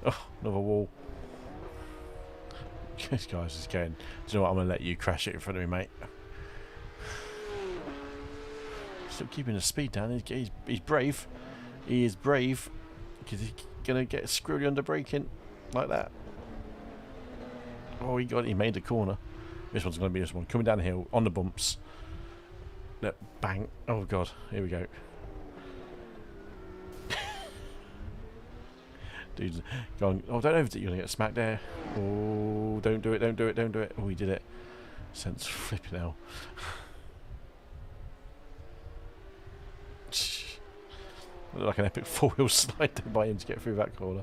Oh, another wall. This guy's just going, do you know what, I'm going to let you crash it in front of me, mate. Still keeping the speed down. He's brave. He is brave. Because he's going to get screwed under braking like that. Oh, he made the corner. This one's going to be this one. Coming down the hill, on the bumps. No, bang. Oh, God. Here we go. Dude's going, oh, don't overtake, you're going to get smacked there. Oh, don't do it, don't do it, don't do it. Oh, he did it. Sense flipping hell. Looked like an epic four-wheel slide by him to get through that corner.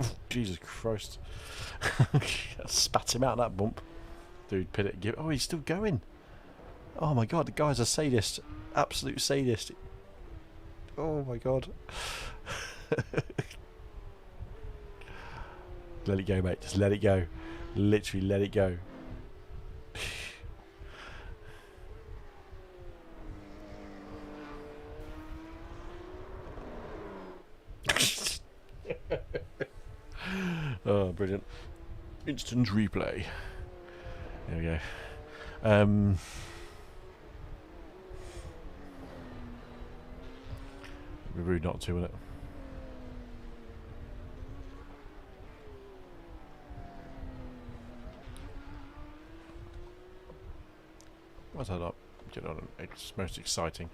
Oh, Jesus Christ. Spat him out that bump. Dude, pit it, oh, he's still going. Oh my God, the guy's a sadist. Absolute sadist. Oh my God. Let it go, mate. Just let it go. Literally let it go. Oh, brilliant. Instant replay. There we go. It'd be rude not to, wouldn't it? What's that up? Get on. It's most exciting.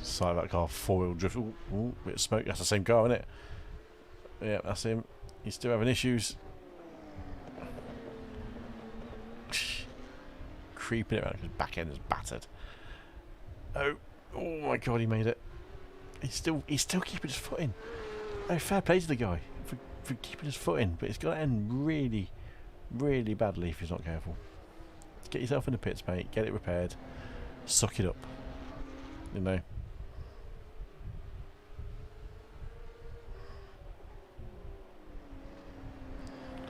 Side of that car, four-wheel drift. Ooh, ooh, bit of smoke. That's the same car, isn't it? Yeah, that's him. He's still having issues. Creeping it around because his back end is battered. Oh my God, he made it. He's still keeping his foot in. Oh, fair play to the guy for keeping his foot in, but it's going to end really, really badly if he's not careful. Get yourself in the pits, mate. Get it repaired. Suck it up. You know.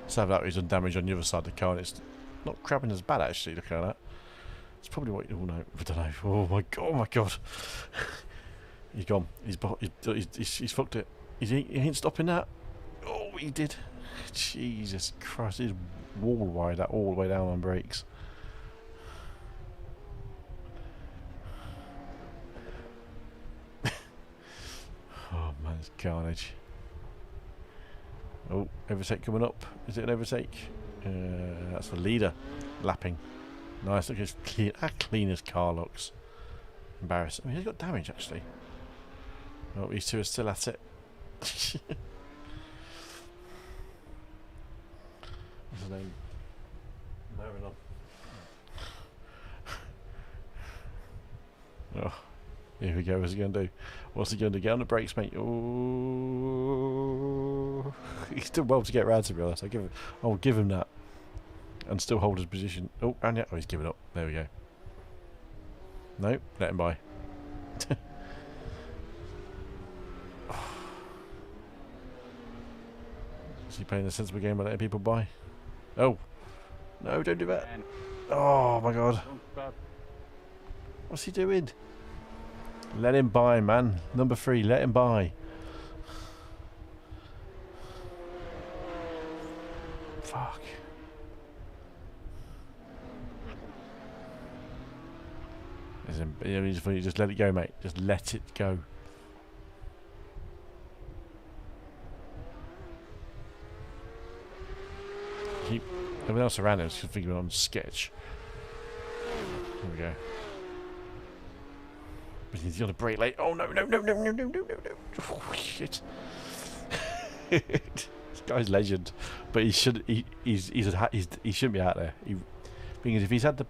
Let's have that. He's done damage on the other side of the car, and it's not crabbing as bad actually. Looking at that, it's probably what you all know. I don't know. Oh my God! Oh my God! He's gone. He's fucked it. He ain't stopping that. Oh, he did. Jesus Christ! He's wall wide that all the way down on brakes. It's carnage. Oh, overtake coming up. Is it an overtake? That's the leader lapping. Nice, look at how clean his car looks. Embarrassing. Oh, he's got damage actually. Oh, these two are still at it. What's his name? Moving on. Oh, here we go. What's he going to do? What's he going to do? Get on the brakes, mate. Oh, he's done well to get round, to be honest. I'll give him that, and still hold his position. Oh, and yeah, oh, he's given up. There we go. No, let him by. Is he playing a sensible game by letting people buy? Oh, no, don't do that. Oh my god. What's he doing? Let him buy, man. Number 3, let him buy. Fuck. Just let it go, mate. Just let it go. Keep everyone else around him is figuring on sketch. Here we go. But he's gonna brake late. Oh no! Oh, shit! This guy's legend, but he should. He shouldn't be out there. Because if he's had the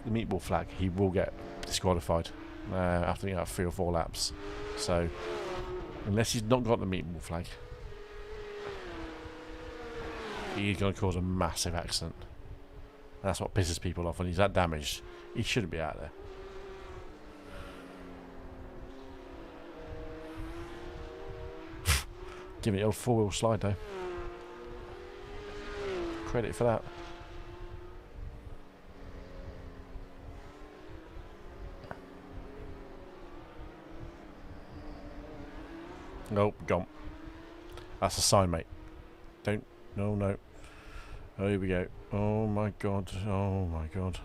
meatball flag, he will get disqualified after 3 or 4 laps. So unless he's not got the meatball flag, he's going to cause a massive accident. That's what pisses people off when he's that damaged. He shouldn't be out there. Give it the old 4-wheel slide though. Credit for that. Nope, gone. That's a sign, mate. Don't. No. Oh, here we go. Oh my god. Oh my god.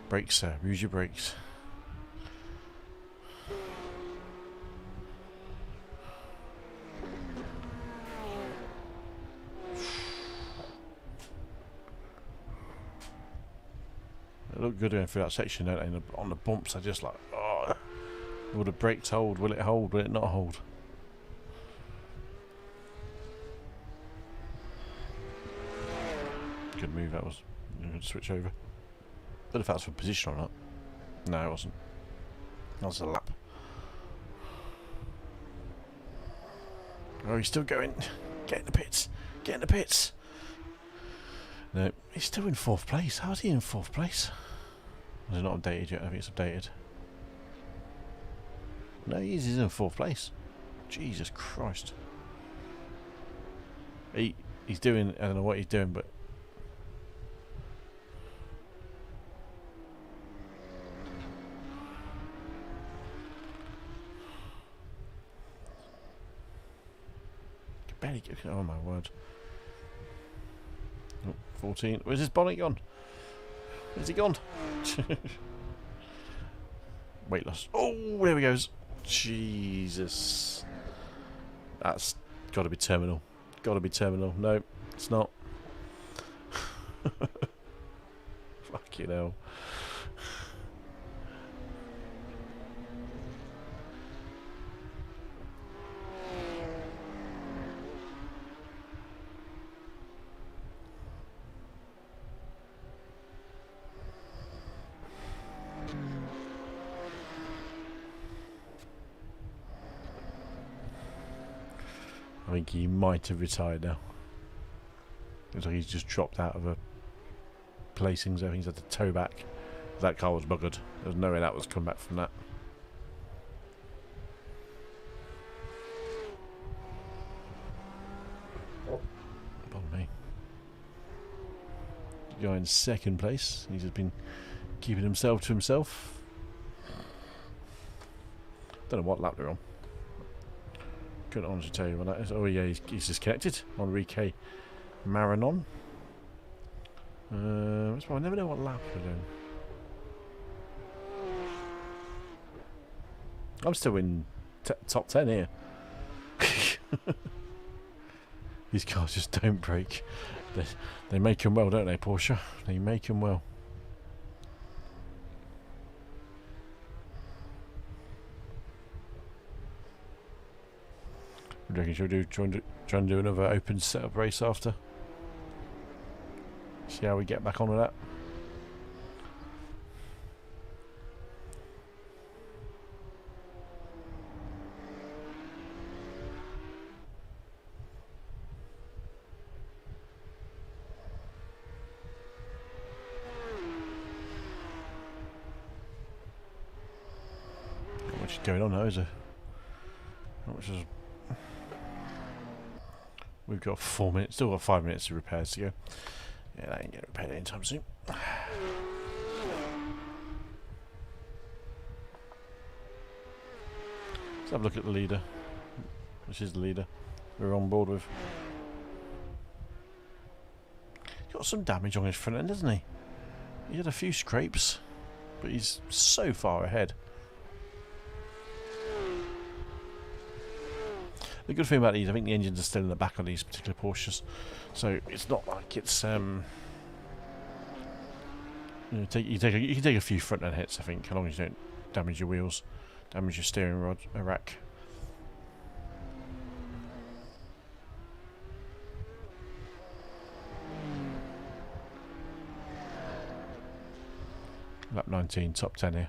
Brakes, sir. Use your brakes. They look good going through that section, don't they? On the bumps, they're just like, oh. Will the brakes hold? Will it hold? Will it not hold? Good move that was. I'm going to switch over. I don't know if that's for position or not. No, it wasn't. That was a lap. Oh, he's still going. Get in the pits. Get in the pits. No, he's still in 4th place. How is he in 4th place? Is it not updated yet? I think it's updated. No, he's in 4th place. Jesus Christ. He's doing, I don't know what he's doing, but barely get, oh my word. Oh, 14. Where's his bonnet gone? Where's he gone? Weight loss. Oh, there he goes. Jesus. That's got to be terminal. Got to be terminal. No, it's not. Fucking hell. I think he might have retired now. Looks like he's just dropped out of a placing, so he's had to tow back. That car was buggered. There's no way that was come back from that. Pardon me. Guy in 2nd place. He's just been keeping himself to himself. Don't know what lap they're on. Couldn't honestly tell you what that is. Oh yeah, he's disconnected. Enrique Marinon. I never know what lap we're doing. I'm still in top 10 here. These cars just don't break. They make them well, don't they, Porsche? They make them well. What do you reckon? Should we try and do another open setup race after? See how we get back on with that. Not much going on now, is there? Not much is. We've got 4 minutes, still got 5 minutes of repairs to go. Yeah, that ain't getting repaired anytime soon. Let's have a look at the leader. This is the leader we're on board with. He's got some damage on his front end, hasn't he? He had a few scrapes, but he's so far ahead. The good thing about these, I think the engines are still in the back on these particular Porsches, so it's not like it's you can take a few front end hits, I think, as long as you don't damage your wheels, damage your steering rod rack. Lap 19, top 10 here.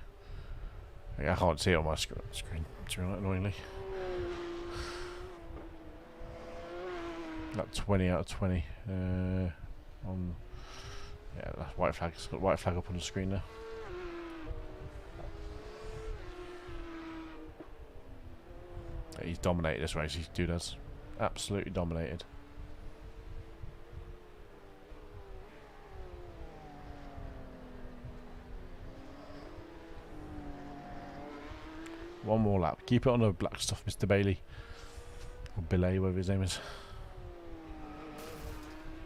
I can't see it on my screen, annoyingly. Lap 20 out of 20 on, yeah, that's white flag. It's got white flag up on the screen there. Yeah, he's dominated this race, this dude has. Absolutely dominated. One more lap. Keep it on the black stuff, Mr. Bailey. Or Billet, whatever his name is.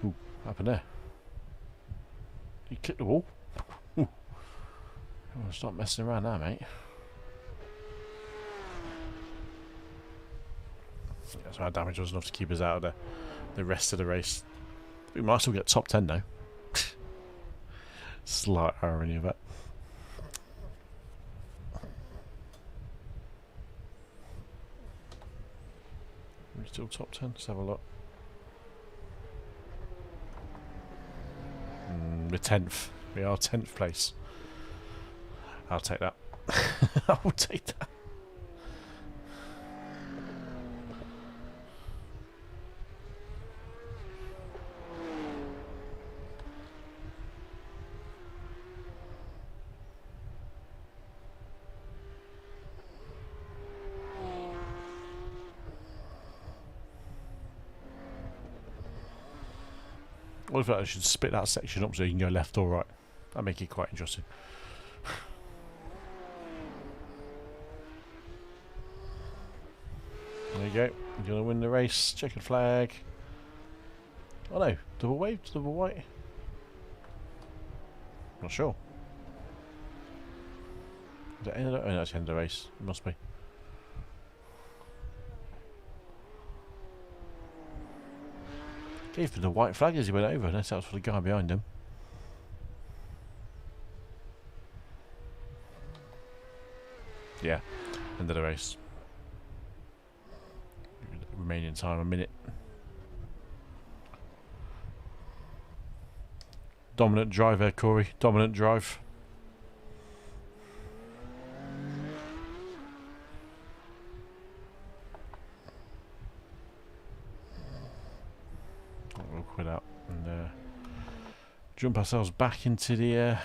Ooh, what happened there? He clipped the wall. Ooh. Stop messing around now, mate. Yeah, so our damage was enough to keep us out of the rest of the race. We might still get top 10 though. Slight irony of that. We're still top 10. Let's have a look. We're 10th. We are 10th place. I'll take that. I'll take that. What if I should split that section up so you can go left or right? That'd make it quite interesting. There you go. You're going to win the race. Checkered flag. Oh no. Double wave? Double white? Not sure. Is that end of the, oh, that's the end of the race. It must be. Gave me the white flag as he went over, unless that was for the guy behind him. Yeah, end of the race. Remaining time, a minute. Dominant drive there, Corey. Dominant drive. We'll quit out and jump ourselves back into the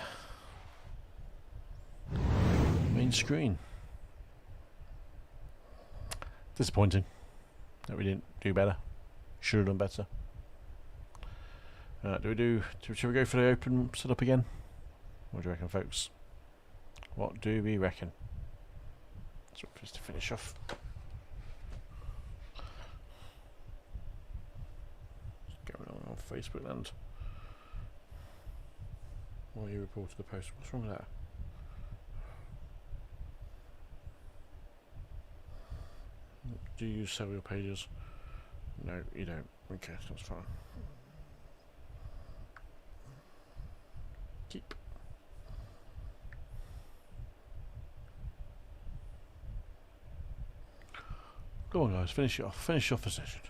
main screen. Disappointing that we didn't do better. Should have done better. Should we go for the open setup again? What do you reckon, folks? What do we reckon? So just to finish off. Going on Facebook land. Why you reported the post? What's wrong with that? Do you sell your pages? No, you don't. Okay, that's fine. Keep. Go on, guys. Finish it off. Finish off the session.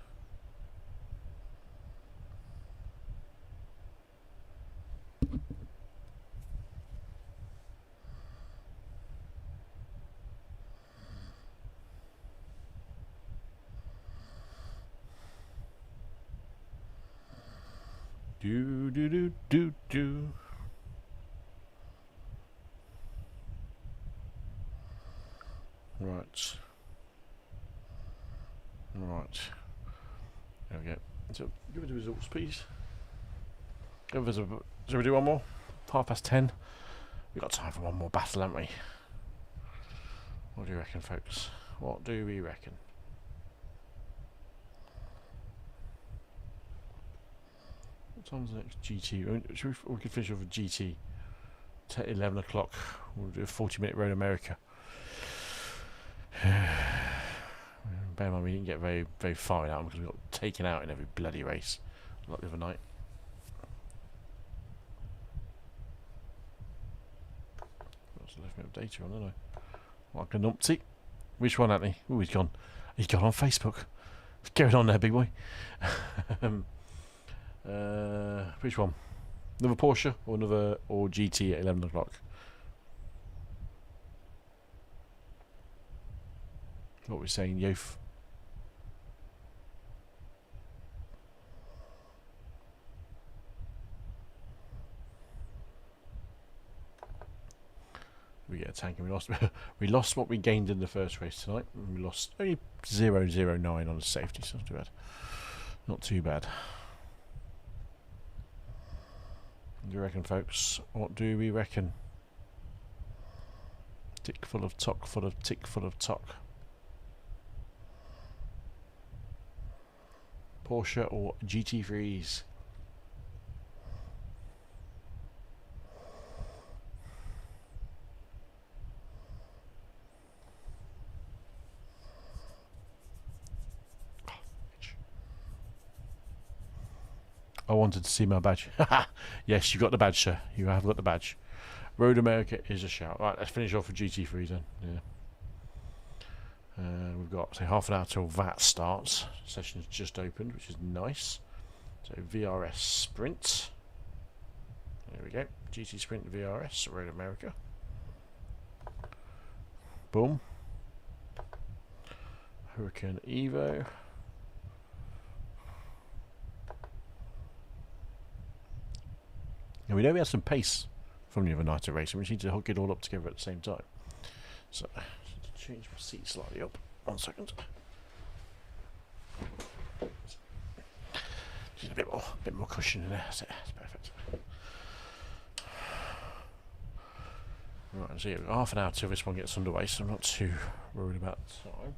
Do do do do do. Right. Right. There we go. So give me the results, please. Shall we do one more? 10:30. We've got time for one more battle, haven't we? What do you reckon, folks? What do we reckon? What time's the next GT? We could finish off with GT. 11 o'clock. We'll do a 40-minute Road America. Bear in mind we didn't get very far out because we got taken out in every bloody race, like the other night. That's left me with data on, haven't I? Like a numpty. Which one, Anthony? Oh, he's gone. He's gone on Facebook. What's going on there, big boy? Which one? Another Porsche or GT at 11 o'clock? What we're saying, Yof. We get a tank and we lost. We lost what we gained in the first race tonight. And we lost only 0.009 on the safety, so not too bad. Not too bad. What do you reckon, folks? What do we reckon? Tick full of talk, full of tick, full of talk. Porsche or GT3s? I wanted to see my badge. Yes, you got the badge, sir. You have got the badge. Road America is a shout. Right, let's finish off with GT3s then. Yeah. We've got, say, half an hour till that starts. Session's just opened, which is nice. So VRS Sprint. There we go. GT Sprint VRS, Road America. Boom. Hurricane Evo. Now we know we had some pace from the other night of racing. We just need to hook it all up together at the same time. So, change my seat slightly up. 1 second. Just a bit more cushion in there. That's it. That's perfect. Right, so yeah, half an hour till this one gets underway, so I'm not too worried about time.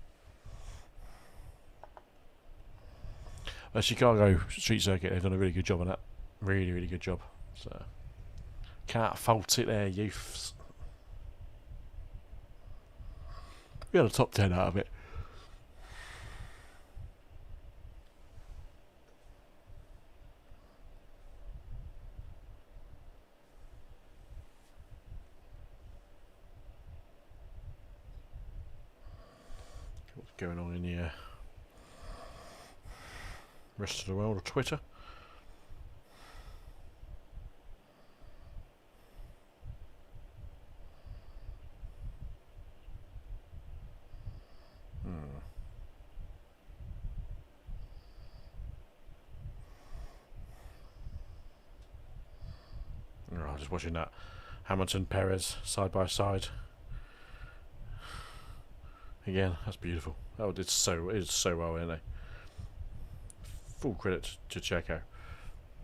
Well, Chicago Street Circuit, they've done a really good job on that. Really, really good job. So can't fault it there, youths. We had a top 10 out of it. What's going on in the rest of the world of Twitter? Just watching that Hamilton Perez side by side again. That's beautiful. Oh, it's so well, isn't it? Full credit to Checo.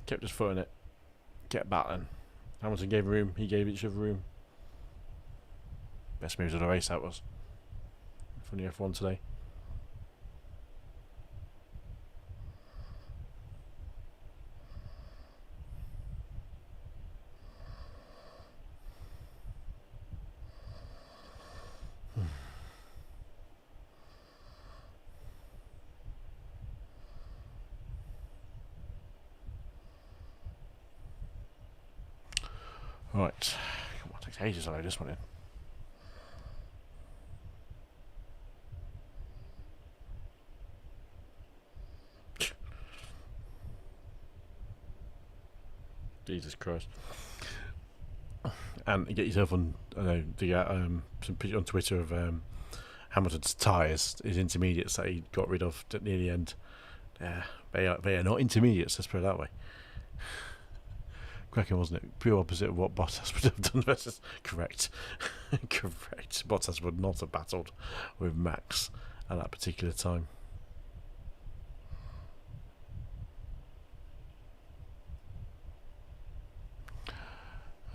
Kept his foot in it. Kept battling. Hamilton gave room. He gave each other room. Best moves of the race, that was, from the F1 today. Right. Come on, it takes ages to load this one in. Jesus Christ. And get yourself on, I know, some picture on Twitter of Hamilton's tyres, his intermediates that he got rid of near the end. Yeah, they are not intermediates, let's put it that way. Cracking, wasn't it? Pure opposite of what Bottas would have done versus... Correct. Correct. Bottas would not have battled with Max at that particular time.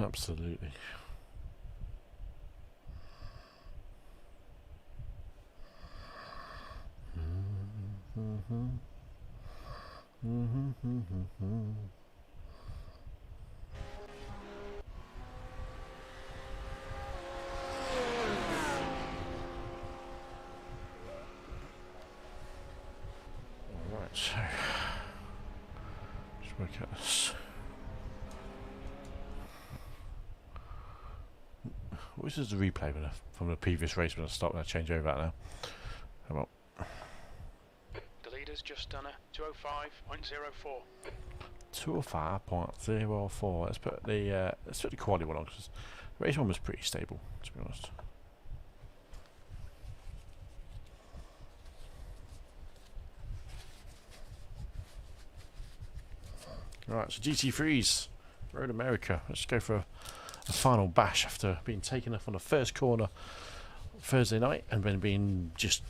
Absolutely. Alright, so just work out this. This is the replay from the previous race when I change over that now. Come on. The leader's just done a 205.04. 205.04. Let's put the quality one on because the race one was pretty stable, to be honest. Right, so GT3s, Road America. Let's go for a final bash after being taken off on the first corner Thursday night and then being just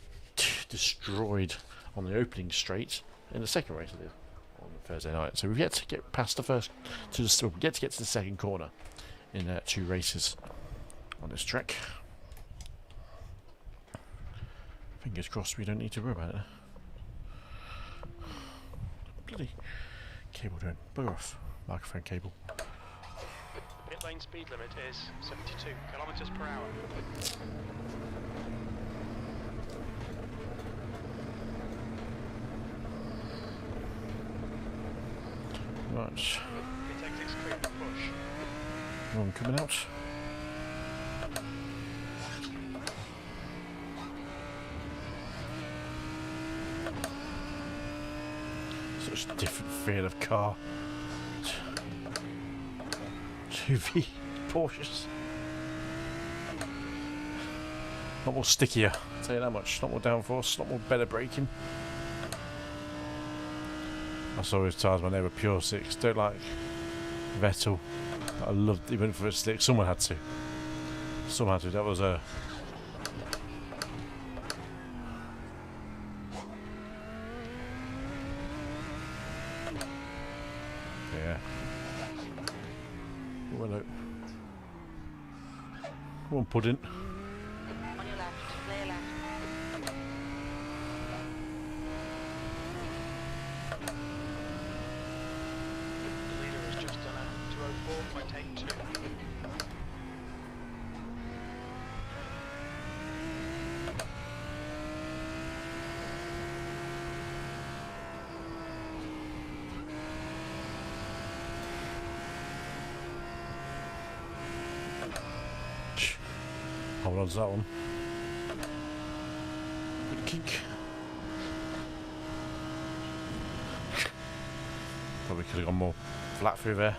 destroyed on the opening straight in the second race on the Thursday night. So we've yet to get past the first we've yet to get to the second corner in 2 races on this track. Fingers crossed we don't need to worry about it. Bloody cable doing. Bugger off. Microphone cable. Pit lane speed limit is 72 kilometers per hour. Right. Pit exit's clear to push. One coming out. Such a different feel of car. 2V Porsches. Not more stickier, I'll tell you that much. Not more downforce, not more better braking. I saw his tyres when they were pure 6. Don't like Vettel. I loved, he went for a slick. Someone had to. Someone had to. That was a... Yeah. Oh, hello. Come on, Pudding. On your left, clear left. The leader has just done a 204.82. Hold on to that one. Good kick. Probably could have gone more flat through there.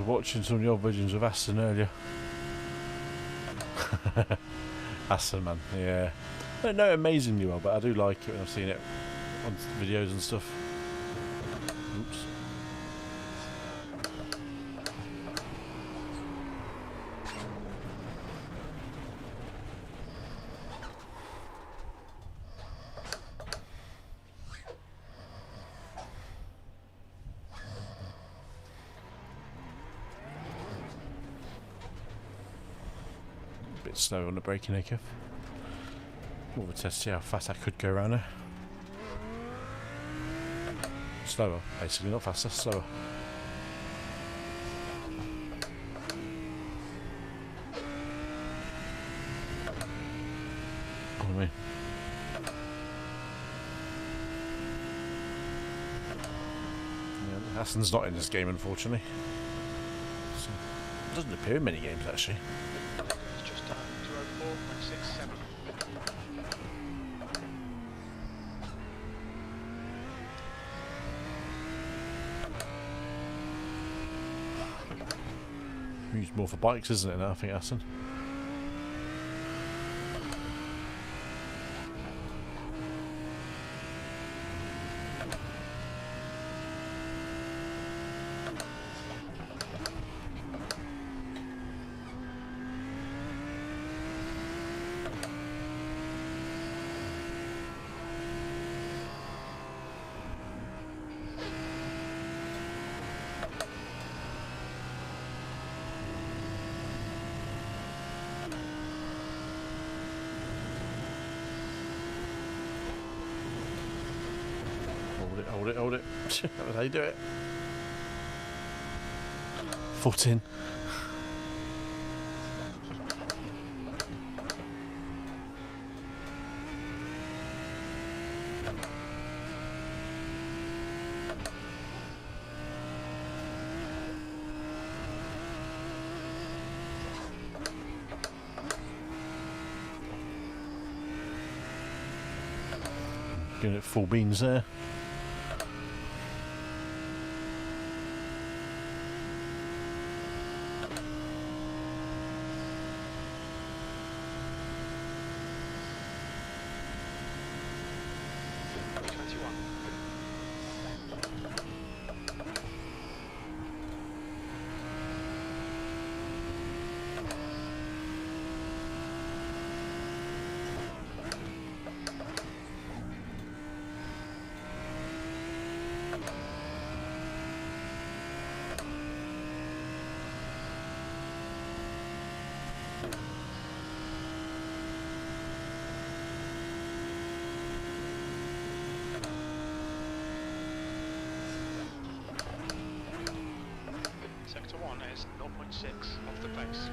Watching some of your visions of Aston earlier. Aston, man, yeah. I don't know it amazingly well, but I do like it when I've seen it on videos and stuff. Oops. bit slow on the braking there, Kev. More of a test to see how fast I could go around there. Slower, basically, not faster, slower. What do you mean? Yeah, Aston's not in this game, unfortunately. So, it doesn't appear in many games, actually. It's just 204.67. Used more for bikes, isn't it now, I think, Aston? Hold it. That was how you do it. Foot in. Giving it full beans there. Sector 1 is 0.6 off the pace.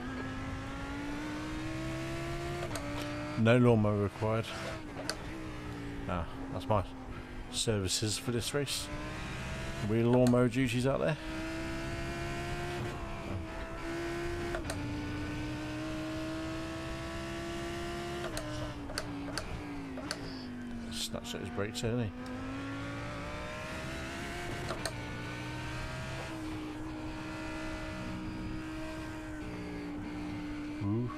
No lawnmower required. Nah, that's my services for this race. Real lawnmower duties out there. Snatched at his brakes there, didn't he? Ooh.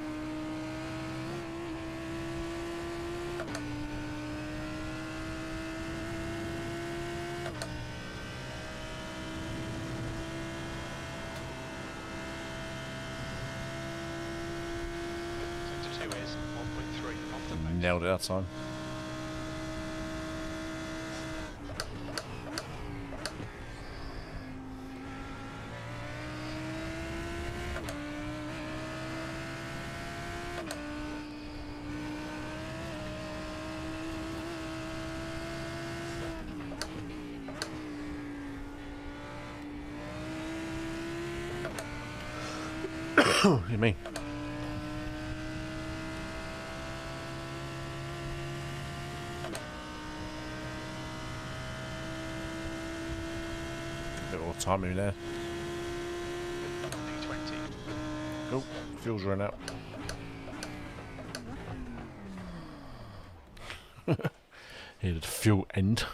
Sector 2 is 1.3 off the pace. Nailed it that time. What do you mean? A bit more timing there. P20. Oh, fuel's run out. Here the fuel end.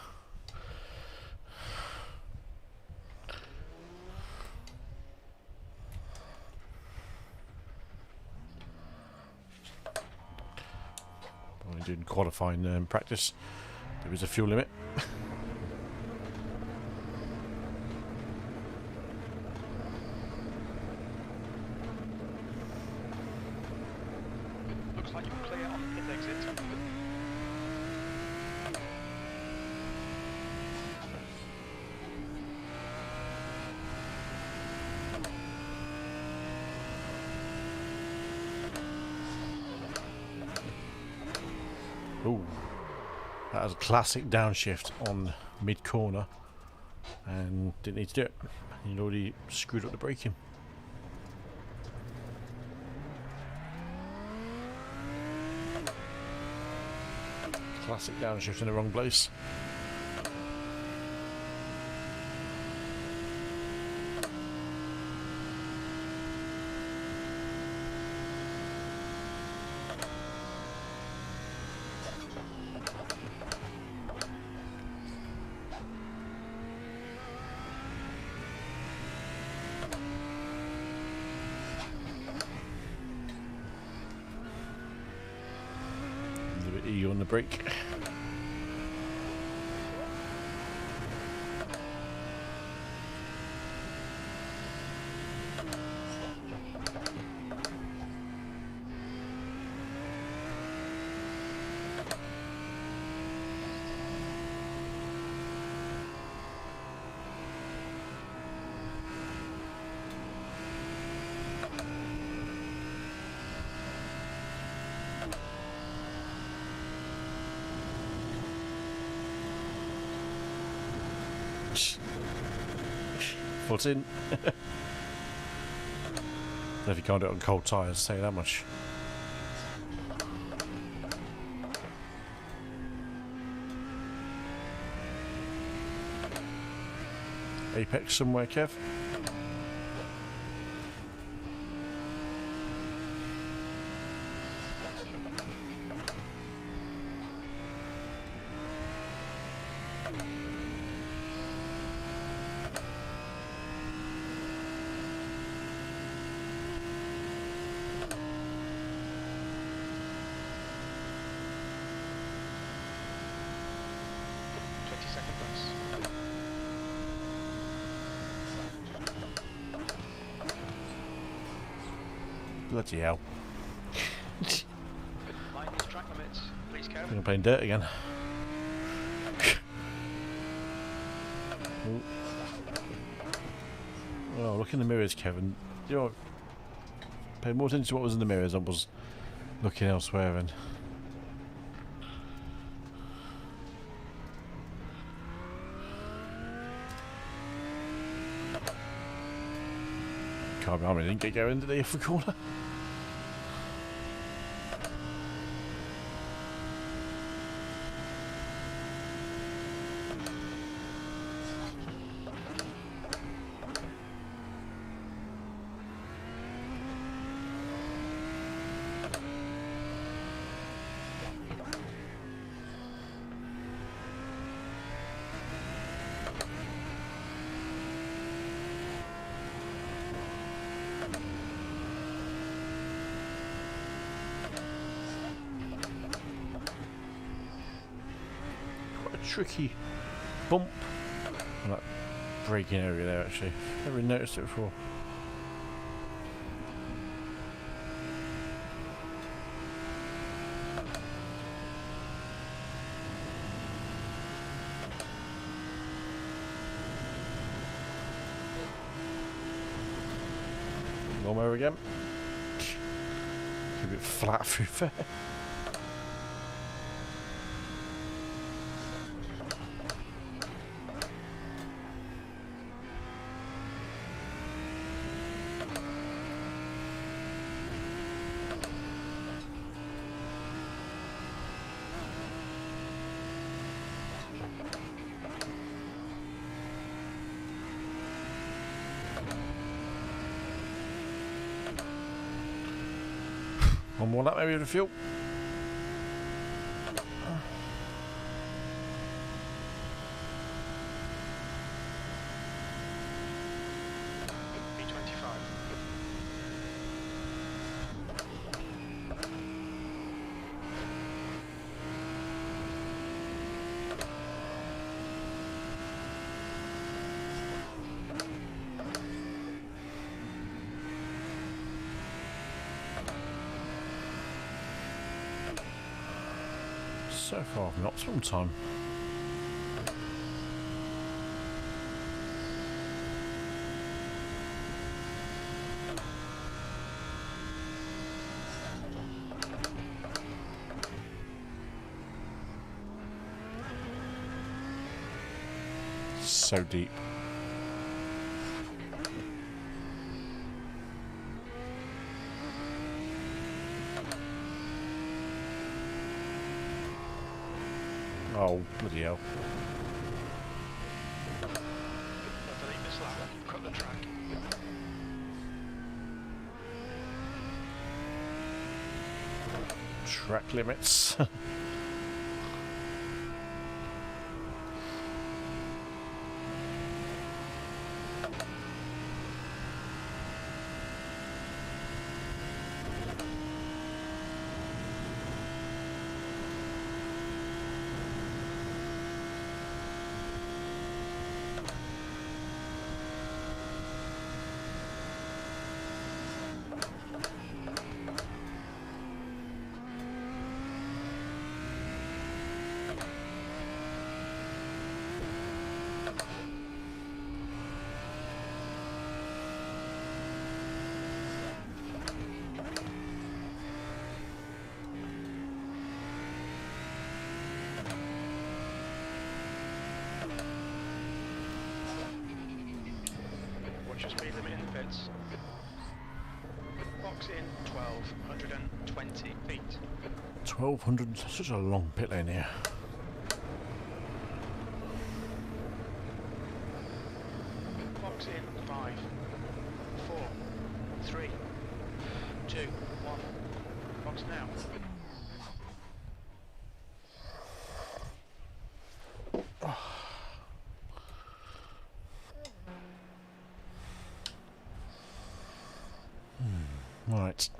Doing qualifying practice, there is a fuel limit. Looks like you're clear on the pit exit. Ooh, that was a classic downshift on mid corner, and didn't need to do it. He'd already screwed up the braking. Classic downshift in the wrong place. E on the brake. Foot in. If you can't do it on cold tyres, say that much. Apex somewhere, Kev. Bloody hell. Mind these track limits, please, I Kev. think I'm playing dirt again. Oh, look in the mirrors, Kevin. You know, pay more attention to what was in the mirrors than was looking elsewhere. And can't be harming, didn't get going into the upper corner. Tricky bump on that braking area there, actually. Never noticed it before. One more again. A bit flat through there. One more lap maybe with the fuel. B25. So far from optimum time. so deep. Oh, bloody hell. Delete this lap, cut the track. Track limits. Watch your speed limit in the pits. Box in 1220 feet. 1200, such a long pit lane here. Box in 5, 4, 3, 2, 1. Box now. Right.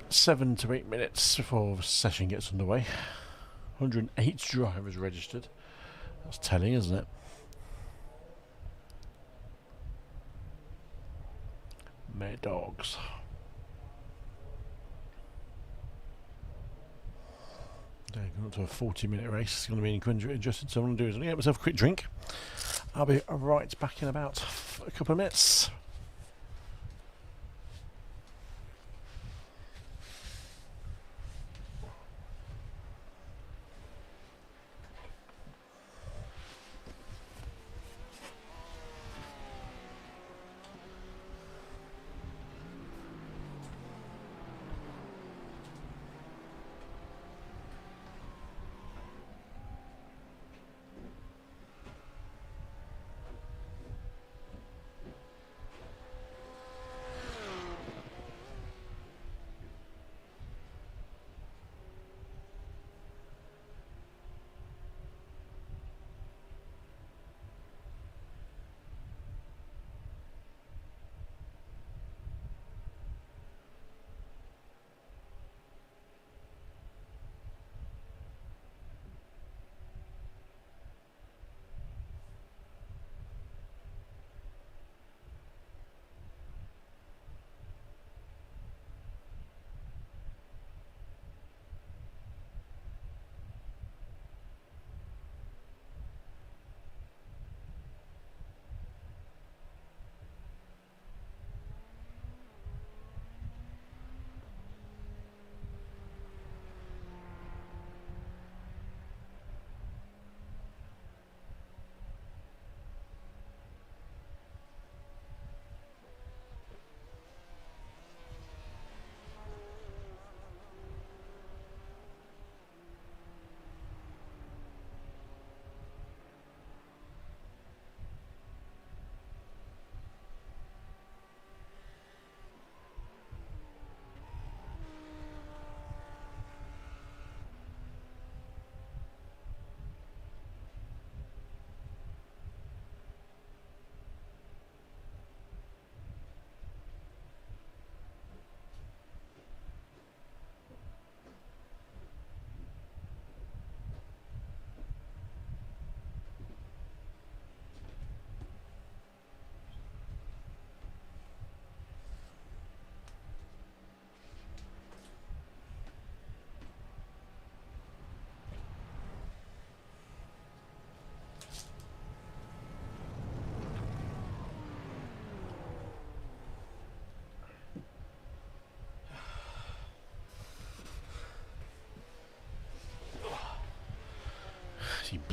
Seven to 8 minutes before the session gets underway. 108 drivers registered. That's telling, isn't it? Mad dogs. Going up to a 40-minute race. It's going to be interesting. So what I'm going to do is I'm going to get myself a quick drink. I'll be right back in about a couple of minutes.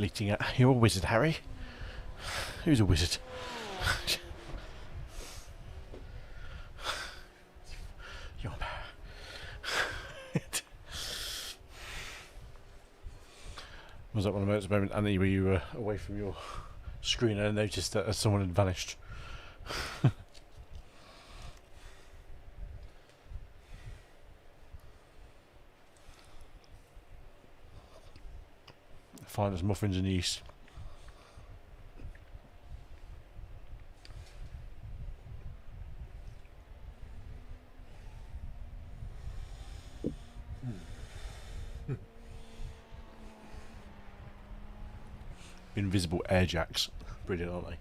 bleating at. You're a wizard, Harry. Who's a wizard? You're Was that one of those moments, Annie, where you were away from your screen and noticed that someone had vanished? Fine as muffins in the east. Invisible air jacks. Brilliant, aren't they?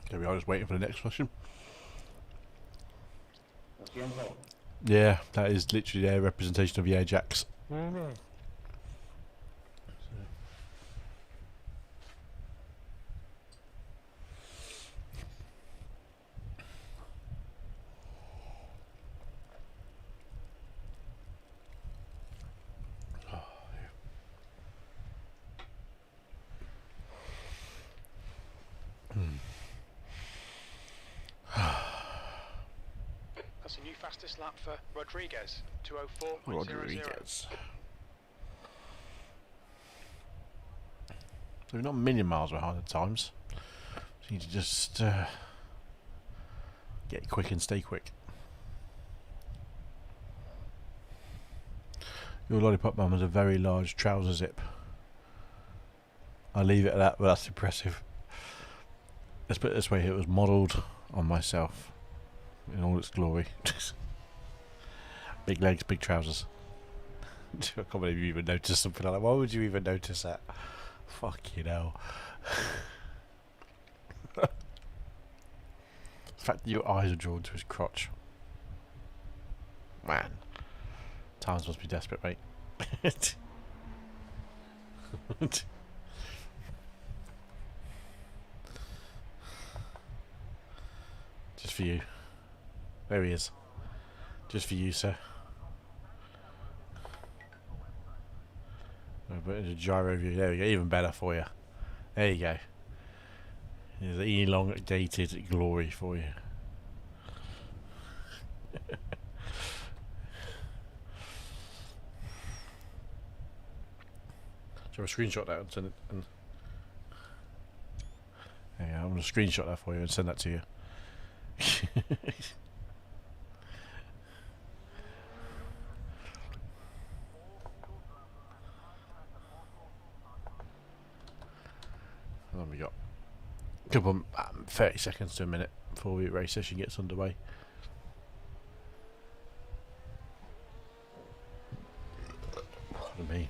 There we are, just waiting for the next question. Yeah, that is literally their representation of the air jacks. That's a new fastest lap for Rodriguez, 2:04.00. Rodriguez. So we're not a million miles behind at times. So you need to just get quick and stay quick. Your lollipop mum has a very large trouser zip. I'll leave it at that, but that's impressive. Let's put it this way, it was modelled on myself in all its glory. Big legs, big trousers. I can't believe you even noticed something like that. Why would you even notice that? Fucking hell. The fact that your eyes are drawn to his crotch. Man. Times must be desperate, mate. Just for you. There he is. Just for you, sir. I'll put it in a gyro view. There we go. Even better for you. There you go. There's an elongated glory for you. So I screenshot that and send it. And there you go. I'm going to screenshot that for you and send that to you. What have we got? Couple 30 seconds to a minute before the race session gets underway. Pardon me.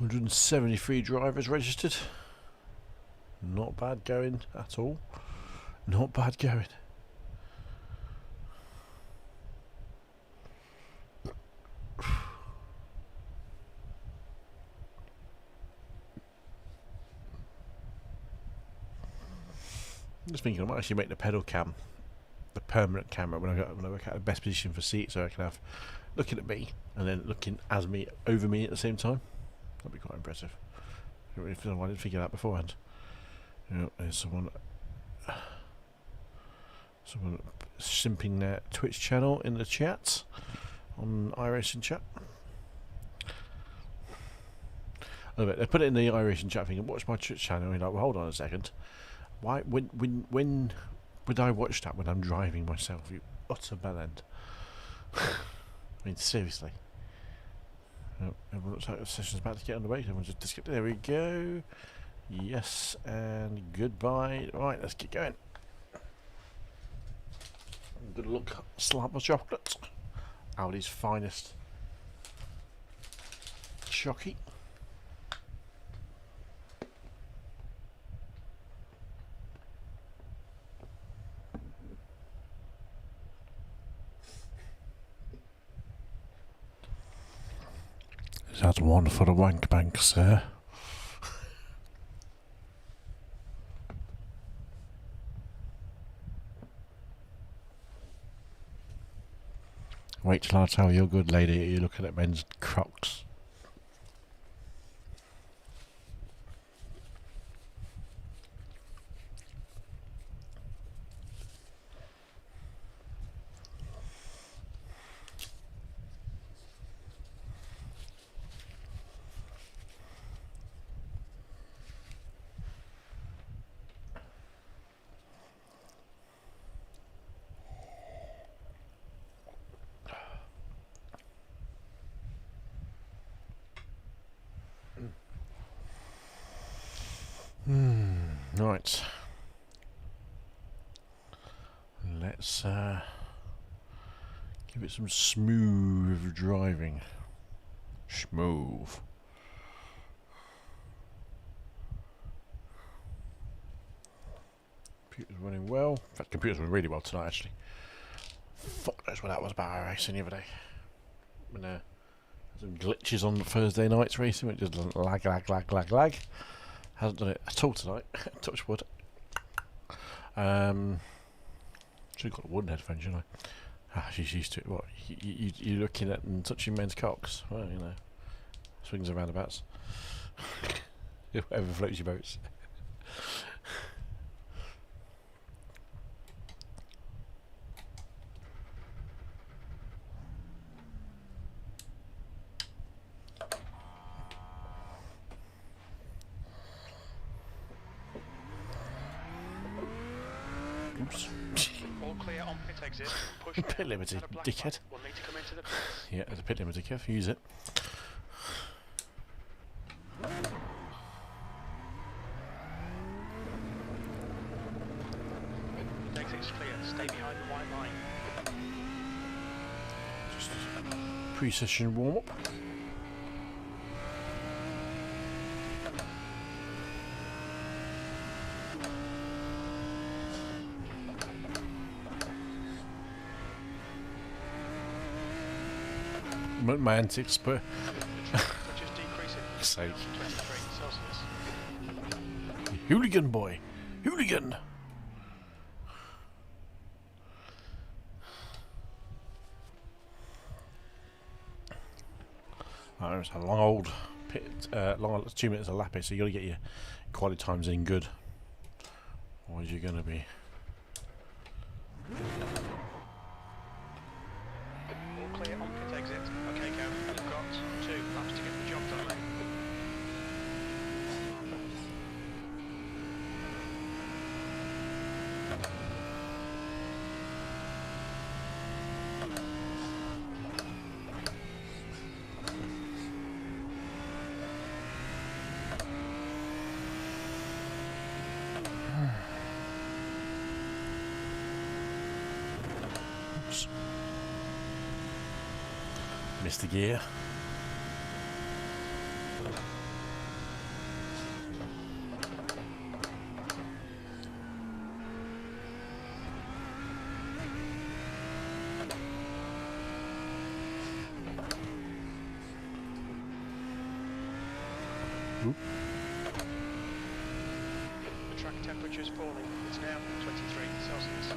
$173 drivers registered. Not bad going at all. Not bad going. I'm just thinking I might actually make the pedal cam the permanent camera when I work out the best position for seat, so I can have looking at me and then looking as me over me at the same time. That'd be quite impressive. I didn't figure that beforehand. You know, there's someone simping their Twitch channel in the chat on iRacing chat. Oh, they put it in the iRacing chat thinking, watch my Twitch channel. And you're like, well, hold on a second. Why? When would I watch that when I'm driving myself? You utter bellend. I mean, seriously. Oh, everyone looks like the session's about to get underway. Everyone's just disconnected. There we go. Yes, and goodbye. Right, let's get going. Good luck, slab of chocolate. Audi's finest chocky. That's one for the wank bank, sir. Wait till I tell your good lady you're looking at men's Crocs. Right. Let's give it some smooth driving. Smooth. Computer's running well. In fact, computer's running really well tonight, actually. Fuck knows what that was about iRacing the other day. When some glitches on Thursday night's racing, it just lag. Hasn't done it at all tonight. Touch wood. Should have got the wooden headphones, shouldn't I? Ah, she's used to it. What? You're looking at and touching men's cocks? Well, you know. Swings and roundabouts. Whatever floats your boats. Oops. All clear on pit exit. Push Pit down, limited, and a black dickhead. flag will need to come into the pits. Yeah, there's a pit limiter, Kev. Use it. Exit's clear. Stay behind the white line. Just a pre-session warm-up. My antics, but Which is decreasing. sake. 23 Celsius. Hooligan boy. Hooligan. There's a long old pit, long 2 minutes a lap here, so you got to get your quality times in good. Or you're going to be. All clear on pit exit. Okay, go. You've got 2 laps to get the job done. Oops. Mr. Gear. Oop. The track temperature is falling. It's now 23 Celsius.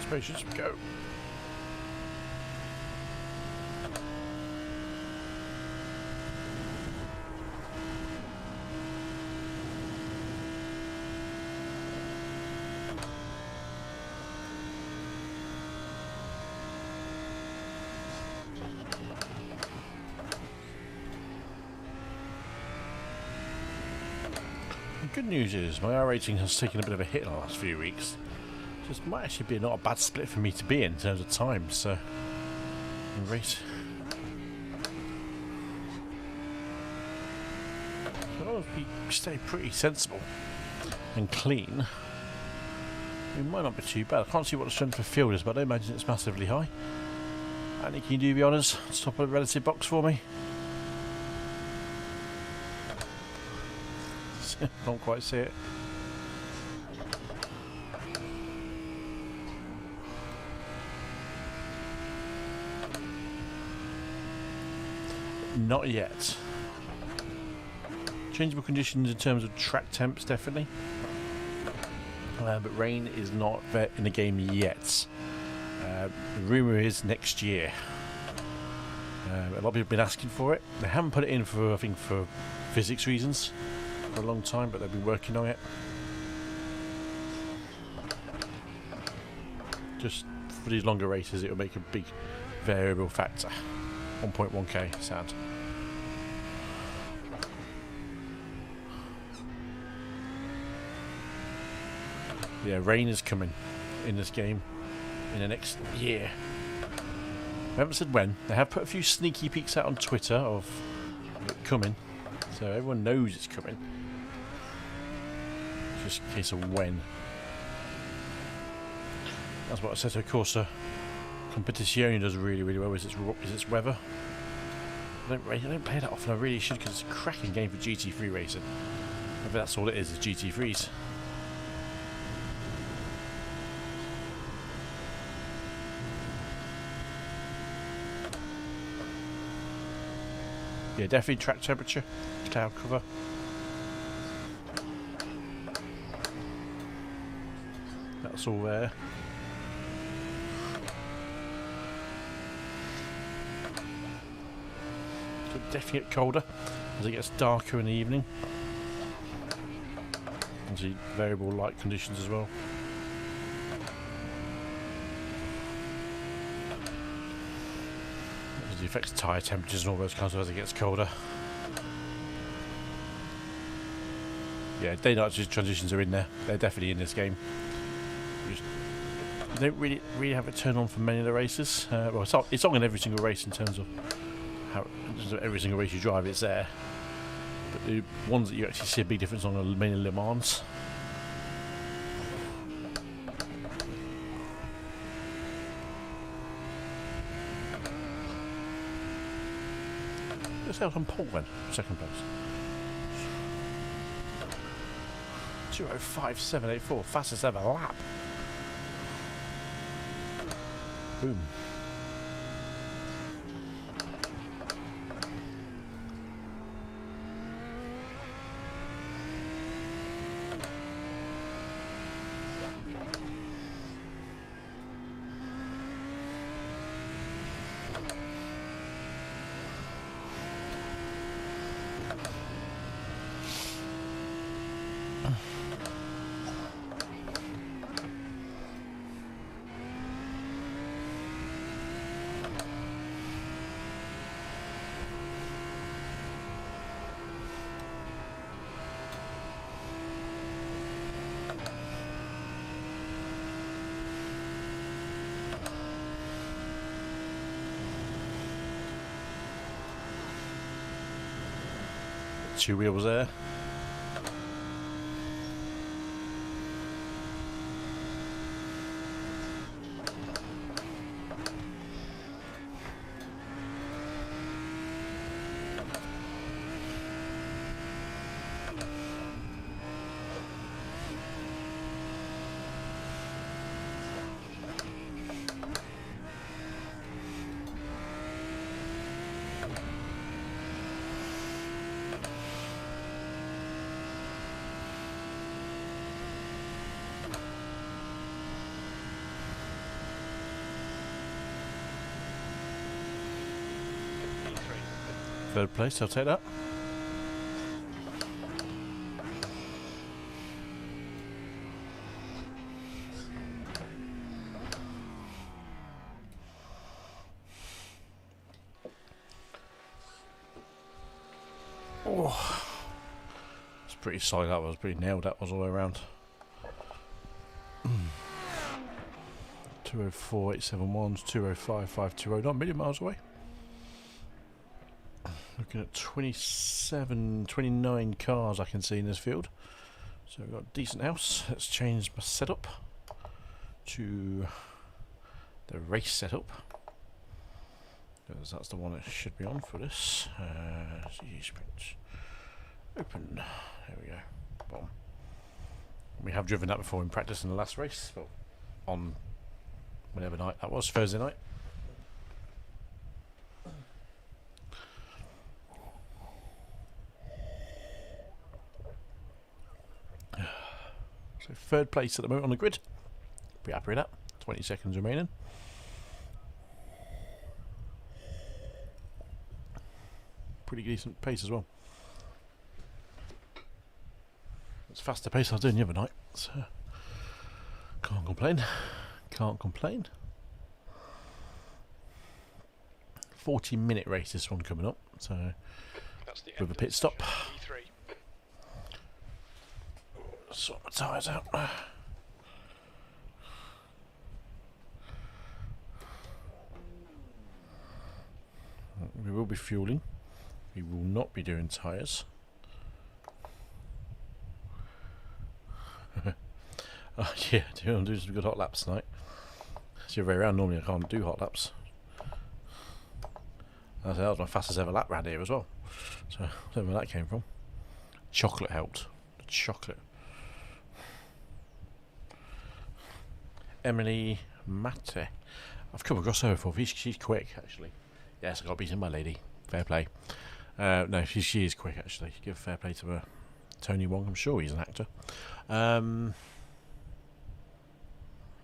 Patience, go. good news is my iRacing has taken a bit of a hit in the last few weeks. Just might actually be not a bad split for me to be in terms of time, so race. So if we stay pretty sensible and clean, it might not be too bad. I can't see what the strength of field is, but I don't imagine it's massively high. Andy, can you do the honours? Stop at the relative box for me. Can't quite see it. Not yet. Changeable conditions in terms of track temps, definitely. But rain is not in the game yet. The rumour is next year. A lot of people have been asking for it. They haven't put it in for, I think, for physics reasons for a long time, but they've been working on it. Just for these longer races, it'll make a big variable factor. 1.1k sound. Yeah, rain is coming in this game in the next year. I haven't said when. They have put a few sneaky peeks out on Twitter of it coming, so everyone knows it's coming. It's just a case of when. That's what I said to Corsair. Competizione does really, really well. Is its weather. I don't play that often. I really should, because it's a cracking game for GT3 racing. Maybe that's all it is GT3s. Yeah, definitely track temperature, cloud cover. That's all there. It'll definitely get colder as it gets darker in the evening. Obviously, variable light conditions as well. It affects tyre temperatures and all those kinds of as it gets colder. Yeah, day-night transitions are in there. They're definitely in this game. You don't really have it turned on for many of the races. Well, it's on in every single race in terms of every single race you drive, it's there. But the ones that you actually see a big difference on are mainly Le Mans. Let's out on pole then, second place. 2:05.784, fastest ever lap. Boom. Two wheels there. Third place, I'll take that. Oh, it's pretty solid. That was pretty nailed. That was all the way around. 204,871, 205,520. Not a million miles away. Looking at 29 cars I can see in this field. So we've got a decent house. Let's change my setup to the race setup, because that's the one it should be on for this. Open. There we go. Boom. We have driven that before in practice in the last race, but on whatever night that was, Thursday night. So third place at the moment on the grid. Pretty happy with that. 20 seconds remaining. Pretty decent pace as well. It's faster pace I was doing the other night, so can't complain. Can't complain. 40-minute race this one coming up, so That's the with end a of pit the stop. session, P3. Sort my tyres out. We will be fueling. We will not be doing tyres. Oh yeah, I'm doing some good hot laps tonight. It's the other way around. Normally I can't do hot laps. That was my fastest ever lap round here as well. So I don't know where that came from. Chocolate helped. The chocolate. Emily Mate. I've come across her before. She's quick actually. Yes, I got beaten by a lady. Fair play. No, she is quick actually. Give fair play to her. Tony Wong. I'm sure he's an actor.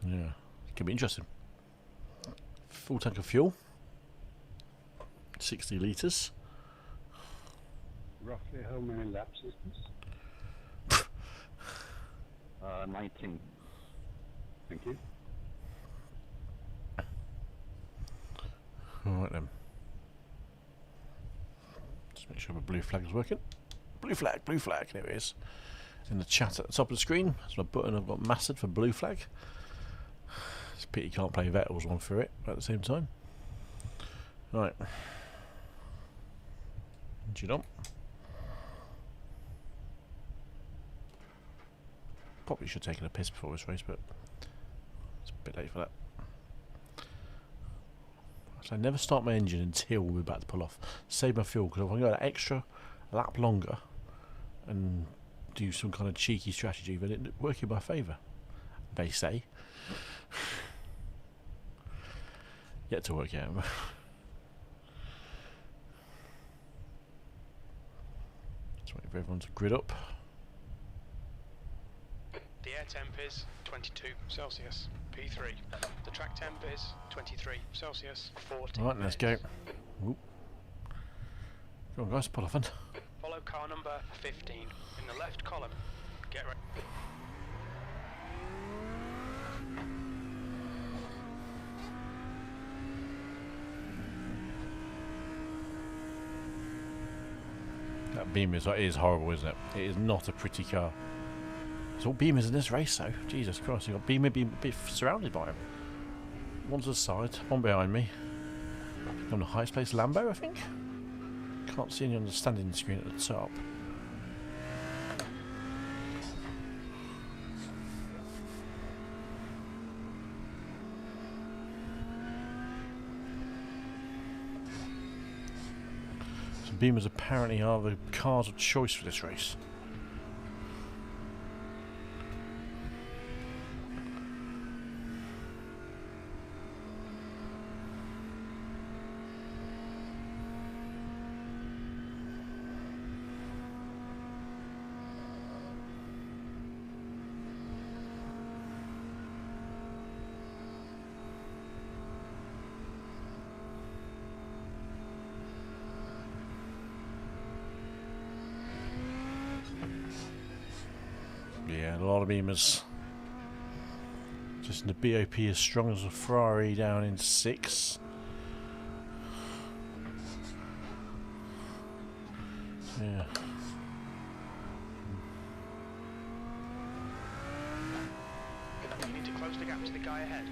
Yeah, could be interesting. Full tank of fuel. 60 litres. Roughly how many laps is this? 19. Thank you. Alright then. Just make sure the blue flag is working. Blue flag, there it is. In the chat at the top of the screen. That's my button I've got mastered for blue flag. It's a pity you can't play Vettel's one for it at the same time. Right. Jump. Probably should have taken a piss before this race, but it's a bit late for that. So I never start my engine until we're about to pull off. Save my fuel, because if I go an extra lap longer and do some kind of cheeky strategy, then it work in my favour. They say. Yet to work out. Just waiting for everyone to grid up. The air temp is 22 Celsius, P3. The track temp is 23 Celsius, 14. Right, let's go. Ooh. Go on guys, pull off then. Follow car number 15 in the left column. Get ready. That beam is horrible, isn't it? It is not a pretty car. There's all beamers in this race though. Jesus Christ, you've got beamer being surrounded by them. One to the side, one behind me. On the highest place, Lambo, I think? Can't see any on the standing screen at the top. So beamers apparently are the cars of choice for this race. Yeah, a lot of beamers. Just in the BOP as strong as a Ferrari down in 6. Yeah. gap to the guy ahead.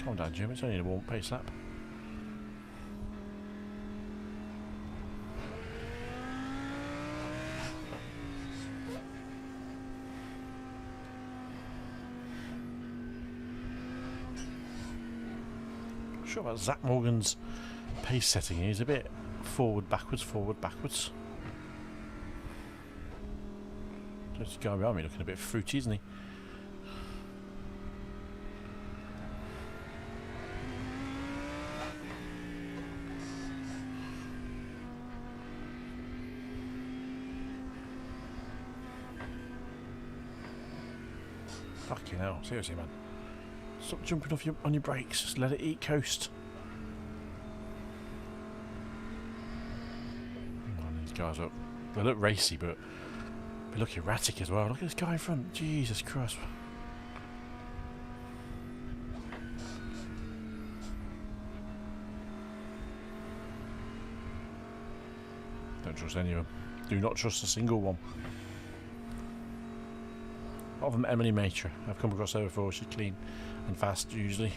Calm down, Jim. It's only a warm pace lap. Not sure about Zach Morgan's pace setting. He's a bit forward, backwards, forward, backwards. There's a guy behind me looking a bit fruity, isn't he? Fucking hell, seriously, man. Stop jumping off on your brakes, just let it eat coast. Oh, these guys look, they look racy, but they look erratic as well. Look at this guy in front, Jesus Christ. Don't trust any of them. Do not trust a single one. Apart from Emily Matra, I've come across her before. She's clean and fast usually.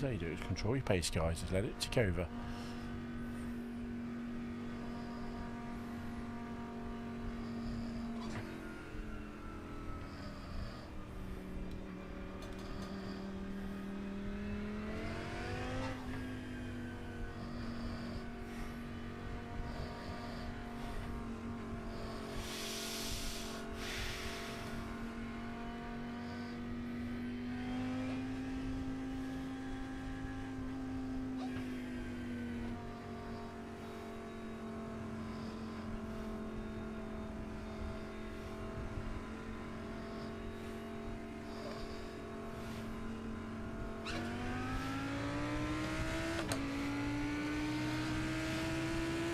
What you do is control your pace, guys. Just let it tick over.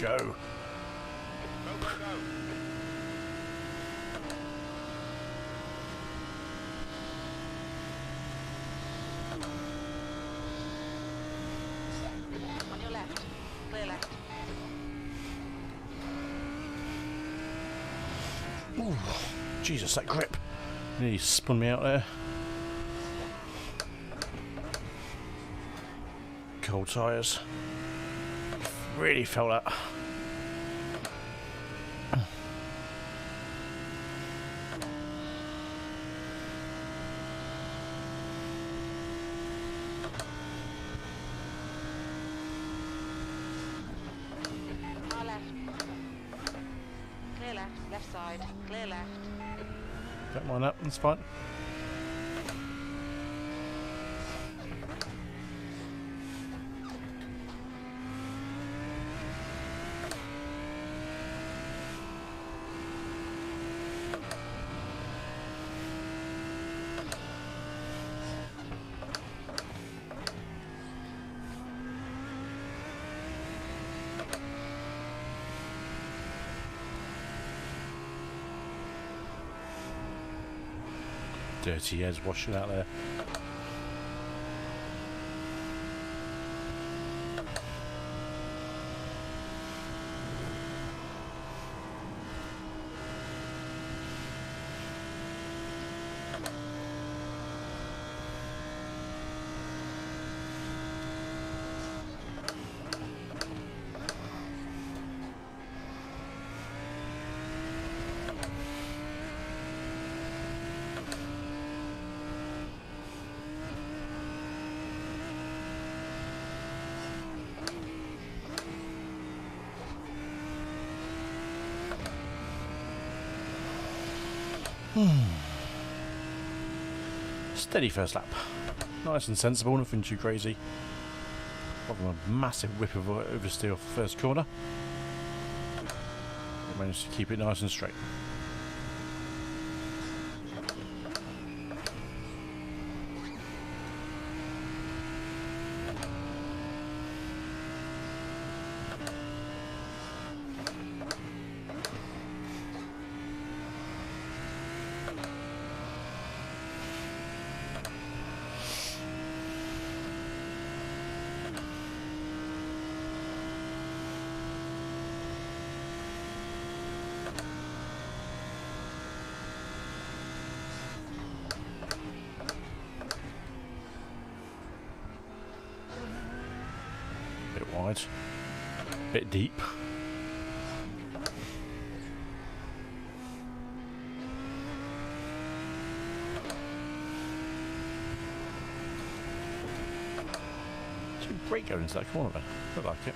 Go. Go, go, go. On your left. Clear left. Ooh, Jesus, that grip. Nearly spun me out there. Cold tyres. Really felt that. Far left. Clear left. Left side. Clear left. Don't mind that, that's fine. Dirty airs washing out there. Steady first lap. Nice and sensible, nothing too crazy. Apart from a massive whip of oversteer off the first corner. I managed to keep it nice and straight. wide. Bit deep. Brake going into that corner then. Look like it.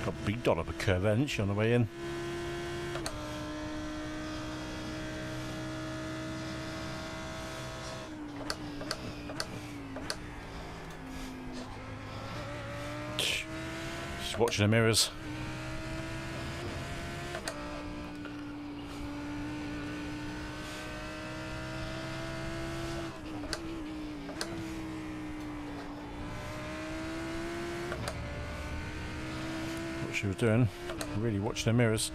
Got a big dot up a curve there, didn't she, on the way in? She's watching the mirrors. She was doing, really watching the mirrors.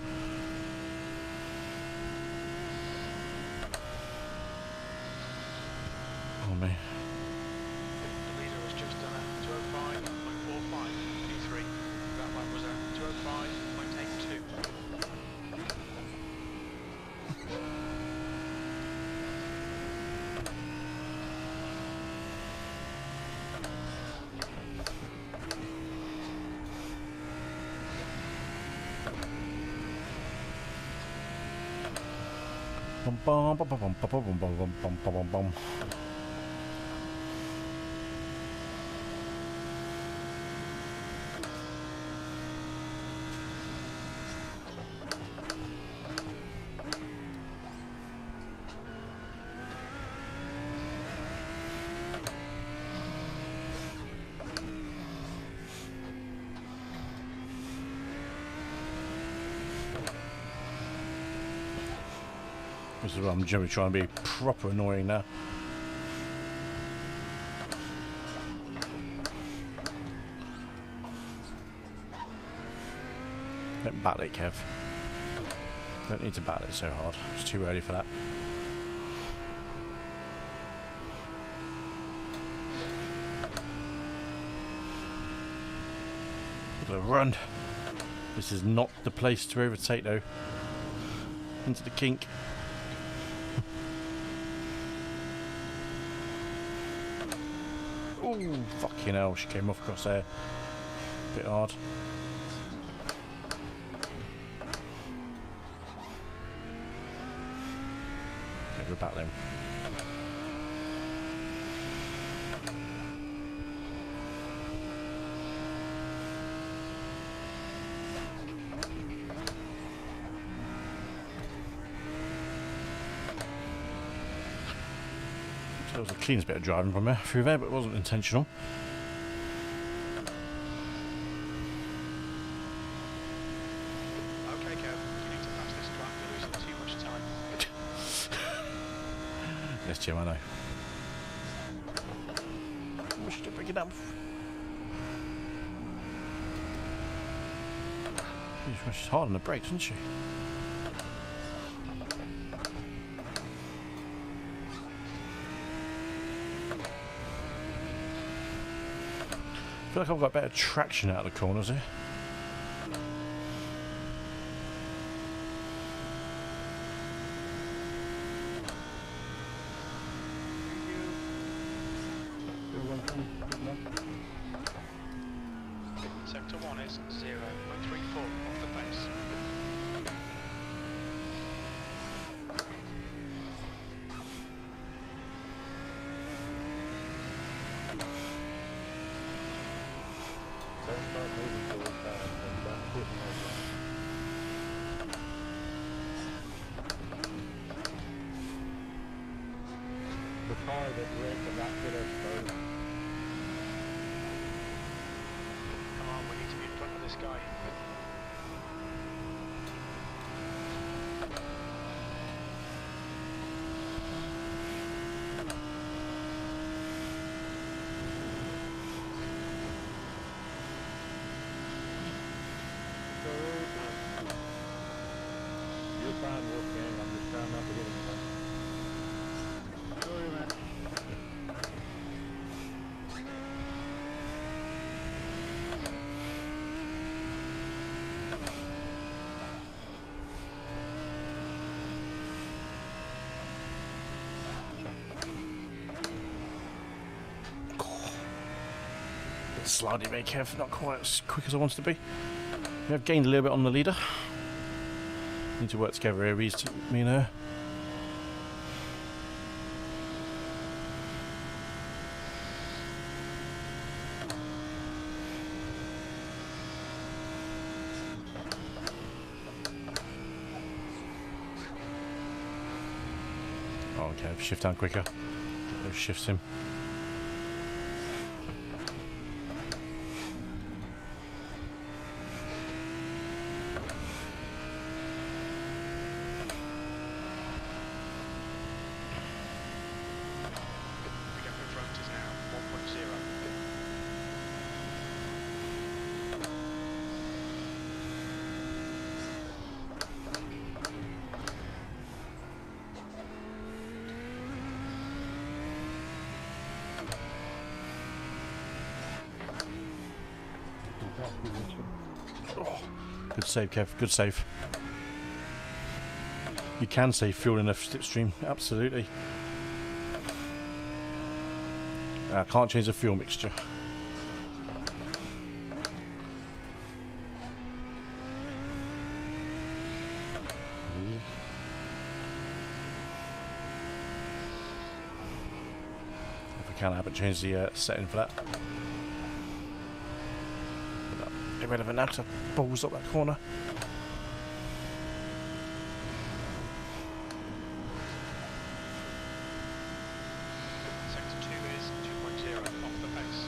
Oh me. The leader has just done a 205.45 Q3. That lap was a 205.82. Bum, bum, bum, bum, bum, bum, bum, bum, bum, bum, bum, bum. This is what I'm generally trying to be proper annoying now. Don't battle it, Kev. Don't need to battle it so hard. It's too early for that. Gotta run. This is not the place to overtake though. Into the kink. Ooh, fucking hell, she came off across there. Bit hard. Okay, we're battling. That was the cleanest bit of driving from there through there, but it wasn't intentional. Okay, Kev, you need to pass this track. You're losing too much time. Yes, Jim, I know. We should bring it up. She's hard on the brakes, isn't she? I feel like I've got better traction out of the corners here. Sector 1 is 0.34 off the pace. The car that wrecked the back of us first. Come on, we need to be in front of this guy. fine, Wolfgang. I'm just trying not to hit him. Sorry, man. Sliding very careful, not quite as quick as I wanted to be. We have gained a little bit on the leader. Need to work together here, me and her. Oh, okay, shift down quicker. Those shifts him. Oh, good save, Kev. Good save. You can save fuel in a slipstream. Absolutely. Can't change the fuel mixture. If I can, I haven't changed the setting for that. Irrelevant now to balls up that corner. Sector 2 is 2.0 off the pace.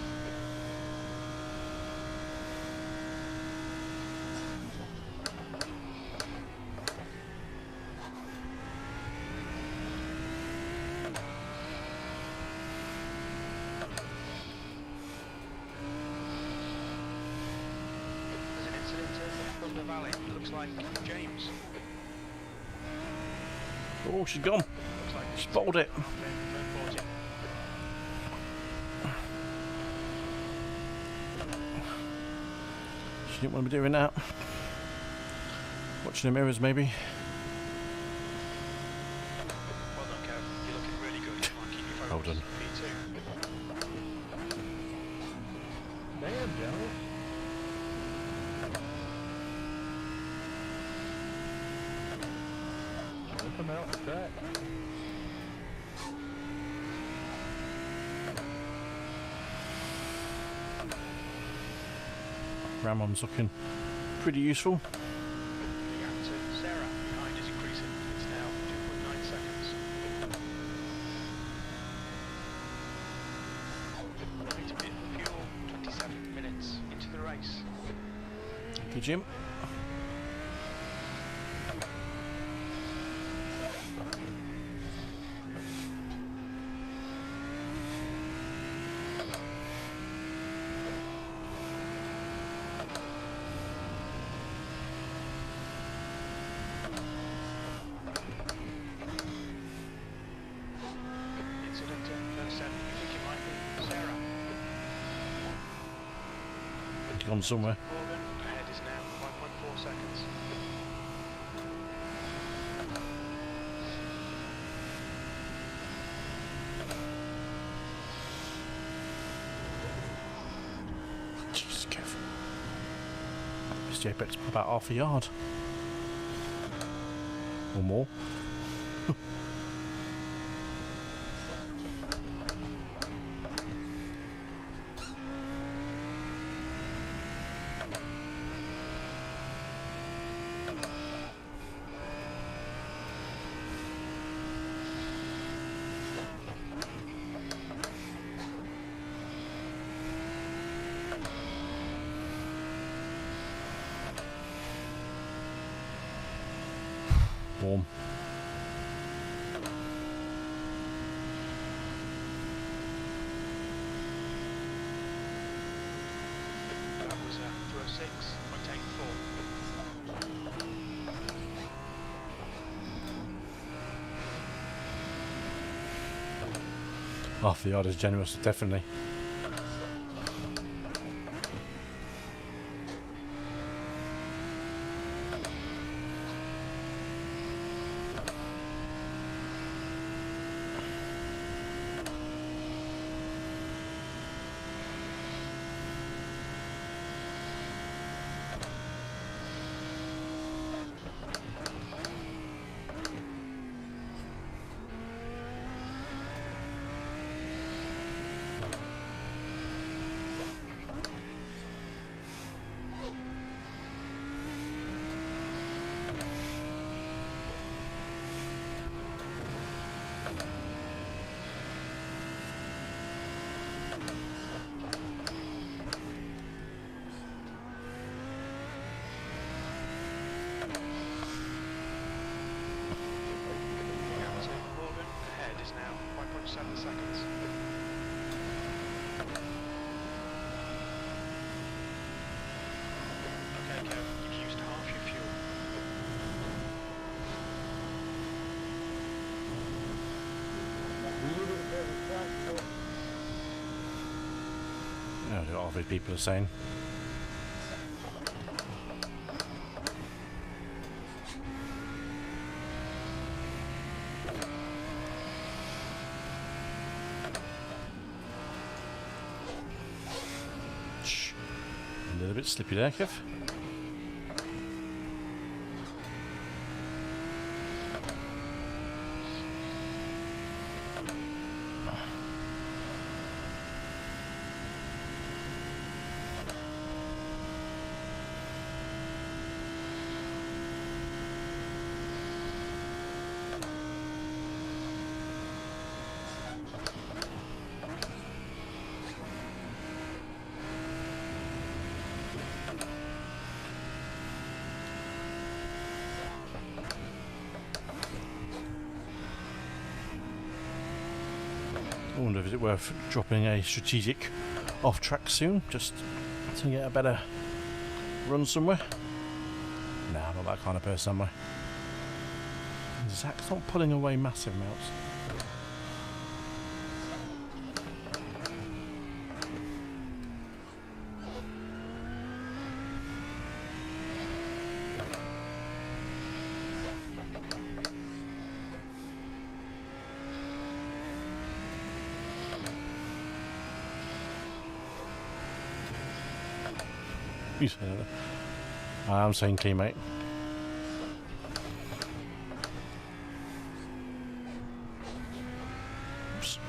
There's an incident from the valley. It looks like James. Oh, she's gone. Looks like She's bottled it. Turn 40. She didn't want to be doing that. Watching the mirrors, maybe. Well done, Kev. You're looking really good. Come on, keep your focus. Well done. P2. Damn, Joe. Don't come out the track. Ramon's looking pretty useful. The gap to Sarah behind is increasing. It's now 2.9 seconds. Going to be fuel 27 minutes into the race. Thank you, Jim. Incident at turn 7. You think it might be Sarah? It's gone somewhere. Morgan ahead is now 5.4 seconds. Jesus, Kev. This J-Pet's about half a yard. Or more. Warm. That was 206.84. Half the yard is generous, definitely. Captain Morgan, ahead is now 5.7 seconds. Okay, Kev, you've used half your fuel. You know what all these people are saying. Shh. A little bit slippy there, Kev. I wonder if it's worth dropping a strategic off track soon, just to get a better run somewhere. Nah, I'm not that kind of person, am I? Zach's not pulling away massive amounts. You say that. I'm saying clean, mate. Oops.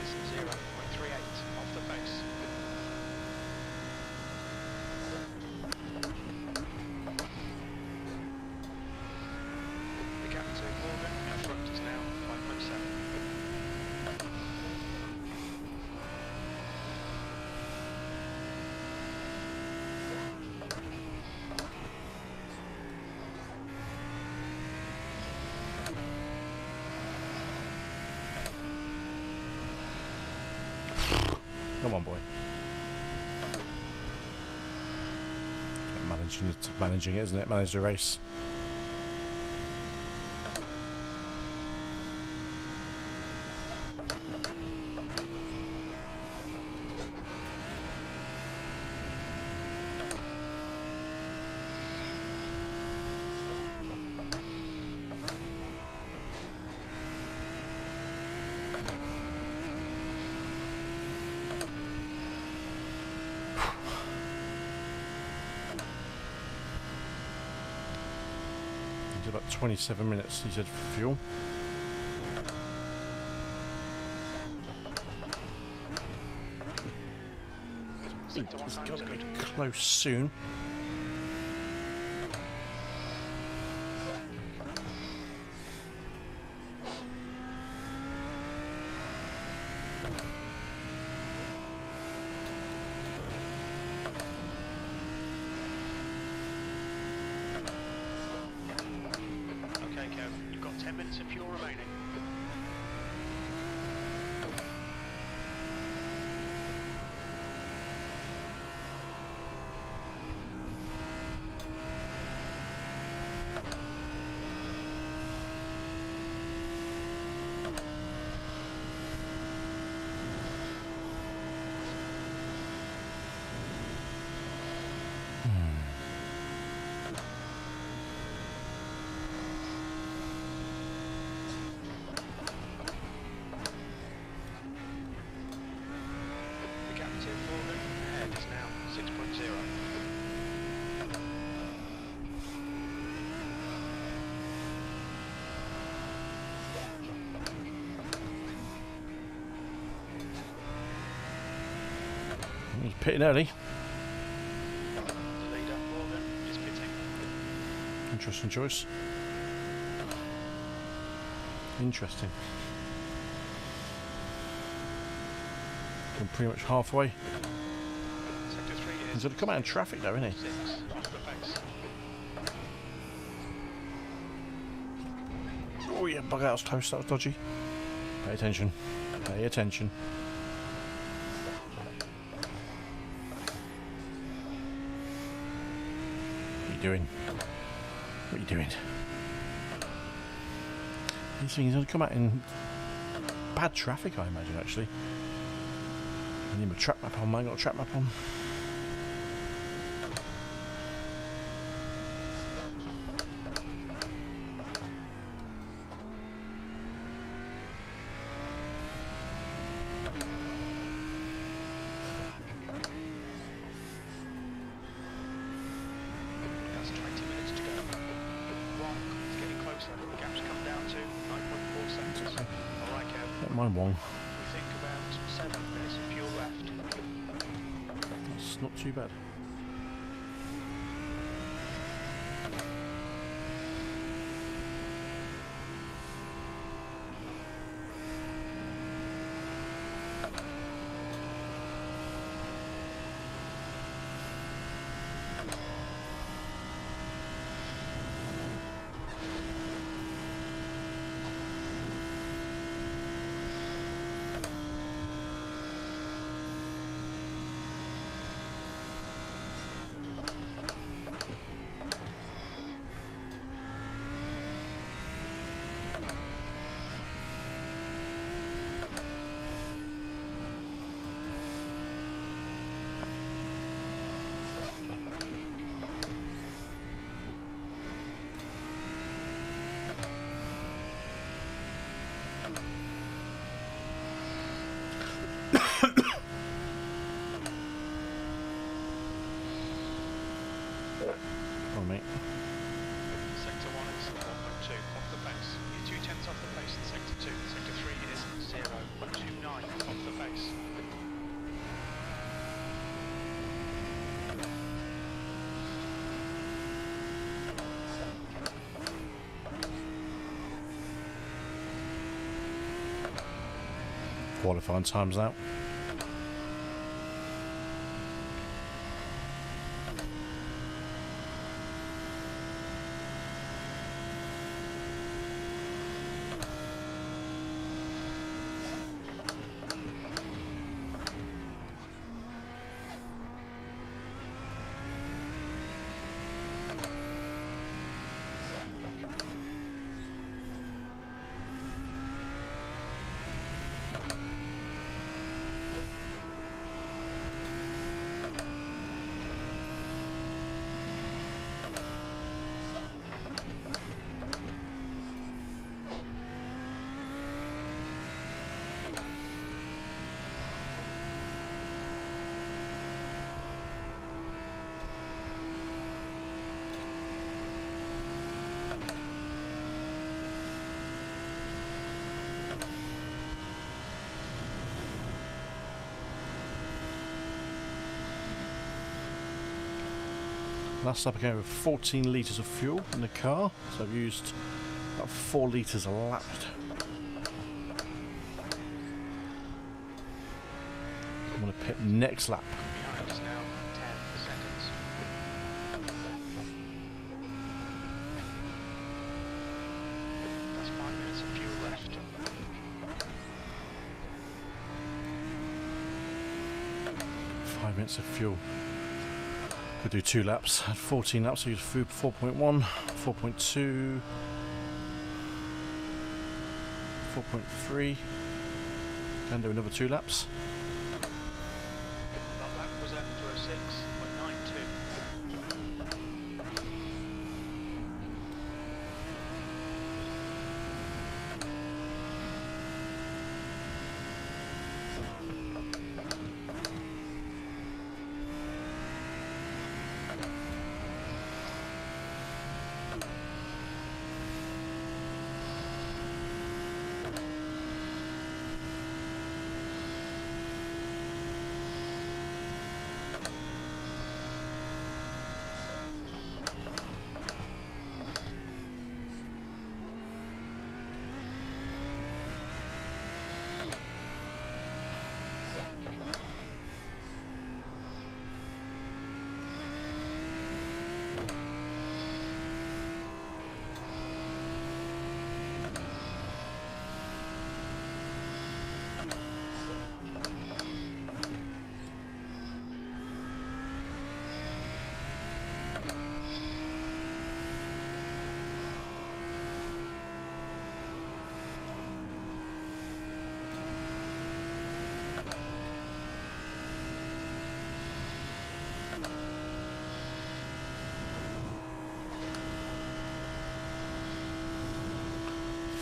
Is 0.38 off the base. The Captain Morgan, our front is now 5.7. Come on, boy. Managing it, isn't it? Manage the race. About 27 minutes, he said, for fuel. It's got to be close soon. 10 minutes of fuel remaining. The gap to Morgan ahead is now 6.0. He's pitting early. The leader, Morgan, is pitting. Interesting choice. Interesting. We're pretty much halfway. Sector 3 is He's going to come out in traffic though, isn't he? 6 off the pace. Oh yeah, bug out, that was close, that was dodgy. Pay attention. Pay attention. What are you doing? What are you doing? These things are going to come out in bad traffic, I imagine, actually. I need my track map on, I ain't got a track map on. That's 20 minutes to go. Wong is getting closer. The gap's come down to 9.4 seconds. Alright, Kev. Don't mind Wong. We think about 7 minutes of fuel left. That's not too bad. Oh mate. Sector 1 is 1.2 off the pace. You're 2/10 off the pace in Sector 2. Sector 3 is 0.29 off the pace. Qualifying times out. Last up again with 14 litres of fuel in the car, so I've used about 4 litres a lap. I'm going to pit next lap. Behind us now 10 seconds. That's fine. 5 minutes of fuel. Could do 2 laps. Had 14 laps, so use food 4.1, 4.2, 4.3. Can do another 2 laps. That lap was at 206.92.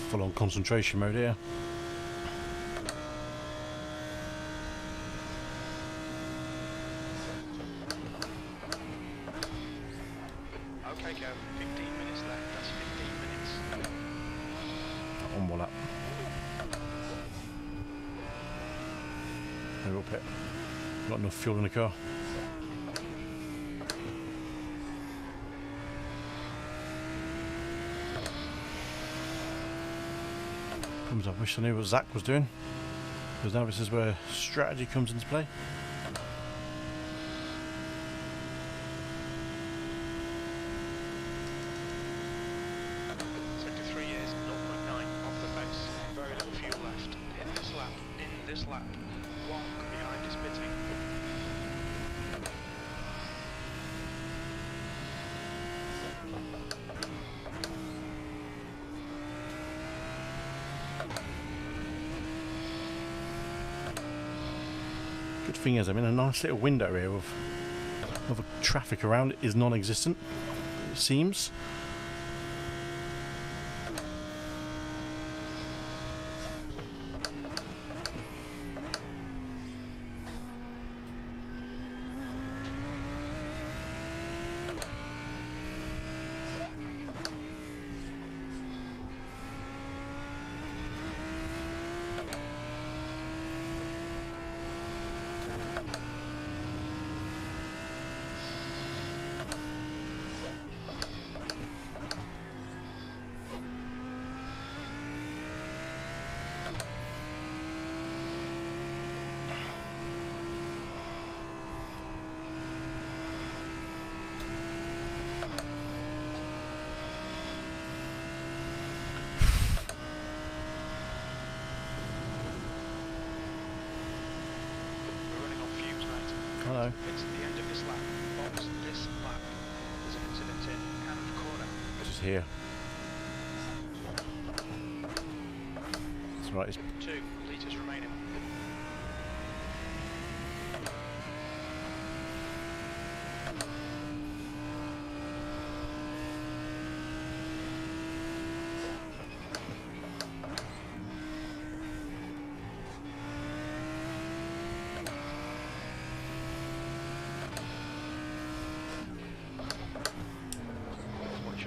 Full on concentration mode here. Okay, go. 15 minutes left. That's 15 minutes. One more lap. Maybe up it. Not enough fuel in the car. I wish I knew what Zach was doing, because now this is where strategy comes into play. Sector 3 is 0.9 off the pace. Very little fuel left. In this lap, walk behind is pitting. Good thing is I'm in a nice little window here of traffic around. It is non-existent, it seems. Hello. It's at the end of this lap. Box this lap. There's an incident in Canon corner. Just here. That's right. It's 2 litres remaining.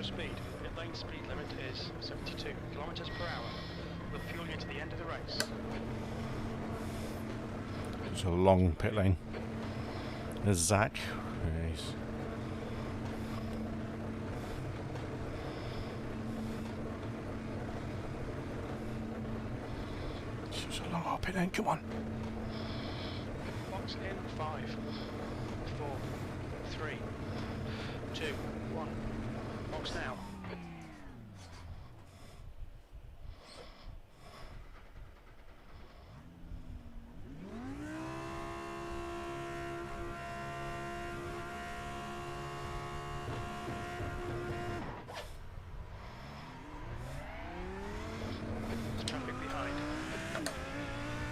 Speed. Pit lane speed limit is 72 kilometers per hour. We'll fuel you to the end of the race. it's a long pit lane. There's Zach. It's a long old pit lane. Come on. Box in 5, 4, 3, 2, 1. Box now.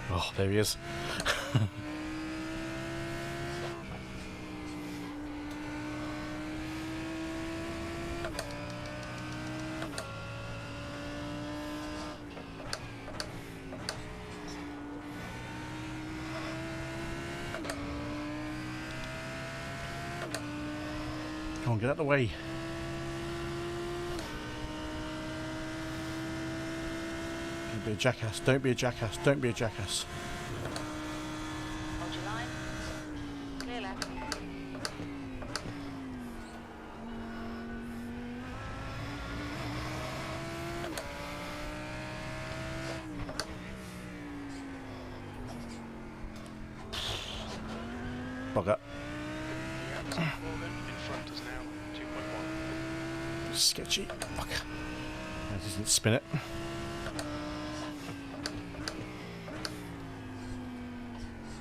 Oh, there he is. Come on, get out of the way. Don't be a jackass, don't be a jackass, don't be a jackass. Hold your line. Clear left. Bugger. Yeah, Morgan in front is now 2.1. Sketchy. Fuck. I didn't spin it.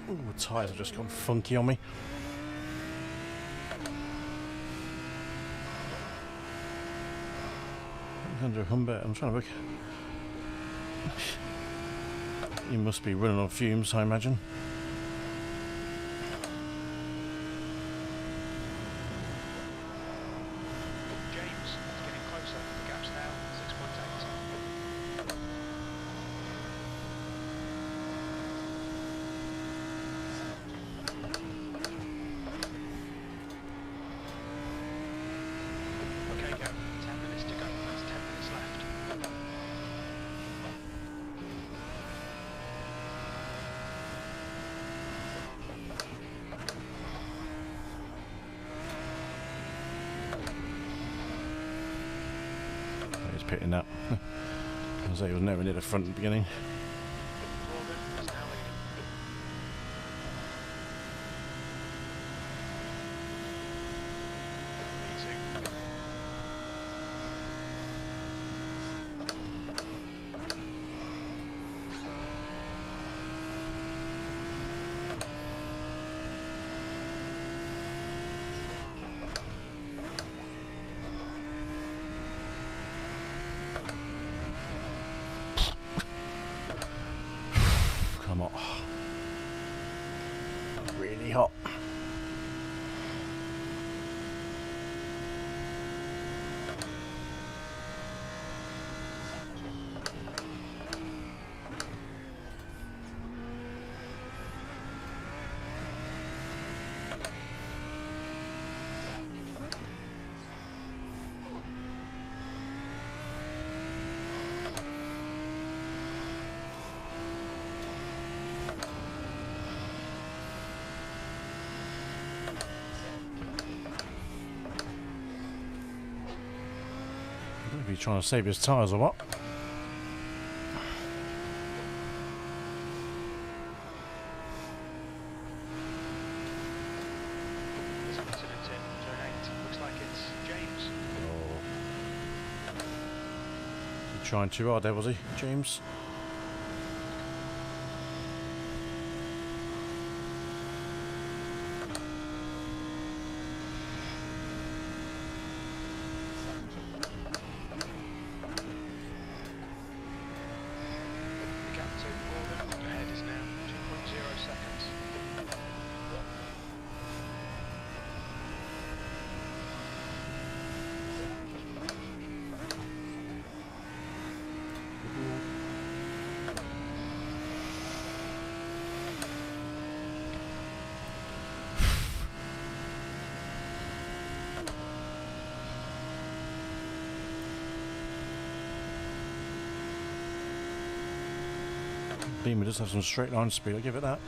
Ooh, the tyres have just gone funky on me. Under Humbert, I'm trying to look. You must be running on fumes, I imagine. James is getting closer. The gap's now 6.8. Okay, go. 10 minutes to go. That's 10 minutes left. He's pitting that. I was like, he was nowhere near the front at the beginning. Morgan is now leading. Easy. Come on. Really hot. Maybe he's trying to save his tyres or what? There's an incident in turn 8. Looks like it's James. He trying too hard there, was he, James? The gap to Morgan ahead is now 2.0 seconds. Beamer does have some straight line speed, I'll give it that.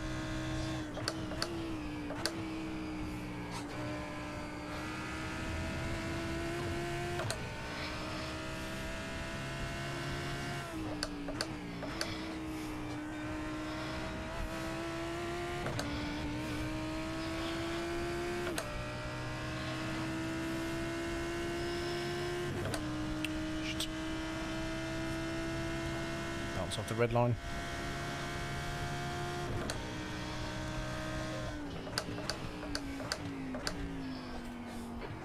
Shit. Bounce off the red line.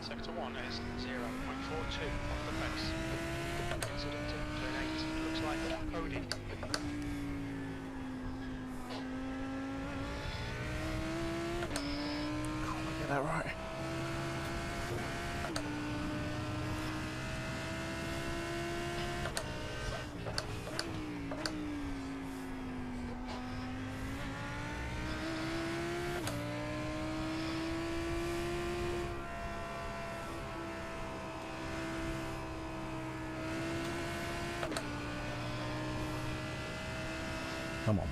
Sector 1 is 0.42 off the pace. Incident in turn 8. Looks like Cody. that right. Come on.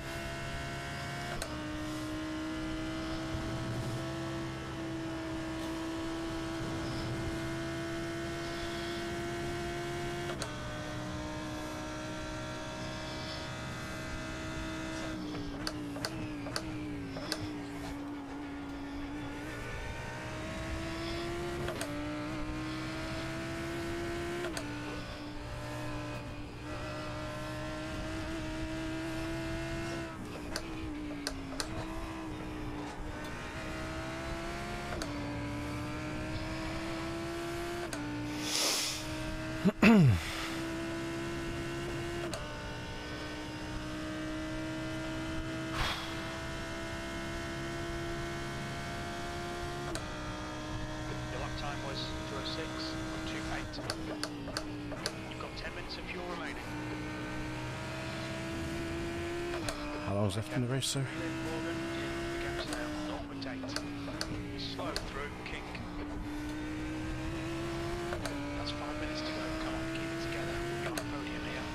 Your lap time was 2:06.28. You've got 10 minutes of fuel remaining. How long's left in the race, sir? Morgan, the gap's now 0.8. Slow through, kink. That's 5 minutes to go. Come on, keep it together. We'll be on the podium here.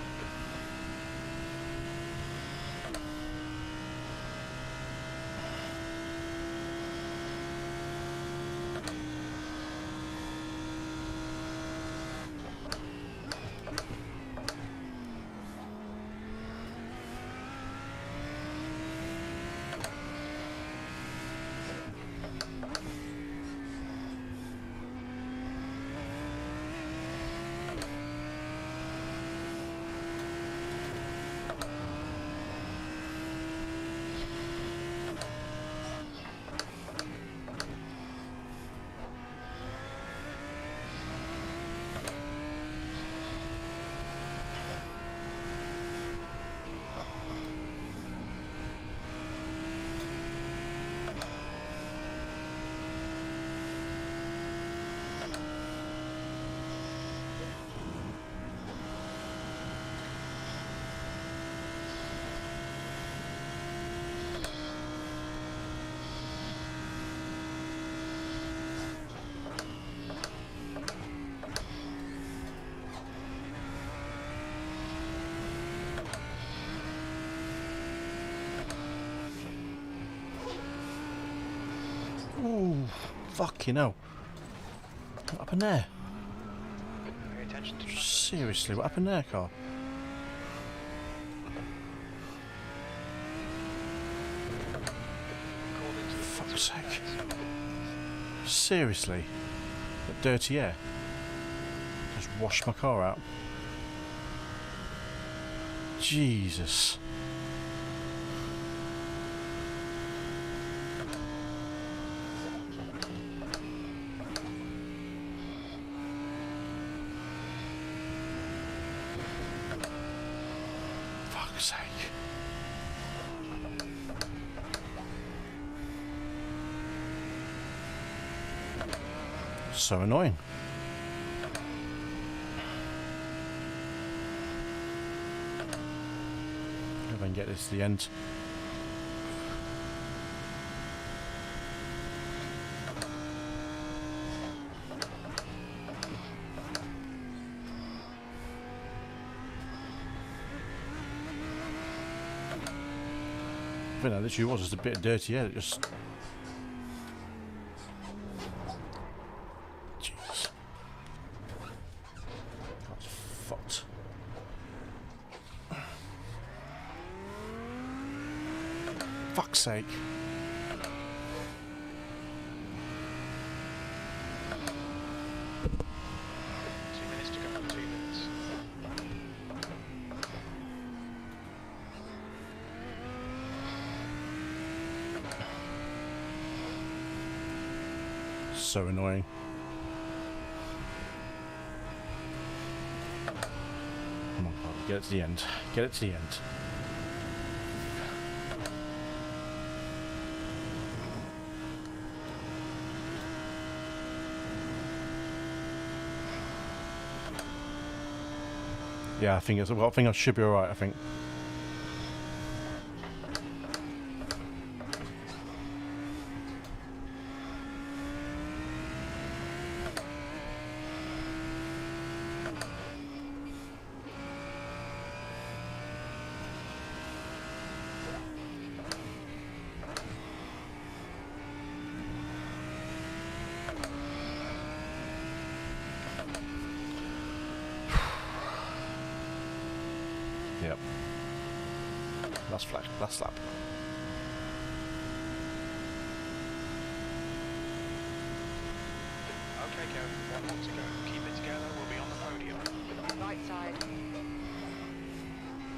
Ooh, fucking hell. What happened there? Pay attention to Seriously, what happened there, car? Fuck's sake. Seriously? That dirty air? Just washed my car out. Jesus. Fuck's sake. So annoying. If I can get this to the end. I think that literally was just a bit of dirty air that just... Jesus. That's fucked. Fuck's sake. So annoying. Come on, Bobby, get it to the end. Get it to the end. Yeah, I think I think I should be alright, I think. Yep. Last lap. Okay, Kev, one more to go. Keep it together, we'll be on the podium. Right side.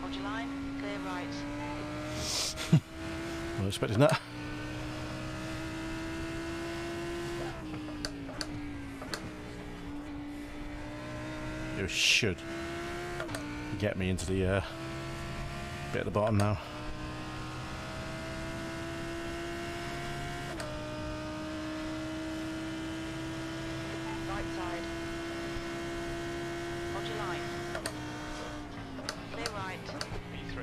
Hold your line. Clear right. I was expecting that. You should get me into the bit at the bottom now. Right side. Hold your line. Clear right. E3.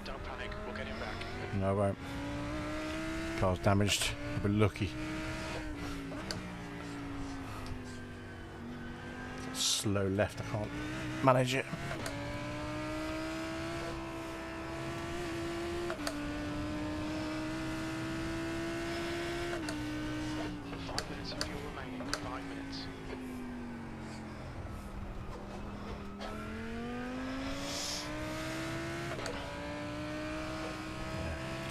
Don't panic, we'll get him back. No, I won't. Car's damaged. I'll be lucky. Slow left, I can't manage it. 5 minutes of fuel remaining. 5 minutes.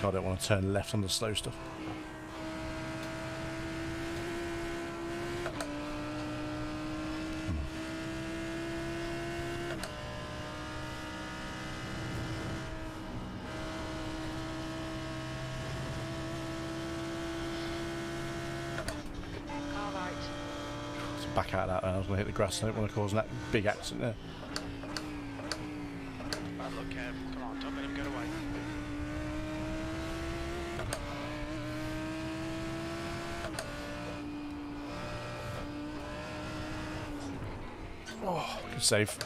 God, I don't want to turn left on the slow stuff. Car right. Back out of that, and I was going to hit the grass. I don't want to cause that big accident there. Bad luck, Kev. Come on, don't let him get away. Oh, good save.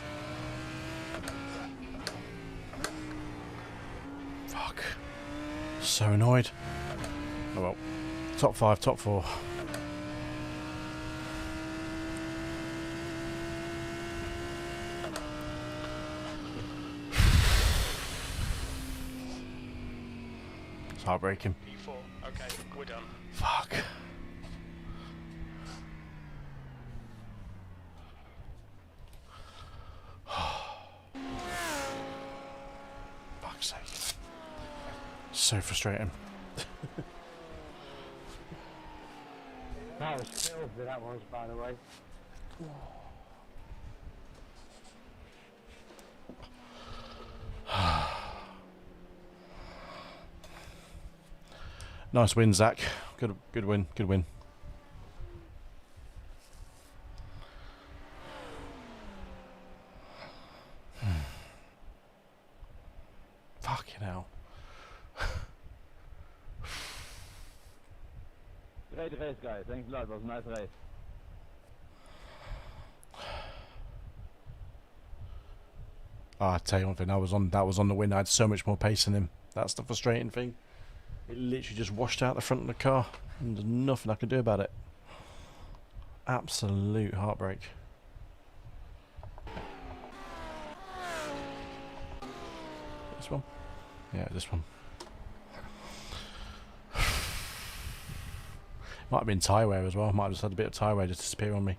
Fuck. So annoyed. Oh well. Top 5, top 4. It's heartbreaking. E4. Okay, we're done. Fuck. Fuck's sake. So frustrating. That was filthy, that was, by the way. Nice win, Zach. Good win. Good win. Fucking hell. Great race, guys. Thanks a lot. It was a nice race. Oh, I tell you one thing. That was on the win. I had so much more pace than him. That's the frustrating thing. It literally just washed out the front of the car, and there's nothing I could do about it. Absolute heartbreak. This one? Yeah, this one. Might have been tyre wear as well. Might have just had a bit of tyre wear just disappear on me.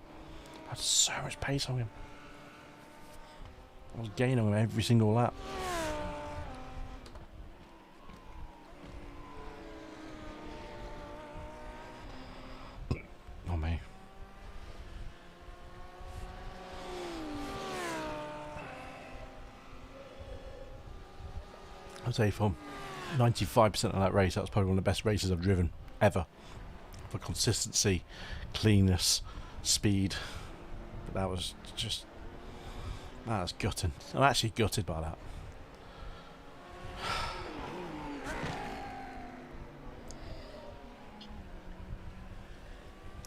I had so much pace on him. I was gaining on him every single lap. Not me. I'd say for 95% of that race, that was probably one of the best races I've driven ever. For consistency, cleanness, speed. But that was just... That was gutting. I'm actually gutted by that.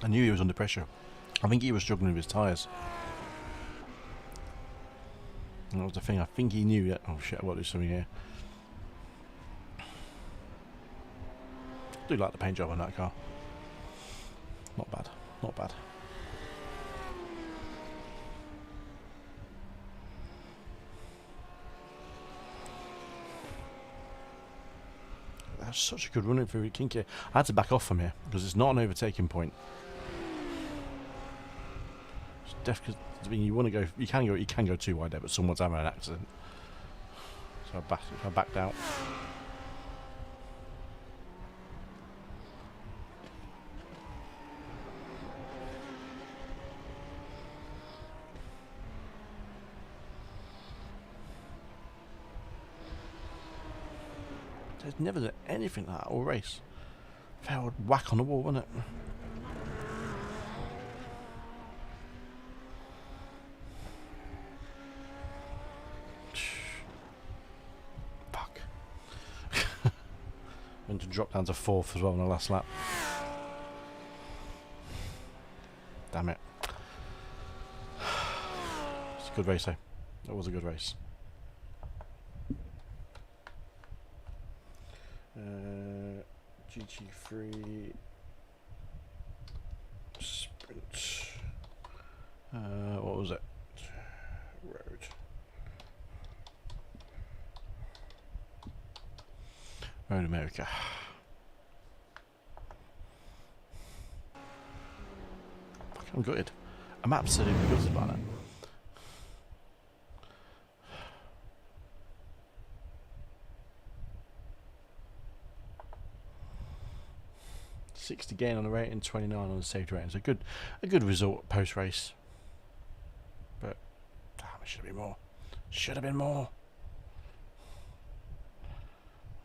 I knew he was under pressure. I think he was struggling with his tyres. That was the thing. I think he knew that. Oh shit! I've got to do something here. I do like the paint job on that car. Not bad. Not bad. That's such a good run through Kinky. I had to back off from here because it's not an overtaking point. It's because I mean, you want to go. You can go too wide there, but someone's having an accident. So I backed out. There's never done anything like that all race. Fair old whack on the wall, wasn't it? Fuck. Went to drop down to 4th as well on the last lap. Damn it. It's a good race though. That was a good race. GT3 sprint. What was it? Road. Road America. Fuck, I'm gutted. I'm absolutely gutted by that. Gain on the rating, 29 on the saved rating. So a good result post race. But damn, it should have been more. Should have been more.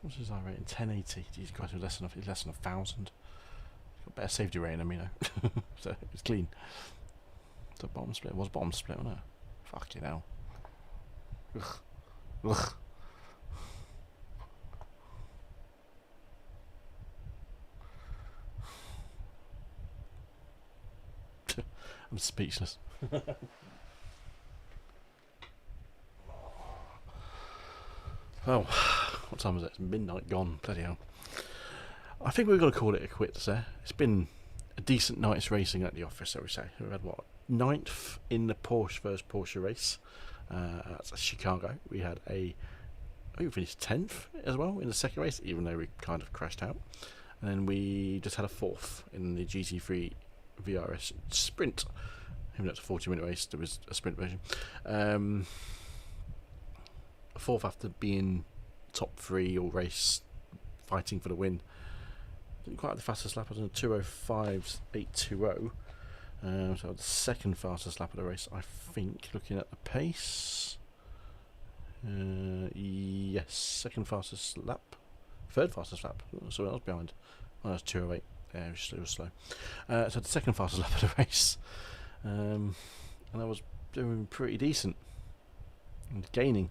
What's his rating? 1080. He's got to less than 1,000. Got better safety rating than me though. So it's clean. The bottom split was bottom split, wasn't it? Fucking hell. Ugh. Ugh. I'm speechless. Well, what time is it? It's midnight gone. Bloody hell. I think we're going to call it a quits there. It's been a decent night's racing at the office, I would say. We had what? 9th in the Porsche versus Porsche race at Chicago. We had we finished 10th as well in the second race, even though we kind of crashed out. And then we just had a 4th in the GT3 VRS sprint. Even though it's a 40-minute race, there was a sprint version. 4th after being top 3 all race, fighting for the win. Didn't quite have the fastest lap. I was on a 2:05.820. So the second fastest lap of the race, I think. Looking at the pace, yes, second fastest lap, third fastest lap. Someone else behind. Oh, that's 2:08. Yeah, it was slow. So the second fastest lap of the race, and I was doing pretty decent and gaining.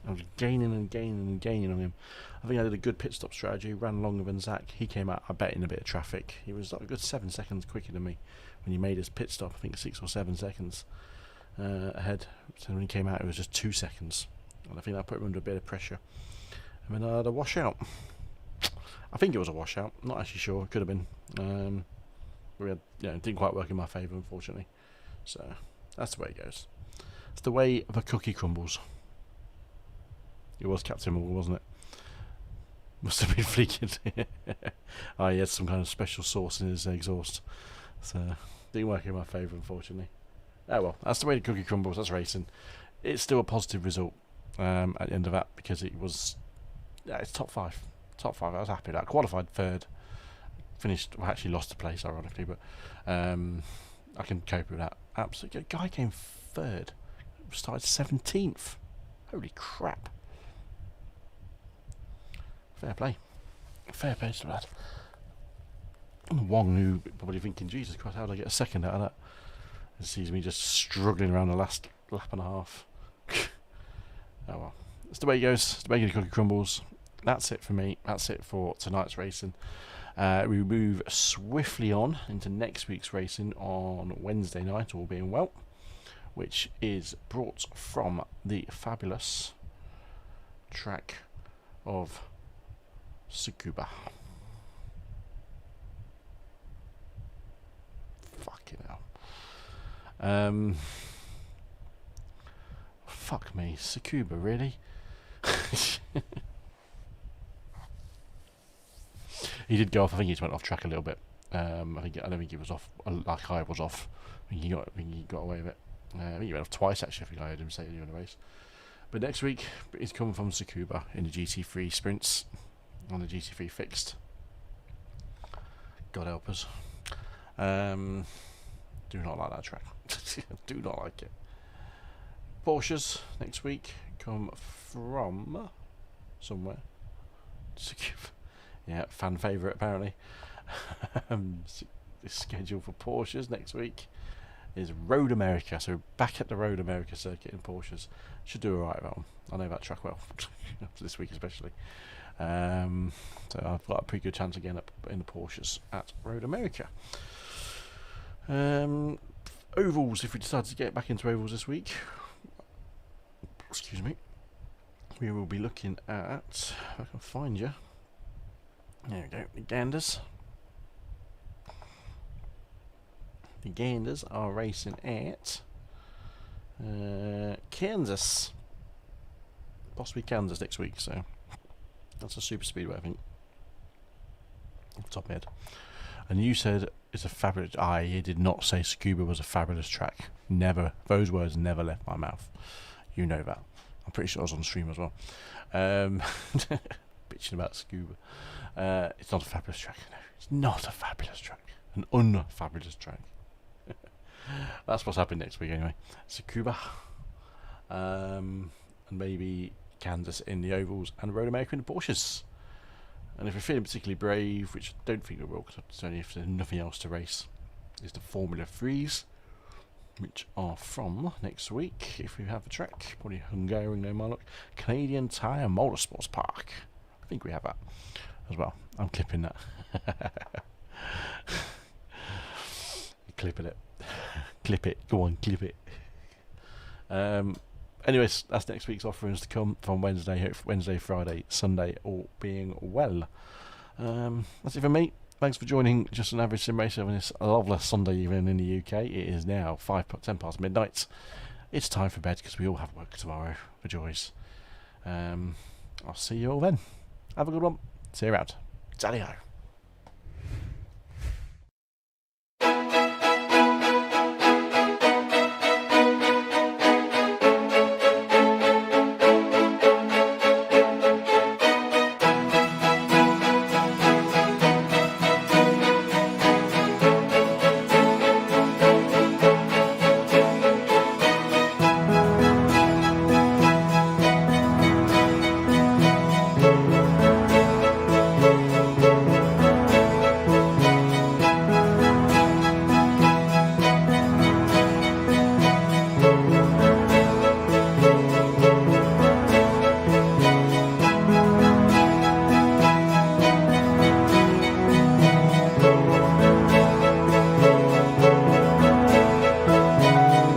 I was gaining and gaining and gaining on him. I think I did a good pit stop strategy, ran longer than Zach. He came out, I bet, in a bit of traffic. He was like a good 7 seconds quicker than me when he made his pit stop. I think 6 or 7 seconds ahead. So when he came out, it was just 2 seconds. And I think that put him under a bit of pressure. And then I had a washout. I think it was a washout. Not actually sure. It could have been. We had, it didn't quite work in my favour, unfortunately. So that's the way it goes. It's the way the cookie crumbles. It was Captain Morgan, wasn't it? Must have been fleeking. Oh, he had some kind of special sauce in his exhaust. So didn't work in my favour, unfortunately. Oh well, that's the way the cookie crumbles. That's racing. It's still a positive result at the end of that, because it was, it's top 5. Top 5. I was happy with that. Qualified 3rd. Finished. Well, actually lost the place, ironically, but I can cope with that. Absolutely. The guy came 3rd. Started 17th. Holy crap. Fair play. Fair play to that. And Wong, who probably thinking, Jesus Christ, how did I get a second out of that? And sees me just struggling around the last lap and a half. Oh well. That's the way it goes. It's the way the cookie crumbles. That's it for me. That's it for tonight's racing. We move swiftly on into next week's racing on Wednesday night, all being well. which is brought from the fabulous track of Tsukuba. Fucking hell. Fuck me, Tsukuba, really? He did go off. I think he just went off track a little bit. I don't think he was off like I was off. I think he got away with it. I think he went off twice actually. I think I heard him say earlier in the race. But next week he's coming from Tsukuba in the GT3 sprints on the GT3 fixed. God help us. Do not like that track. Do not like it. Porsches next week come from somewhere. Tsukuba. Yeah, fan favourite apparently. The schedule for Porsches next week is Road America. So back at the Road America circuit in Porsches. Should do alright that one. I know that track well. This week especially. So I've got a pretty good chance again up in the Porsches at Road America. Ovals, if we decide to get back into ovals this week. Excuse me. We will be looking at, if I can find you. There we go, the Ganders. The Ganders are racing at Kansas. Possibly Kansas next week, so that's a super speedway, I think. Off the top of my head. And you said it's a fabulous. You did not say Tsukuba was a fabulous track. Never. Those words never left my mouth. You know that. I'm pretty sure I was on stream as well. Bitching about Tsukuba. It's not a fabulous track. No, it's not a fabulous track. An unfabulous track. That's what's happening next week anyway. Tsukuba. And maybe Kansas in the ovals and Road America in the Porsches. And if we're feeling particularly brave, which I don't think we will, because it's only if there's nothing else to race, is the Formula 3s, which are from next week, if we have a track, probably Hungarian, no my luck, Canadian Tire Motorsports Park. I think we have that as well. I'm clipping that. Clipping it. Clip it. Go on, clip it. Anyways, that's next week's offerings to come from Wednesday, Friday, Sunday, all being well. That's it for me. Thanks for joining Just an Average Sim Racer on this lovely Sunday evening in the UK. It is now 10 past midnight. It's time for bed because we all have work tomorrow for joys. I'll see you all then. Have a good one. See you around. Tallyho.